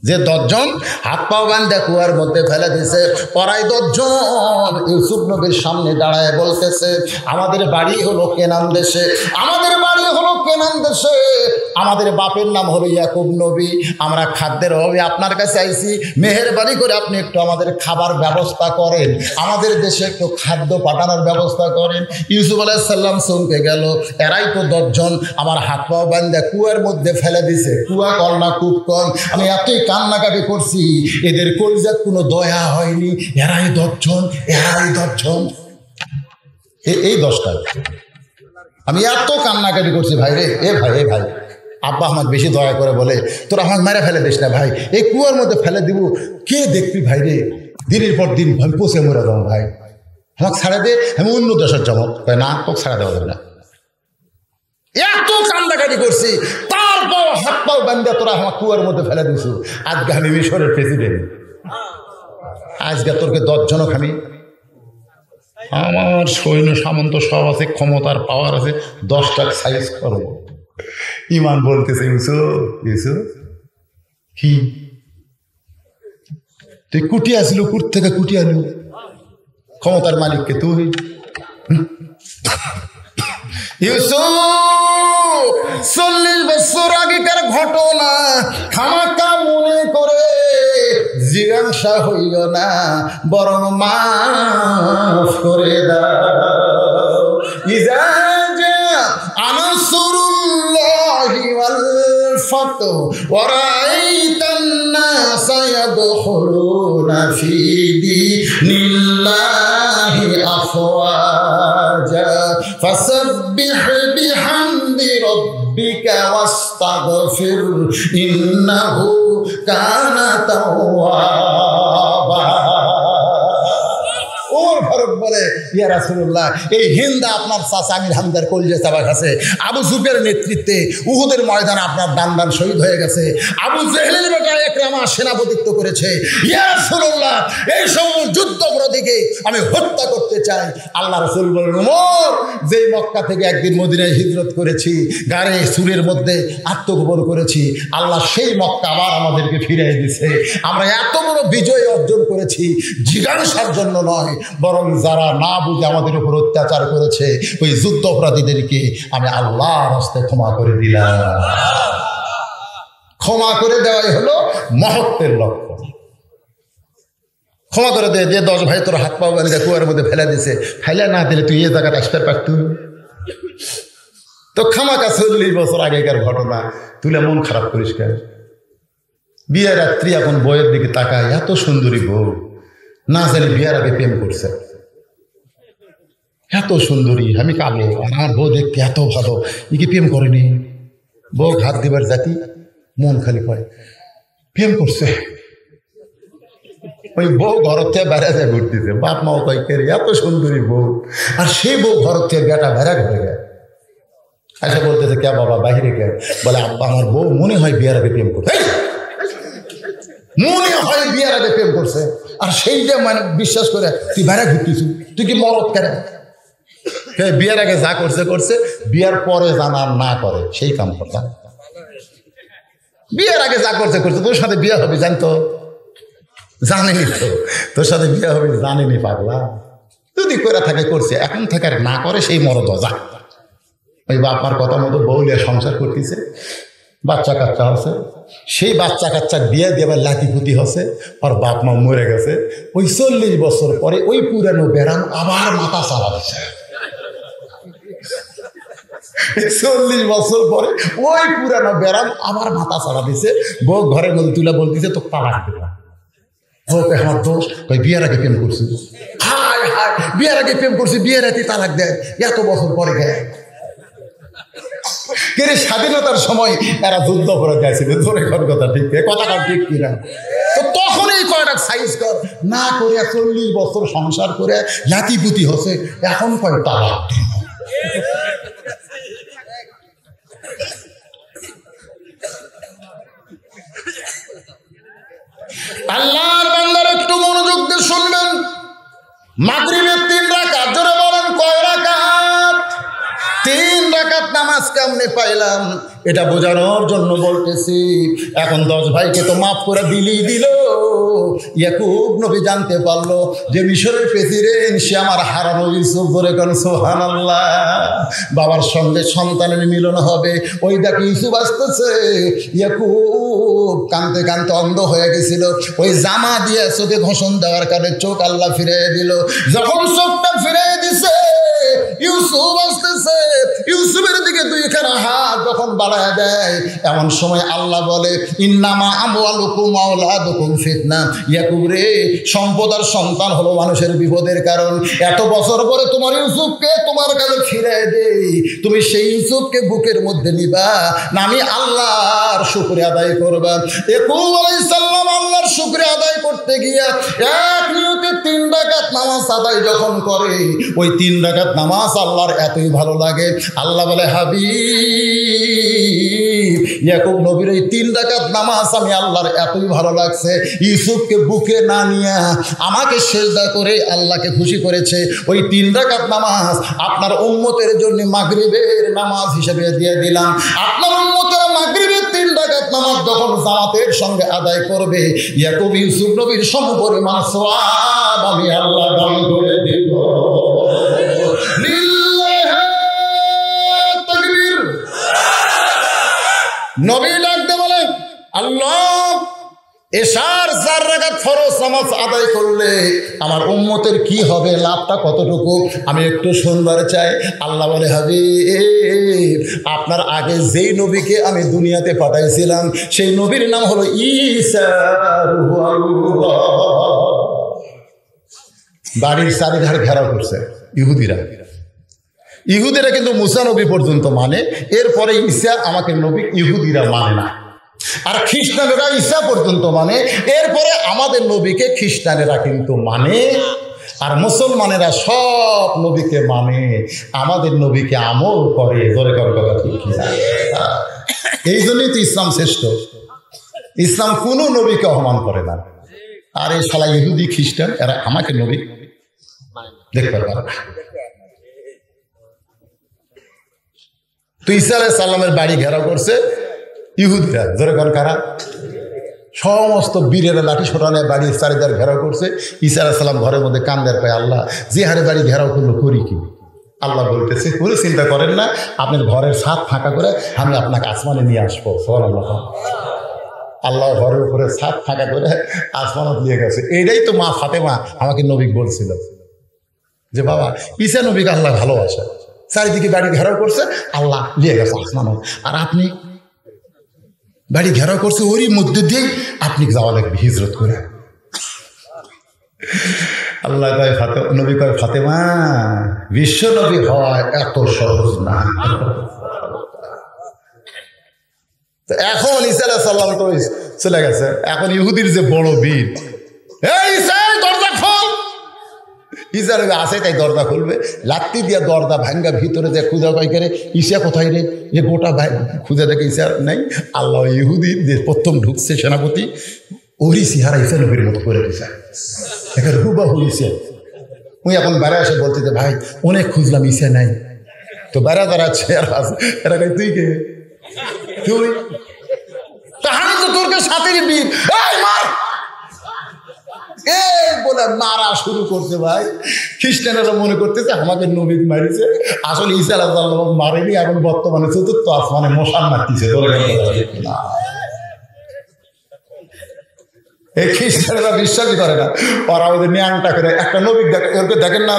যে 10 জন হাত পাও বাঁধে কুয়ার মধ্যে ফেলে দিছে, পরাই 10 জন ইউসুফ নবীর সামনে দাঁড়ায় বলতেছে, আমাদের বাড়ি হলো কেনান দেশে, আমাদের বাড়ি হলো কেনান দেশে, আমাদের বাপের নাম হলো ইয়াকুব নবী, আমরা খাদ্যের অভাবে আপনার কাছে আইছি, মেহেরবানি করে আপনি একটু আমাদের খাবার ব্যবস্থা করেন, আমাদের দেশে একটু খাদ্য পাঠানোর ব্যবস্থা করেন। ইউসুফ আলাইহিস সালাম চমকে গেল, এরাই তো 10 জন আমার হাত পাও বাঁধে কুয়ার মধ্যে ফেলে দিছে, কুয়া কল না কূপ কল, আমি এতই কান্নাকাটি করছি, এদের কলিজাত কোনো দয়া হয়নি, এরাই 10 জন, এরাই 10 জন, এই 10টা আমি এত কান্নাকাটি করছি ভাই রে। এ ভাই আব্বা আমাকে বেশি দয়া করে বলে, তোরা আমাকে মেরে ফেলে দিস না ভাই, এই কুয়ার মধ্যে ফেলে দিব, কে দেখবি ভাই রে, দিনের পর দিন আমি পচে মরে যাবো ভাই, আমাকে ছাড়া দে, আমি অন্য দেশের যাবো। না, তোকে ছাড়া দেওয়া যাবে না। এত কান্দাকাটি করছি, তারপর হাত পাও বান্ধা তোরা আমার কুয়ার মধ্যে ফেলে দিস, আজকে আমি মিশরের প্রেসিডেন্ট, আজকে তোরকে 10 জনক আমি, আমার সৈন্য সামন্ত সব আছে, ক্ষমতার পাওয়ার আছে, 10টা সাইজ করবো। ইমান বলতেছে, ইউসুফ কি তুই কুটি আসিল, কুট থেকে কুটি আনু, ক্ষমতার মালিককে তুই। ইউসুফ 40 বছর আগেকার ঘটনা, খামাকা মনে করে জিজ্ঞাসা হইল না, বরং মাফ করে দাও। ইজা আনাসুরুল্লাহি ওয়াল ফাতহু ওয়া রাআইতান নাসা ইয়াদখুলুনা ফি দীনিল্লাহি আফওয়াজা ফাসাব্বিহ বিহামদি রাব্বিকা ওয়াস্তাগফির ইন্নাহু কানা তাওয়াবা। বলে, ইয়া রাসূলুল্লাহ, এই হিন্দা আপনার চাচা আমির হামদার কলিজা চাবা গেছে, আবু সুফিয়ার নেতৃত্বে উহুদের ময়দানে আপনার দান শহীদ হয়ে গেছে, আবু জেহেলের বেটা ইকরামা সেনাপতিত্ব করেছে। ইয়া রাসূলুল্লাহ, এই সমস্ত যুদ্ধপরাধীকে আমি হত্যা করতে চাই। আল্লাহ রাসূল বলেন, ওমর, যেই মক্কা থেকে একদিন মদিনায় হিজরত করেছি, গাড়ে সুরের মধ্যে আত্মগোপন করেছি, আল্লাহ সেই মক্কা আবার আমাদেরকে ফিরিয়ে দিয়েছে। আমরা এত বড় বিজয় অর্জন করেছি জিজ্ঞাসার জন্য নয়, বরং যারা না বুঝে আমাদের উপর অত্যাচার করেছে, ওই যুদ্ধ অপরাধীদেরকে আমি আল্লাহর হস্তে ক্ষমা করে দিলাম। ক্ষমা করে দেওয়াই হলো মহত্বের লক্ষ্য। ক্ষমা করে দে, যে 10 ভাই তোর হাত পাও বাঁধে কুয়ার মধ্যে ফেলে দিছে, ফেলে না দিলে তুই এই জায়গাটা আসতে পারত। তো খামাকা 40 বছর আগেকার ঘটনা তুলে মন খারাপ করিস কেন? বিয়ের রাত্রি এখন বইয়ের দিকে তাকায়, এত সুন্দরী বউ, না জানি বিয়ের আগে প্রেম করছে, এত সুন্দরী, আমি কালো, আর আমার বউ দেখতে এত ভালো, কি প্রেম করেনি? বউ হাত দিবার জাতি মন খালি কয় প্রেম করছে। ওই বউ ঘর থেকে বেড়া যায় ঘুরতেছে, বাপ মাও কয় কে এত সুন্দরী বউ, আর সেই বউ ঘর থেকে বেটা বেড়া ঘুরে গেছে। আচ্ছা বলতেছে কে বাবা বাহিরে কে? বলে আব্বা আমার বউ মনে হয় বিয়ার আগে প্রেম করছে, মনে হয় বিয়ার আগে প্রেম করছে। আর সেইটা মানে বিশ্বাস করে তুই বেড়া ঘুরতেছিস, তুই কি মরদ কেন? বিয়ার আগে যা করছে করছে, বিয়ার পরে জানা না করে সেই কাম করতাম। বিয়ার আগে যা করছে করছে, তোর সাথে বিয়ে হবে জানতো? জানেনি তো, তোর সাথে বিয়ে হবে জানেনি পাগলা। যদি করে থাকে করছে, এখন থেকে আর না করে সেই মরদ যা। ওই বাপার কথা মতো বউলিয়া সংসার করতেছে, বাচ্চা কাচ্চা হচ্ছে। সেই বাচ্চা কাচ্চা বিয়ে দিয়ে আবার লাতিপুতি হচ্ছে, আর বাপ মা মরে গেছে। ওই 40 বছর পরে ওই পুরানো ব্যারাম আবার মাথা চালা দিচ্ছে। 40 বছর পরে ওই পুরানো ব্যারাম আবার মাথা চালা দিছে। বউ ঘরের মধ্যে তুলে বলতেছে তো তালাক দেবা। বউকে আমার দোষ, ওই বিয়ের আগে প্রেম করছি। হায় হায়, বিয়ের আগে প্রেম করছি, বিয়ের রাতে তালাক দেয়, এত বছর পরে দেয়। কেরে স্বাধীনতার সময় এরা যুদ্ধ করে গেছিল, ধরে ঘর কথা ঠিক কথা ঠিক কিনা? তো তখনই কয়টা সাইজ কর না করে 40 বছর সংসার করে লাতিপুতি হচ্ছে, এখন কয় তালাক। আল্লাহর বান্দারা একটু মনোযোগ দিয়ে শুনবেন। মাগরিবের 3 রাকাত, জোরে বলেন কয় রাকাত? 3 রাকাত নামাজ কেমনে পাইলাম এটা বোঝানোর জন্য বলতেছি। এখন 10 ভাইকে তো মাফ করে দিলেই দিল। ইয়াকুব নবী জানতে পারলো যে মিশরের প্রেসিডেন্ট সে আমার হারানো ইউসুফ, বলে কোন সুবহানাল্লাহ। বাবার সঙ্গে সন্তানের মিলন হবে, ওই দেখো ইউসুফ আসতেছে। ইয়াকুব কাঁদতে কাঁদতে অন্ধ হয়ে গেছিল, ওই জামা দিয়ে চোখে ঘষণ দেওয়ার কারণে চোখ আল্লাহ ফিরিয়ে দিল। যখন চোখটা ফিরিয়ে দিছে, ইউসুফ আসতেছে। ইউসুফের দিকে 2খানা হাত যখন বাড়ায় দেয়, এমন সময় আল্লাহ বলে ইন্নামা আমওয়ালুকুম ওয়া আওলাদুকুম ফিতনা। ইয়াকুব রে, সম্পদ আর সন্তান হলো মানুষের বিপদের কারণ। এত বছর পরে তোমার ইউসুফকে তোমার কাছে ফিরে দেই, তুমি সেই ইউসুফকে বুকের মধ্যে নিবা না আমি আল্লাহর শুকরিয়া আদায় করবা? ইয়াকুব আলাইহিস সালাম আল্লাহর শুকরিয়া আদায় করতে গিয়া এক নিয়তে 3 রাকাত নামাজ আদায় যখন করে, ওই 3 রাকাত নামাজ আল্লাহর এতই ভালো লাগে, আল্লাহ বলে হাবিব ইয়াকুব নবীর এই 3 রাকাত নামাজ আমি আল্লাহর এতই ভালো লাগছে, ইউসুফকে বুকে না নিয়ে আমাকে সিজদা করে আল্লাহকে খুশি করেছে। ওই 3 রাকাত নামাজ আপনার উম্মতের জন্য মাগরিবের নামাজ হিসেবে দিয়ে দিলাম। আপনার উম্মতের মাগরিবের 3 রাকাত নামাজ যখন জামাতের সঙ্গে আদায় করবে, ইয়াকুব ইউসুফ নবীর সমপরিমাণ সওয়াব আমি আল্লাহ দান করে দেব। নবী ডাকতে বলে আল্লাহ, এশার 4 রাকাত ফরজ নামাজ আদায় করলে আমার উম্মতের কি হবে, লাভটা কতটুকু আমি একটু শুনবার চাই। আল্লাহ বলে হাবিব, আপনার আগে যেই নবীকে আমি দুনিয়াতে পাঠাইছিলাম সেই নবীর নাম হলো ঈসা। বাড়ির চারিধার ঘেরাও করছে ইহুদিরা কিন্তু মুসা নবী পর্যন্ত মানে, এরপরে ঈসা আমাকে নবী ইহুদিরা মানে না। আর খ্রিস্টানেরা ঈসা পর্যন্ত মানে, এরপরে আমাদের নবীকে খ্রিস্টানেরা কিন্তু মানে। আর মুসলমানেরা সব নবীকে মানে, আমাদের নবীকে আমল করে। ধরে কর কথা ঠিক কিনা? এই জন্যই তো ইসলাম শ্রেষ্ঠ। ইসলাম কোনো নবীকে অপমান করে না। আর এই শালা ইহুদি খ্রিস্টান এরা আমাকে নবী দেখতে পারে না। তো ঈসা আলাইহিস সালামের বাড়ি ঘেরাও করছে ইহুদিরা। ধরে কোন কারা? সমস্ত বীরেরা লাঠি সোটানে বাড়ির চারিদার ঘেরাও করছে। ঈসা আলাইহিস সালাম ঘরের মধ্যে কান্দের পায়, আল্লাহ যে হারে বাড়ি ঘেরাও করলো করি কি? আল্লাহ বলতেছে কোনো চিন্তা করেন না, আপনার ঘরের ছাদ ফাঁকা করে আমি আপনাকে আসমানে নিয়ে আসবো। সুবহানাল্লাহ। আল্লাহ ঘরের উপরে ছাদ ফাঁকা করে আসমানত নিয়ে গেছে। এইটাই তো মা ফাতেমা আমাকে নবী বলছিল যে বাবা ঈসা নবীকে আল্লাহ ভালোবাসে, চারিদিকে বাড়ি ঘেরাও করছে, আল্লাহ নিয়ে গেছে আসমানত, আর আপনি বাড়ি ঘেরাও করছে, ওরই মধ্যে দিয়ে আপনি যাওয়া লাগবে হিজরত করে। আল্লাহ কয় নবী কয় ফাতেমা, বিশ্ব নবী হওয়া এত সহজ না। তো এখন ঈসা আলাইহিস সালাম তো চলে গেছে, এখন ইহুদির যে বড় বীর, এই ঈসা দরজা খোল, ঈসা নবী আসে তাই দরজা খুলবে, লাত্তি দিয়া দরজা ভাঙ্গা ভিতরে যে খুঁজা পাই করে, ঈসা কোথায় রে, যে গোটা ভাই খুঁজা দেখে ঈসা নাই। আল্লাহ ইহুদি যে প্রথম ঢুকছে সেনাপতি, ওরই চেহারা ঈসা নবীর মতো করে দিছে, এখানে হুবাহু ঈসা। উনি এখন বাইরে আসে বলতে যে ভাই অনেক খুঁজলাম ঈসা নাই। তো বাইরে দাঁড়াচ্ছে এরা কই তুই কে, তুই তাহলে তো তোর সাথেরই বীর, এই মার, এই বলে মারা শুরু করছে। ভাই খ্রিস্টানেরা মনে করতেছে আমাদের নবী মারিছে, আসলে ঈসা আলাইহিস সালাম মারেনি, এখন বর্তমানে চতুর্থ আসমানে মশান মারতেছে। এই খ্রিস্টানেরা বিশ্বাসই করে না, ওরা ওদের ন্যাংটা করে একটা নবী দেখেন না,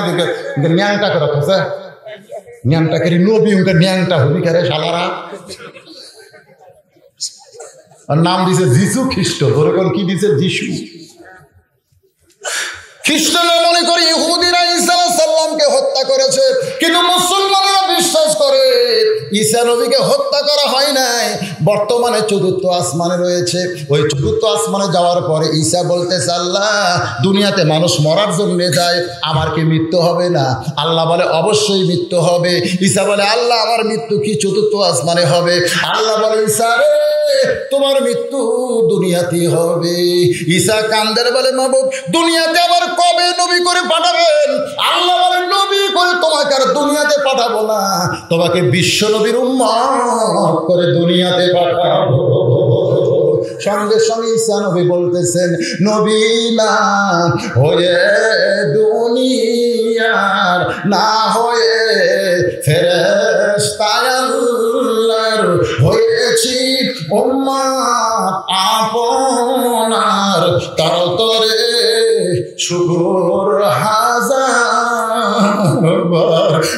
ন্যাংটা করে আছে, ন্যাংটা করে নবী উনকে ন্যাংটা হবি করে শালারা। আর নাম দিছে যিশু খ্রিস্ট, ওরকম কি দিছে যিশু। খ্রিস্টানরা মনে করে ইহুদিরা ঈসা আলাইহিস সালামকে হত্যা করেছে, কিন্তু মুসলমানেরা বিশ্বাস করে ঈসা নবীকে হত্যা করা হয় নাই, বর্তমানে চতুর্থ আসমানে রয়েছে। ওই চতুর্থ আসমানে যাওয়ার পরে ঈসা বলতেছে, আল্লাহ দুনিয়াতে মানুষ মরার জন্য যায়, আমার কি মৃত্যু হবে না? আল্লাহ বলে অবশ্যই মৃত্যু হবে। ঈসা বলে আল্লাহ আমার মৃত্যু কি চতুর্থ আসমানে হবে? আল্লাহ বলে ঈসা রে তোমার মৃত্যু দুনিয়াতেই হবে। ঈসা কান্দের বলে মাবুদ দুনিয়াতে আবার কবে নবী করে পাঠাবেন? আল্লাহ বলে নবী করে তোমাকে আর দুনিয়াতে পাঠাবো না, তোমাকে বিশ্ব নবীর উম্মত করে দুনিয়াতে পাঠাবো। সঙ্গে সঙ্গে ঈসা নবী বলতেছেন নবী না হয়ে দুনিয়ার, না হয়ে ফেরেশতা আল্লাহর হয়েছি উম্মত আপনার, তার তরে শুকর হাজার।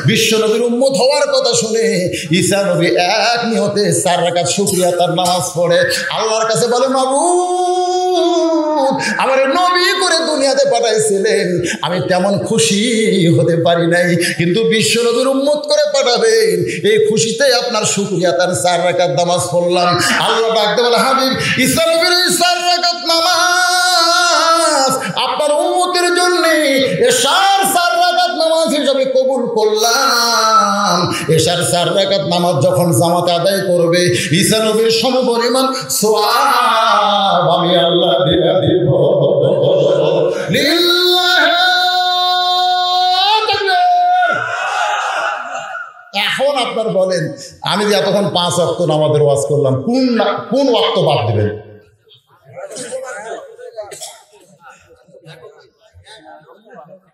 বিশ্ব নবীর উম্মত হওয়ার কথা শুনে ঈসা নবী এক নিয়তে 4 রাকাত শুকরিয়া তার নামাজ পড়ে আল্লাহর কাছে বলে মাবুদ আমার নবী করে দুনিয়াতে পাঠাইছিলেন, আমি তেমন খুশি হতে পারি নাই, কিন্তু বিশ্ব নবীর উম্মত করে পাঠাবেন এই খুশিতে আপনার শুকরিয়া তার 4 রাকাত নামাজ পড়লাম। আল্লাহ ডাকতে বলে হাবিব ঈসা নবীর 4 রাকাত নামাজ আপনার উম্মতের জন্য এশার 4 রাকাত নামাজ হিসেবে কবুল করলাম। এশার 4 রাকাত নামাজ যখন জামাতে আদায় করবে ঈসা নবীর সমপরিমাণ সওয়াব আমি আল্লাহ দিয়ে দিব। এখন আপনার বলেন আমি যে এতক্ষণ 5 ওয়াক্ত নামাজের ওয়াজ করলাম, কোন ওয়াক্ত বাদ দিবেন?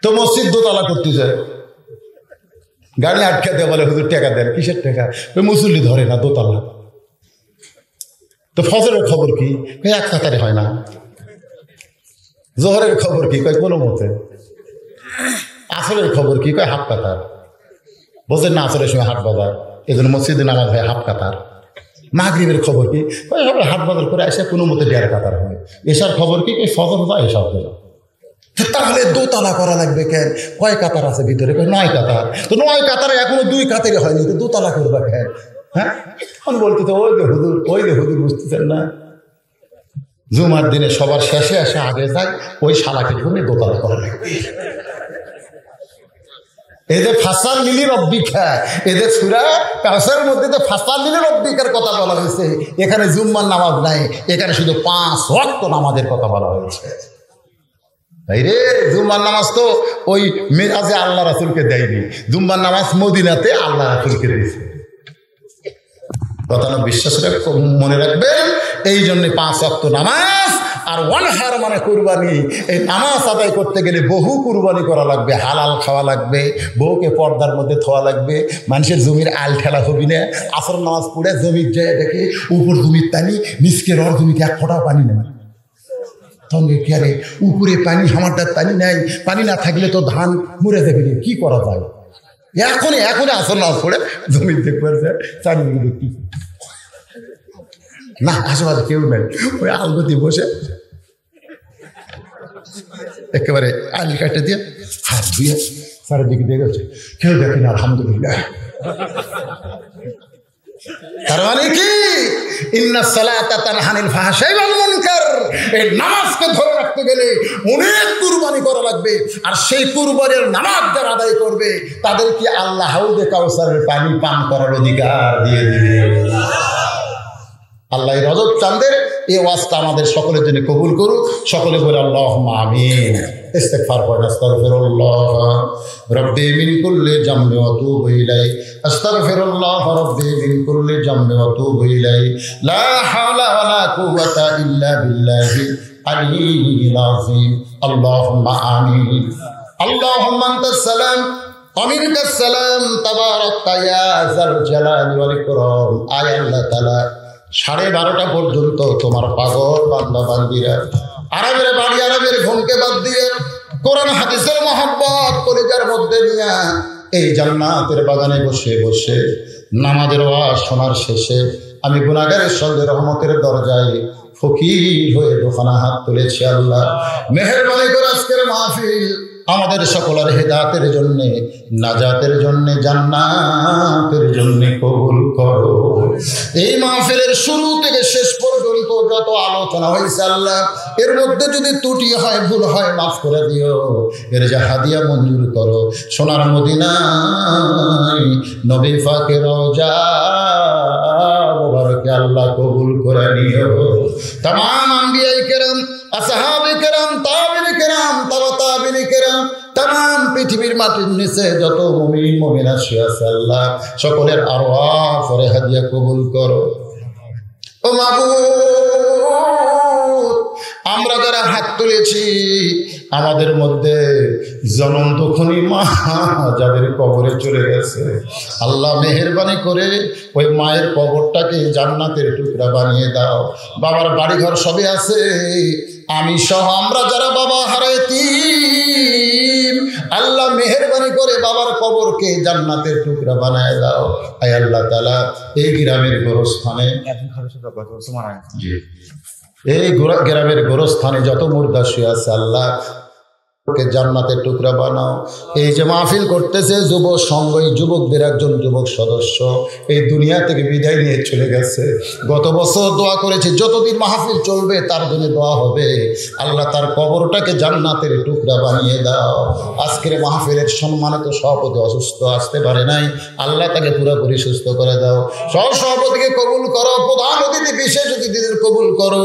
তো মসজিদ দোতলা করতে যায়, গাড়ি আটকে দেয়, বলে হুজুর টাকা দেন। কিসের টাকা? ওই মুসল্লি ধরে না দোতলা। তো ফজরের খবর কি? এক কাতারে হয় না। জোহরের খবর কি? কয় কোনো মতে। আসরের খবর কি? কয় হাফ কাতার। বোঝেন না আসরের সময় হাট বাজার, এই জন্য মসজিদে নামাজ হয় হাফ কাতার। মাগরিবের খবর কি? হাট বাজার করে আসে কোনো মতে 1.5 কাতার হয়। এসার খবর কি? ফজর হয় এসব হয়। তাহলে দোতলা করা লাগবে কেন? কয় কাতার আছে ভিতরে? 9 কাতার। তো 9 কাতারে এখনো 2 কাতারে হয়নি, তো দোতলা করবা কেন? হ্যাঁ বলতে তো ওই যে হুজুর বুঝতেছেন না, জুমার দিনে সবার শেষে আসে আগে যায়, ওই শালাকে ঘুমে দোতলা করা লাগবে। এদের ফাসাল লিলি রব্বিকা, এদের সূরা কাউসারের মধ্যে তো ফাসাল লিলি রব্বিকার কথা বলা হয়েছে। এখানে জুম্মার নামাজ নাই, এখানে শুধু 5 ওয়াক্ত নামাজের কথা বলা হয়েছে। তাই রে জুম্মার নামাজ তো ওই মেরাজে আল্লাহ রাসূলকে দেয়নি, জুম্মার নামাজ মদিনাতে আল্লাহ রাসূলকে দিয়েছে। কথা বিশ্বাস মনে রাখবেন। এই জন্য 5 ওয়াক্ত নামাজ আর ওয়ানহার মানে কুরবানি। এই নামাজ আদায় করতে গেলে বহু কুরবানি করা লাগবে, হালাল খাওয়া লাগবে, বউকে পর্দার মধ্যে থোয়া লাগবে, মানুষের জমির আল ঠেলা হবি না। আসর নামাজ পড়ে জমির যায় দেখে উপর জমির টানি, নিচকে রর জমিতে 1 ফোঁটাও পানি নেই। সঙ্গে কে রে উপরে পানি, হামারটার পানি নাই, পানি না থাকলে তো ধান মরে যাবে, কি করা যায়? এখনই আসর নামাজ পড়ে জমির দেখবে চারিদিকে দেখি না, আশেপাশে কেউ নেই, ওই আলগতি বসে একেবারে আল কাটে দিয়ে হাত ধুয়ে চারিদিকে দিয়ে গেছে, কেউ দেখেন আলহামদুলিল্লাহ। তার মানে কি ইন্নাস সালাতা তানহা আনিল ফাহশাই ওয়াল মুনকার। এই নামাজকে ধরে রাখতে গেলে অনেক কুরবানি করা লাগবে। আর সেই কুরবানির নামাজ যারা আদায় করবে তাদেরকে আল্লাহ হাউদে কাউসারের পানি পান করার অধিকার দিয়ে দিবে। আল্লাহ রজব চাঁদের এই ওয়াজটা আমাদের সকলের জন্য কবুল করুক। সকলে বলে আল্লাহুম্মা আমিন। ইস্তিগফার করেন, আস্তাগফিরুল্লাহ রাব্বি মিন কুল্লি জামবি ওয়া তুবু ইলাইহি, আস্তাগফিরুল্লাহ রাব্বি মিন কুল্লি জামবি ওয়া তুবু ইলাইহি, লা হাওলা ওয়া লা কুওয়াতা ইল্লা বিল্লাহিল আলিয়্যিল আযীম। আল্লাহুম্মা আমিন। আল্লাহুম্মা আনতাস সালাম ওয়া মিনকাস সালাম, তাবারাকতা ইয়া যাল জালালি ওয়াল ইকরাম। আয় আল্লাহ তাআলা, 12:30 পর্যন্ত তোমার পাগল বান্দা বান্দিরা আরবের বাড়ি, আরবের ঘুমকে বাদ দিয়ে কোরআন হাদিসের মহব্বত কলিজার মধ্যে নিয়ে এই জান্নাতের বাগানে বসে বসে নামাজের ওয়াজ শোনার শেষে আমি গুনাহগারের সঙ্গে রহমতের দরজায় ফকির হয়ে দোকানা হাত তুলেছি। আল্লাহ মেহেরবানি করে আজকের মাহফিল আমাদের সকলের হেদায়েতের জন্য, নাজাতের জন্য, জান্নাতের জন্য কবুল করো। এই মাহফিলের শুরু থেকে শেষ পর্যন্ত যত আলোচনা হয়েছে আল্লাহ, এর মধ্যে যদি ত্রুটি হয়, ভুল হয়, মাফ করে দিও। এর যে হাদিয়া মঞ্জুর করো। সোনার মদিনায় নবী পাকের রওজা মুবারকে আল্লাহ কবুল করে নিও। तमाम अंबिया किराम, আসহাবে কিরাম, তাবিঈন কিরাম, তাবিঈন কিরাম, तमाम পৃথিবীর মাটির নিচে যত মুমিন মুমিনা শুয়ে আছে আল্লাহ সকলের আরওয়াহ ফরে হাদিয়া কবুল করো। ও মাবুদ, আমরা যারা হাত তুলেছি আমাদের মধ্যে জ্বলন্ত খুনি মা যাদের কবরে চলে গেছে আল্লাহ মেহেরবানি করে ওই মায়ের কবরটাকে জান্নাতের টুকরা বানিয়ে দাও। বাবার বাড়িঘর সবই আছে, আমি সহ আমরা যারা বাবা হারাইছি আল্লাহ মেহেরবানি করে বাবার কবরকে জান্নাতের টুকরা বানায় দাও। আয় আল্লাহ তাআলা এই গ্রামের গোরস্থানে, এই গ্রামের গোরস্থানে যত মুর্দা শুয়ে আছে আল্লাহ জান্নাতের টুকরা বানাও। এই যে মাহফিল করতেছে যুব সংঘ, এই যুবকদের একজন যুবক সদস্য এই দুনিয়া থেকে বিদায় নিয়ে চলে গেছে। গত বছর দোয়া করেছি যতদিন মাহফিল চলবে তার জন্য দোয়া হবে, আল্লাহ তার কবরটাকে জান্নাতের টুকরা বানিয়ে দাও। আজকের মাহফিলের সম্মানিত সভাপতি অসুস্থ, আসতে পারে নাই, আল্লাহ তাকে পুরোপুরি সুস্থ করে দাও। সহসভাপতিকে কবুল করো, প্রধান অতিথি বিশেষ অতিথিদের কবুল করো।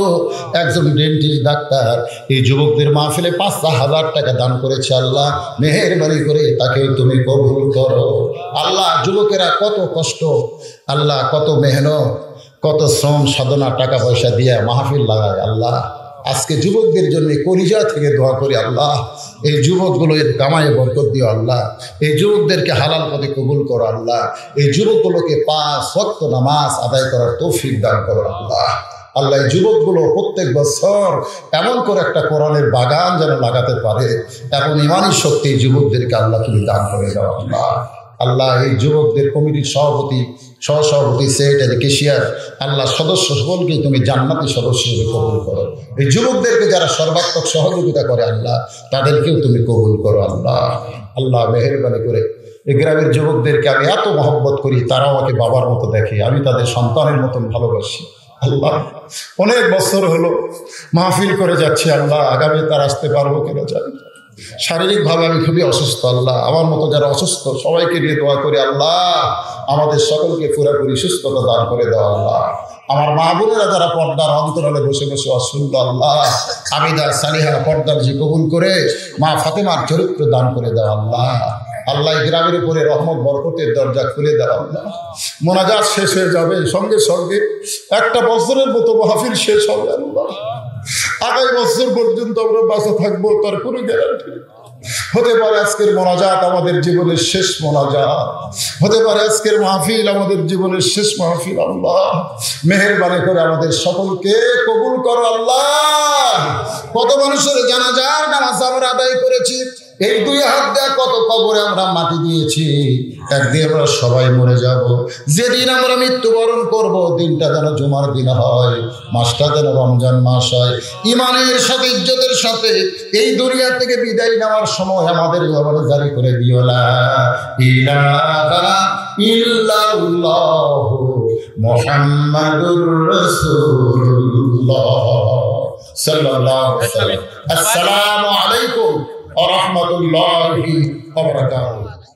একজন ডেন্টিস্ট ডাক্তার এই যুবকদের মাহফিলে ৫,০০০ টাকা দান করেছে, আল্লাহ মেহেরবানি করে তাকে তুমি কবুল করো। আল্লাহ যুবকেরা কত কষ্ট, আল্লাহ কত মেহনত, কত শ্রম সাধনা, টাকা পয়সা দিয়ে মাহফিল লাগায়। আল্লাহ আজকে যুবকদের জন্য কলিজা থেকে দোয়া করি আল্লাহ এই যুবকগুলো এর কামায়ে বরকত দিও। আল্লাহ এই যুবকদেরকে হালাল পথে কবুল করো। আল্লাহ এই যুবকগুলোকে ৫ ওয়াক্ত নামাজ আদায় করার তৌফিক দান করো। আল্লাহ আল্লাহ এই যুবকগুলো প্রত্যেক বছর এমন করে একটা কোরআনের বাগান যেন লাগাতে পারে, এমন ইমানি শক্তি এই যুবকদেরকে আল্লাহ তুমি দান করে দাও। আল্লাহ আল্লাহ এই যুবকদের কমিটির সভাপতি, সহসভাপতি, সেক্রেটারি, কেশিয়ার, আল্লাহ সদস্য সকলকে তুমি জান্নাতি সদস্য হিসেবে কবুল করো। এই যুবকদেরকে যারা সর্বাত্মক সহযোগিতা করে আল্লাহ তাদেরকেও তুমি কবুল করো। আল্লাহ আল্লাহ মেহেরবানি করে এই গ্রামের যুবকদেরকে আমি এত মহব্বত করি, তারা আমাকে বাবার মতো দেখে, আমি তাদের সন্তানের মতন ভালোবাসি। আল্লাহ অনেক বছর হলো মাহফিল করে যাচ্ছি, আল্লাহ আগামী তার আসতে পারবো কিনা জানি। শারীরিকভাবে আমি খুবই অসুস্থ, আল্লাহ আমার মতো যারা অসুস্থ সবাইকে নিয়ে দোয়া করি, আল্লাহ আমাদের সকলকে পুরোপুরি সুস্থতা দান করে দাও। আল্লাহ আমার মা বোনেরা যারা পর্দার অন্তরালে বসে বসে অসুস্থ, আল্লাহ আমিদা সালিহা পর্দার যে কবুল করে মা ফাতেমার চরিত্র দান করে দাও। আল্লাহ আল্লাহ গ্রামের উপরে রহমত বরকতের দরজা খুলে দাও। আল্লাহ মোনাজাত শেষ হয়ে যাবে, সঙ্গে সঙ্গে একটা বছরের মতো মাহফিল শেষ হবে। আল্লাহ আগামী বছর পর্যন্ত আমরা বাঁচা থাকবো তার কোনো গ্যারান্টি হতে পারে। আজকের মোনাজাত আমাদের জীবনের শেষ মোনাজাত হতে পারে, আজকের মাহফিল আমাদের জীবনের শেষ মাহফিল। আল্লাহ মেহেরবানি করে আমাদের সকলকে কবুল করো। আল্লাহ কত মানুষের জানাজার নামাজ আমরা আদায় করেছি, এই 2 হাত দেয়া কত কবরে আমরা মাটি দিয়েছি, একদিন আমরা সবাই মরে যাব। যেদিন আমরা মৃত্যুবরণ করব দিনটা যেন জুমার দিন হয়, মাসটা যেন রমজান মাস হয়, ইমানের সাথে ইজ্জতের সাথে এই দুনিয়া থেকে বিদায় নেওয়ার সময় আমাদের জবানে জারি করে দিও লা ইলাহা ইল্লাল্লাহু মুহাম্মাদুর রাসূলুল্লাহ সাল্লাল্লাহু আলাইহি ওয়াসাল্লাম। আসসালামু আলাইকুম ওয়া রাহমাতুল্লাহি ওয়া বারাকাতুহু।